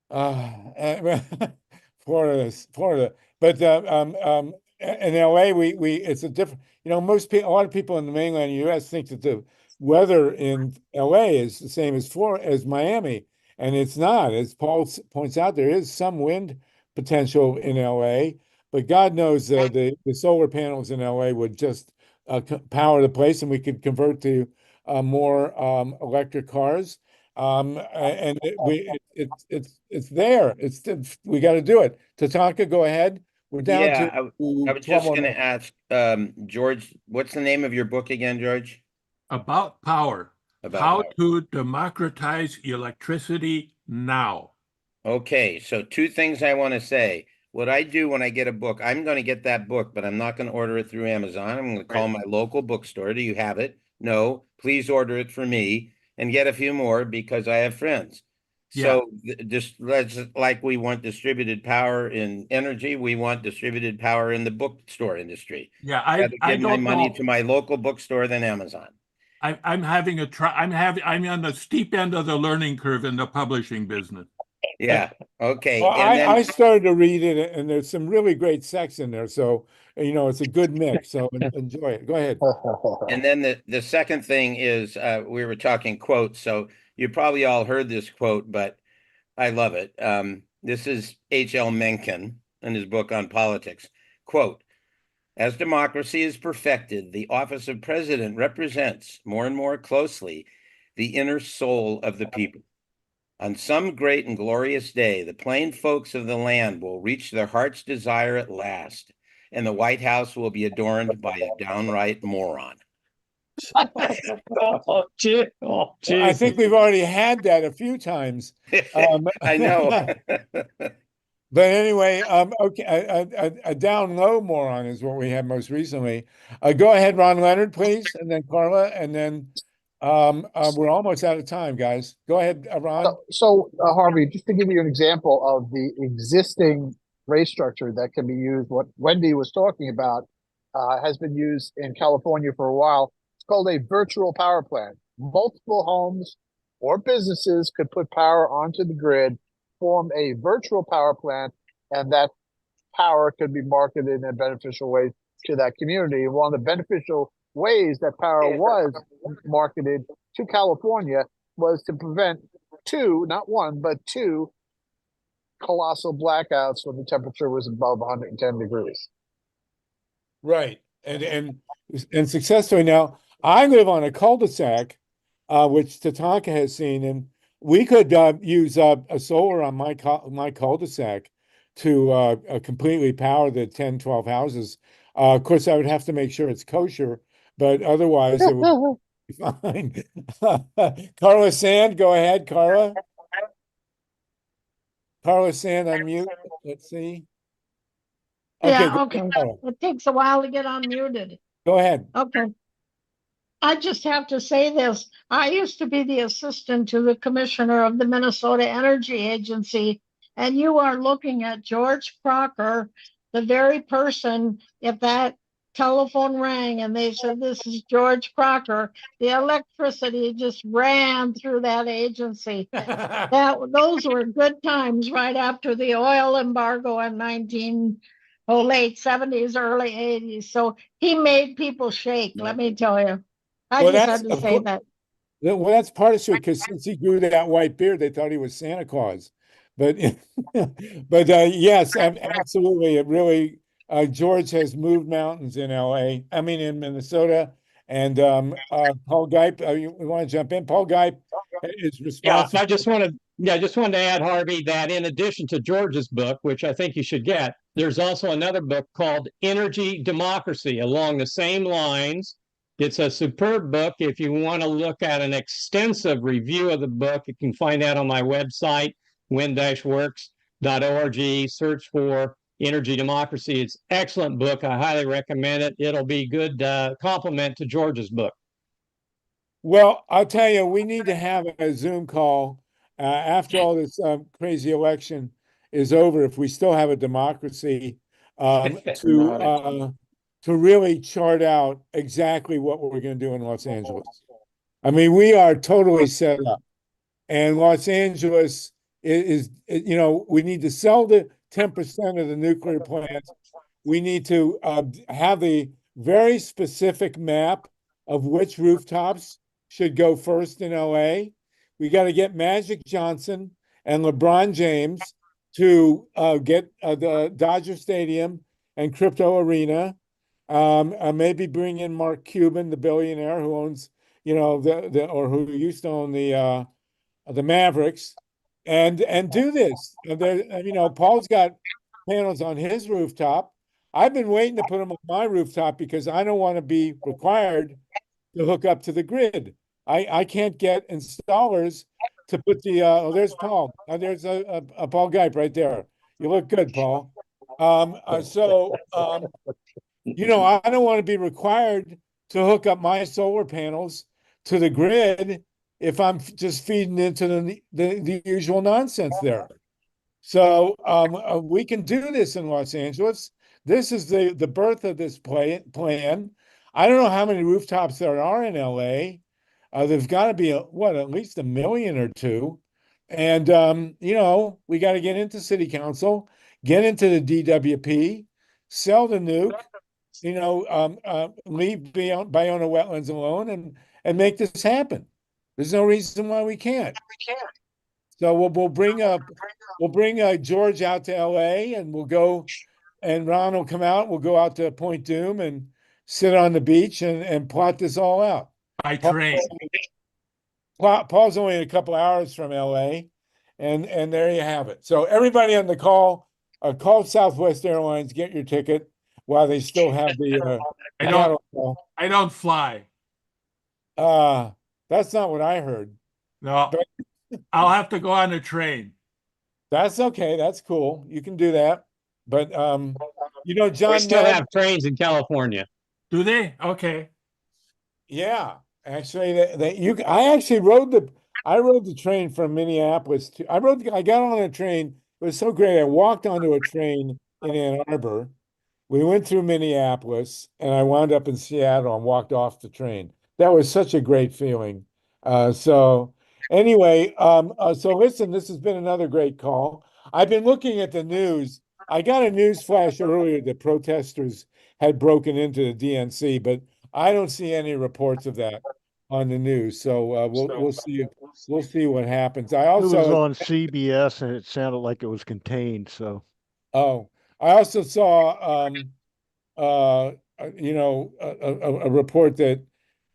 Florida. But in LA, we it's a different. You know, a lot of people in the mainland U.S. think that the weather in LA is the same as Miami, and it's not. As Paul points out, there is some wind potential in LA, but God knows the solar panels in LA would just power the place, and we could convert to more electric cars. And it's there. We got to do it. Tatanka, go ahead. We're down Yeah, to I was 12 just more going to minutes. ask George, what's the name of your book again, George? About power. About How power. to democratize electricity now. Okay, so two things I want to say. What I do when I get a book, I'm going to get that book, but I'm not going to order it through Amazon. I'm going to call my local bookstore. Do you have it? No, please order it for me and get a few more because I have friends. So just like we want distributed power in energy, we want distributed power in the bookstore industry. Yeah, I'd I give my don't money know. to my local bookstore than Amazon. I'm on the steep end of the learning curve in the publishing business. Yeah. Okay. Well, And then I started to read it, and there's some really great sex in there. So, you know, it's a good mix. So enjoy it. Go ahead. And then the second thing is we were talking quotes. So you probably all heard this quote, but I love it. This is H.L. Mencken, in his book on politics, quote, "As democracy is perfected, the office of president represents more and more closely the inner soul of the people. On some great and glorious day, the plain folks of the land will reach their heart's desire at last, and the White House will be adorned by a downright moron." Oh, I geez. think we've already had that a few times. I know. But anyway, okay, a down low moron is what we had most recently. Go ahead, Ron Leonard, please, and then Carla, and then we're almost out of time, guys. Go ahead, Ron. Harvey, just to give you an example of the existing rate structure that can be used, what Wendy was talking about has been used in California for a while. It's called a virtual power plant. Multiple homes or businesses could put power onto the grid, form a virtual power plant, and that power could be marketed in a beneficial way to that community. And one of the beneficial ways that power was marketed to California was to prevent two, not one, but two colossal blackouts when the temperature was above 110 degrees. Right. And successfully now, I live on a cul-de-sac, which Tatanka has seen, and we could use a solar on my cul-de-sac to completely power the 10, 12 houses. Of course, I would have to make sure it's kosher, but otherwise it would be fine. Carla Sand, go ahead, Carla. Carla Sand, unmute. Let's see. Yeah, go okay. Carla. It takes a while to get unmuted. Go ahead. Okay. I just have to say this. I used to be the assistant to the commissioner of the Minnesota Energy Agency, and you are looking at George Crocker, the very person, if that telephone rang and they said, "This is George Crocker," the electricity just ran through that agency. Those were good times right after the oil embargo in late 70s, early 80s. So he made people shake, let me tell you. I Well, just that's had to of say course, that. well, that's part of it because since he grew that white beard, they thought he was Santa Claus. But but yes, absolutely. It really George has moved mountains in LA. I mean in Minnesota. And Paul Geip, you want to jump in? Paul Geip is Yeah, responsible. I just wanted to add, Harvey, that in addition to George's book, which I think you should get, there's also another book called Energy Democracy along the same lines. It's a superb book. If you want to look at an extensive review of the book, you can find that on my website, win-works.org. Search for Energy Democracy. It's an excellent book. I highly recommend it. It'll be good complement to George's book. Well, I'll tell you, we need to have a Zoom call after all this crazy election is over, if we still have a democracy, to really chart out exactly what we're going to do in Los Angeles. I mean, we are totally set up, and Los Angeles is we need to sell the 10% of the nuclear plants. We need to have a very specific map of which rooftops should go first in LA. We got to get Magic Johnson and LeBron James to get the Dodger Stadium and Crypto Arena. Maybe bring in Mark Cuban, the billionaire who owns, or who used to own the Mavericks, and do this. Paul's got panels on his rooftop. I've been waiting to put them on my rooftop because I don't want to be required to hook up to the grid. I can't get installers to put the there's Paul. There's a Paul Geip right there. You look good, Paul. I don't want to be required to hook up my solar panels to the grid if I'm just feeding into the usual nonsense there. So we can do this in Los Angeles. This is the birth of this plan. I don't know how many rooftops there are in LA. There's got to be at least 1 million or two. And we got to get into city council, get into the DWP, sell the nuke, leave Bayona wetlands alone and make this happen. There's no reason why we can't. So we'll bring George out to LA, and we'll go, and Ron will come out. We'll go out to Point Doom and sit on the beach and plot this all out. By train. Paul's only a couple hours from LA, and there you have it. So everybody on the call, call Southwest Airlines, get your ticket while they still have the. I don't fly. That's not what I heard. No, but I'll have to go on a train. That's okay. That's cool. You can do that. But John, we still have trains in California. Do they? Okay. Yeah, actually, I actually rode the train from Minneapolis to. I got on a train. It was so great. I walked onto a train in Ann Arbor. We went through Minneapolis, and I wound up in Seattle and walked off the train. That was such a great feeling. So anyway, so listen, this has been another great call. I've been looking at the news. I got a news flash earlier that protesters had broken into the DNC, but I don't see any reports of that on the news. So we'll see. We'll see what happens. It was on CBS, and it sounded like it was contained. So, I also saw a report that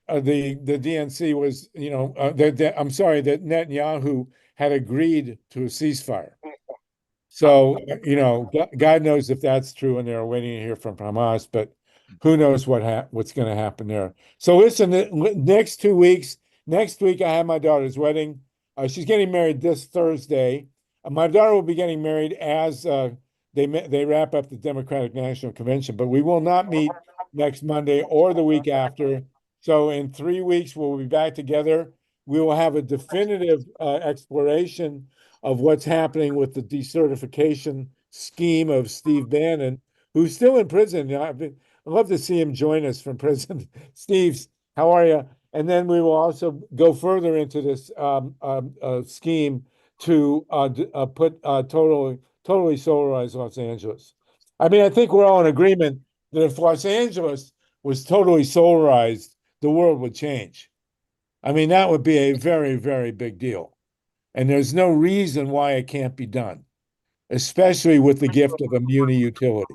the DNC was I'm sorry, that Netanyahu had agreed to a ceasefire. So God knows if that's true, and they're waiting to hear from Hamas, but who knows what's going to happen there. So listen, next 2 weeks. Next week I have my daughter's wedding. She's getting married this Thursday. My daughter will be getting married as they wrap up the Democratic National Convention, but we will not meet next Monday or the week after. So in 3 weeks, we'll be back together. We will have a definitive exploration of what's happening with the decertification scheme of Steve Bannon, who's still in prison. I'd love to see him join us from prison. Steve, how are you? And then we will also go further into this scheme to put totally solarize Los Angeles. I mean, I think we're all in agreement that if Los Angeles was totally solarized, the world would change. I mean, that would be a very, very big deal. And there's no reason why it can't be done, especially with the gift of immune utility.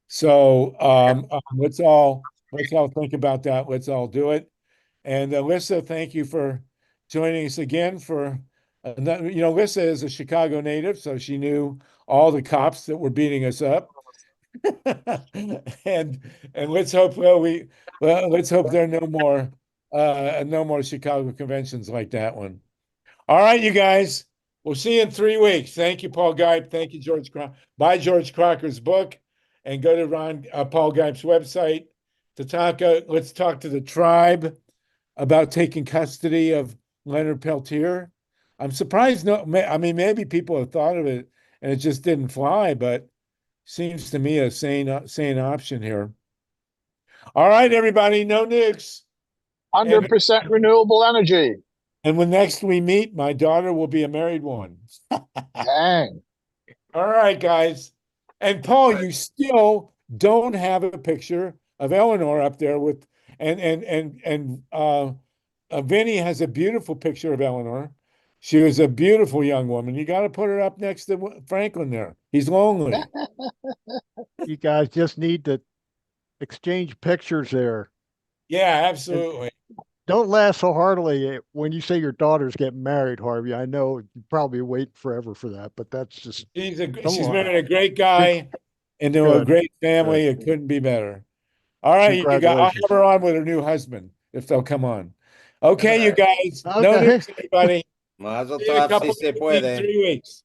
So let's all think about that. Let's all do it. And Alyssa, thank you for joining us again. Alyssa is a Chicago native, so she knew all the cops that were beating us up. and let's hope let's hope there are no more Chicago conventions like that one. All right, you guys. We'll see you in 3 weeks. Thank you, Paul Geip. Thank you, George Crocker. Buy George Crocker's book and go to Paul Geip's website. Let's talk to the tribe about taking custody of Leonard Peltier. I'm surprised. Maybe people have thought of it and it just didn't fly, but seems to me a sane option here. All right, everybody, no nukes. 100% renewable energy. And when next we meet, my daughter will be a married woman. Dang. All right, guys. And Paul, you still don't have a picture of Eleanor up there with, and Vinny has a beautiful picture of Eleanor. She was a beautiful young woman. You got to put her up next to Franklin there. He's lonely. You guys just need to exchange pictures there. Yeah, absolutely. Don't laugh so heartily when you say your daughter's getting married, Harvey. I know you probably wait forever for that, but that's just. She's married a great guy into a great family. It couldn't be better. All right, I'll have her on with her new husband if they'll come on. Okay, you guys. No news, everybody. Mazel tov, si se puede. 3 weeks.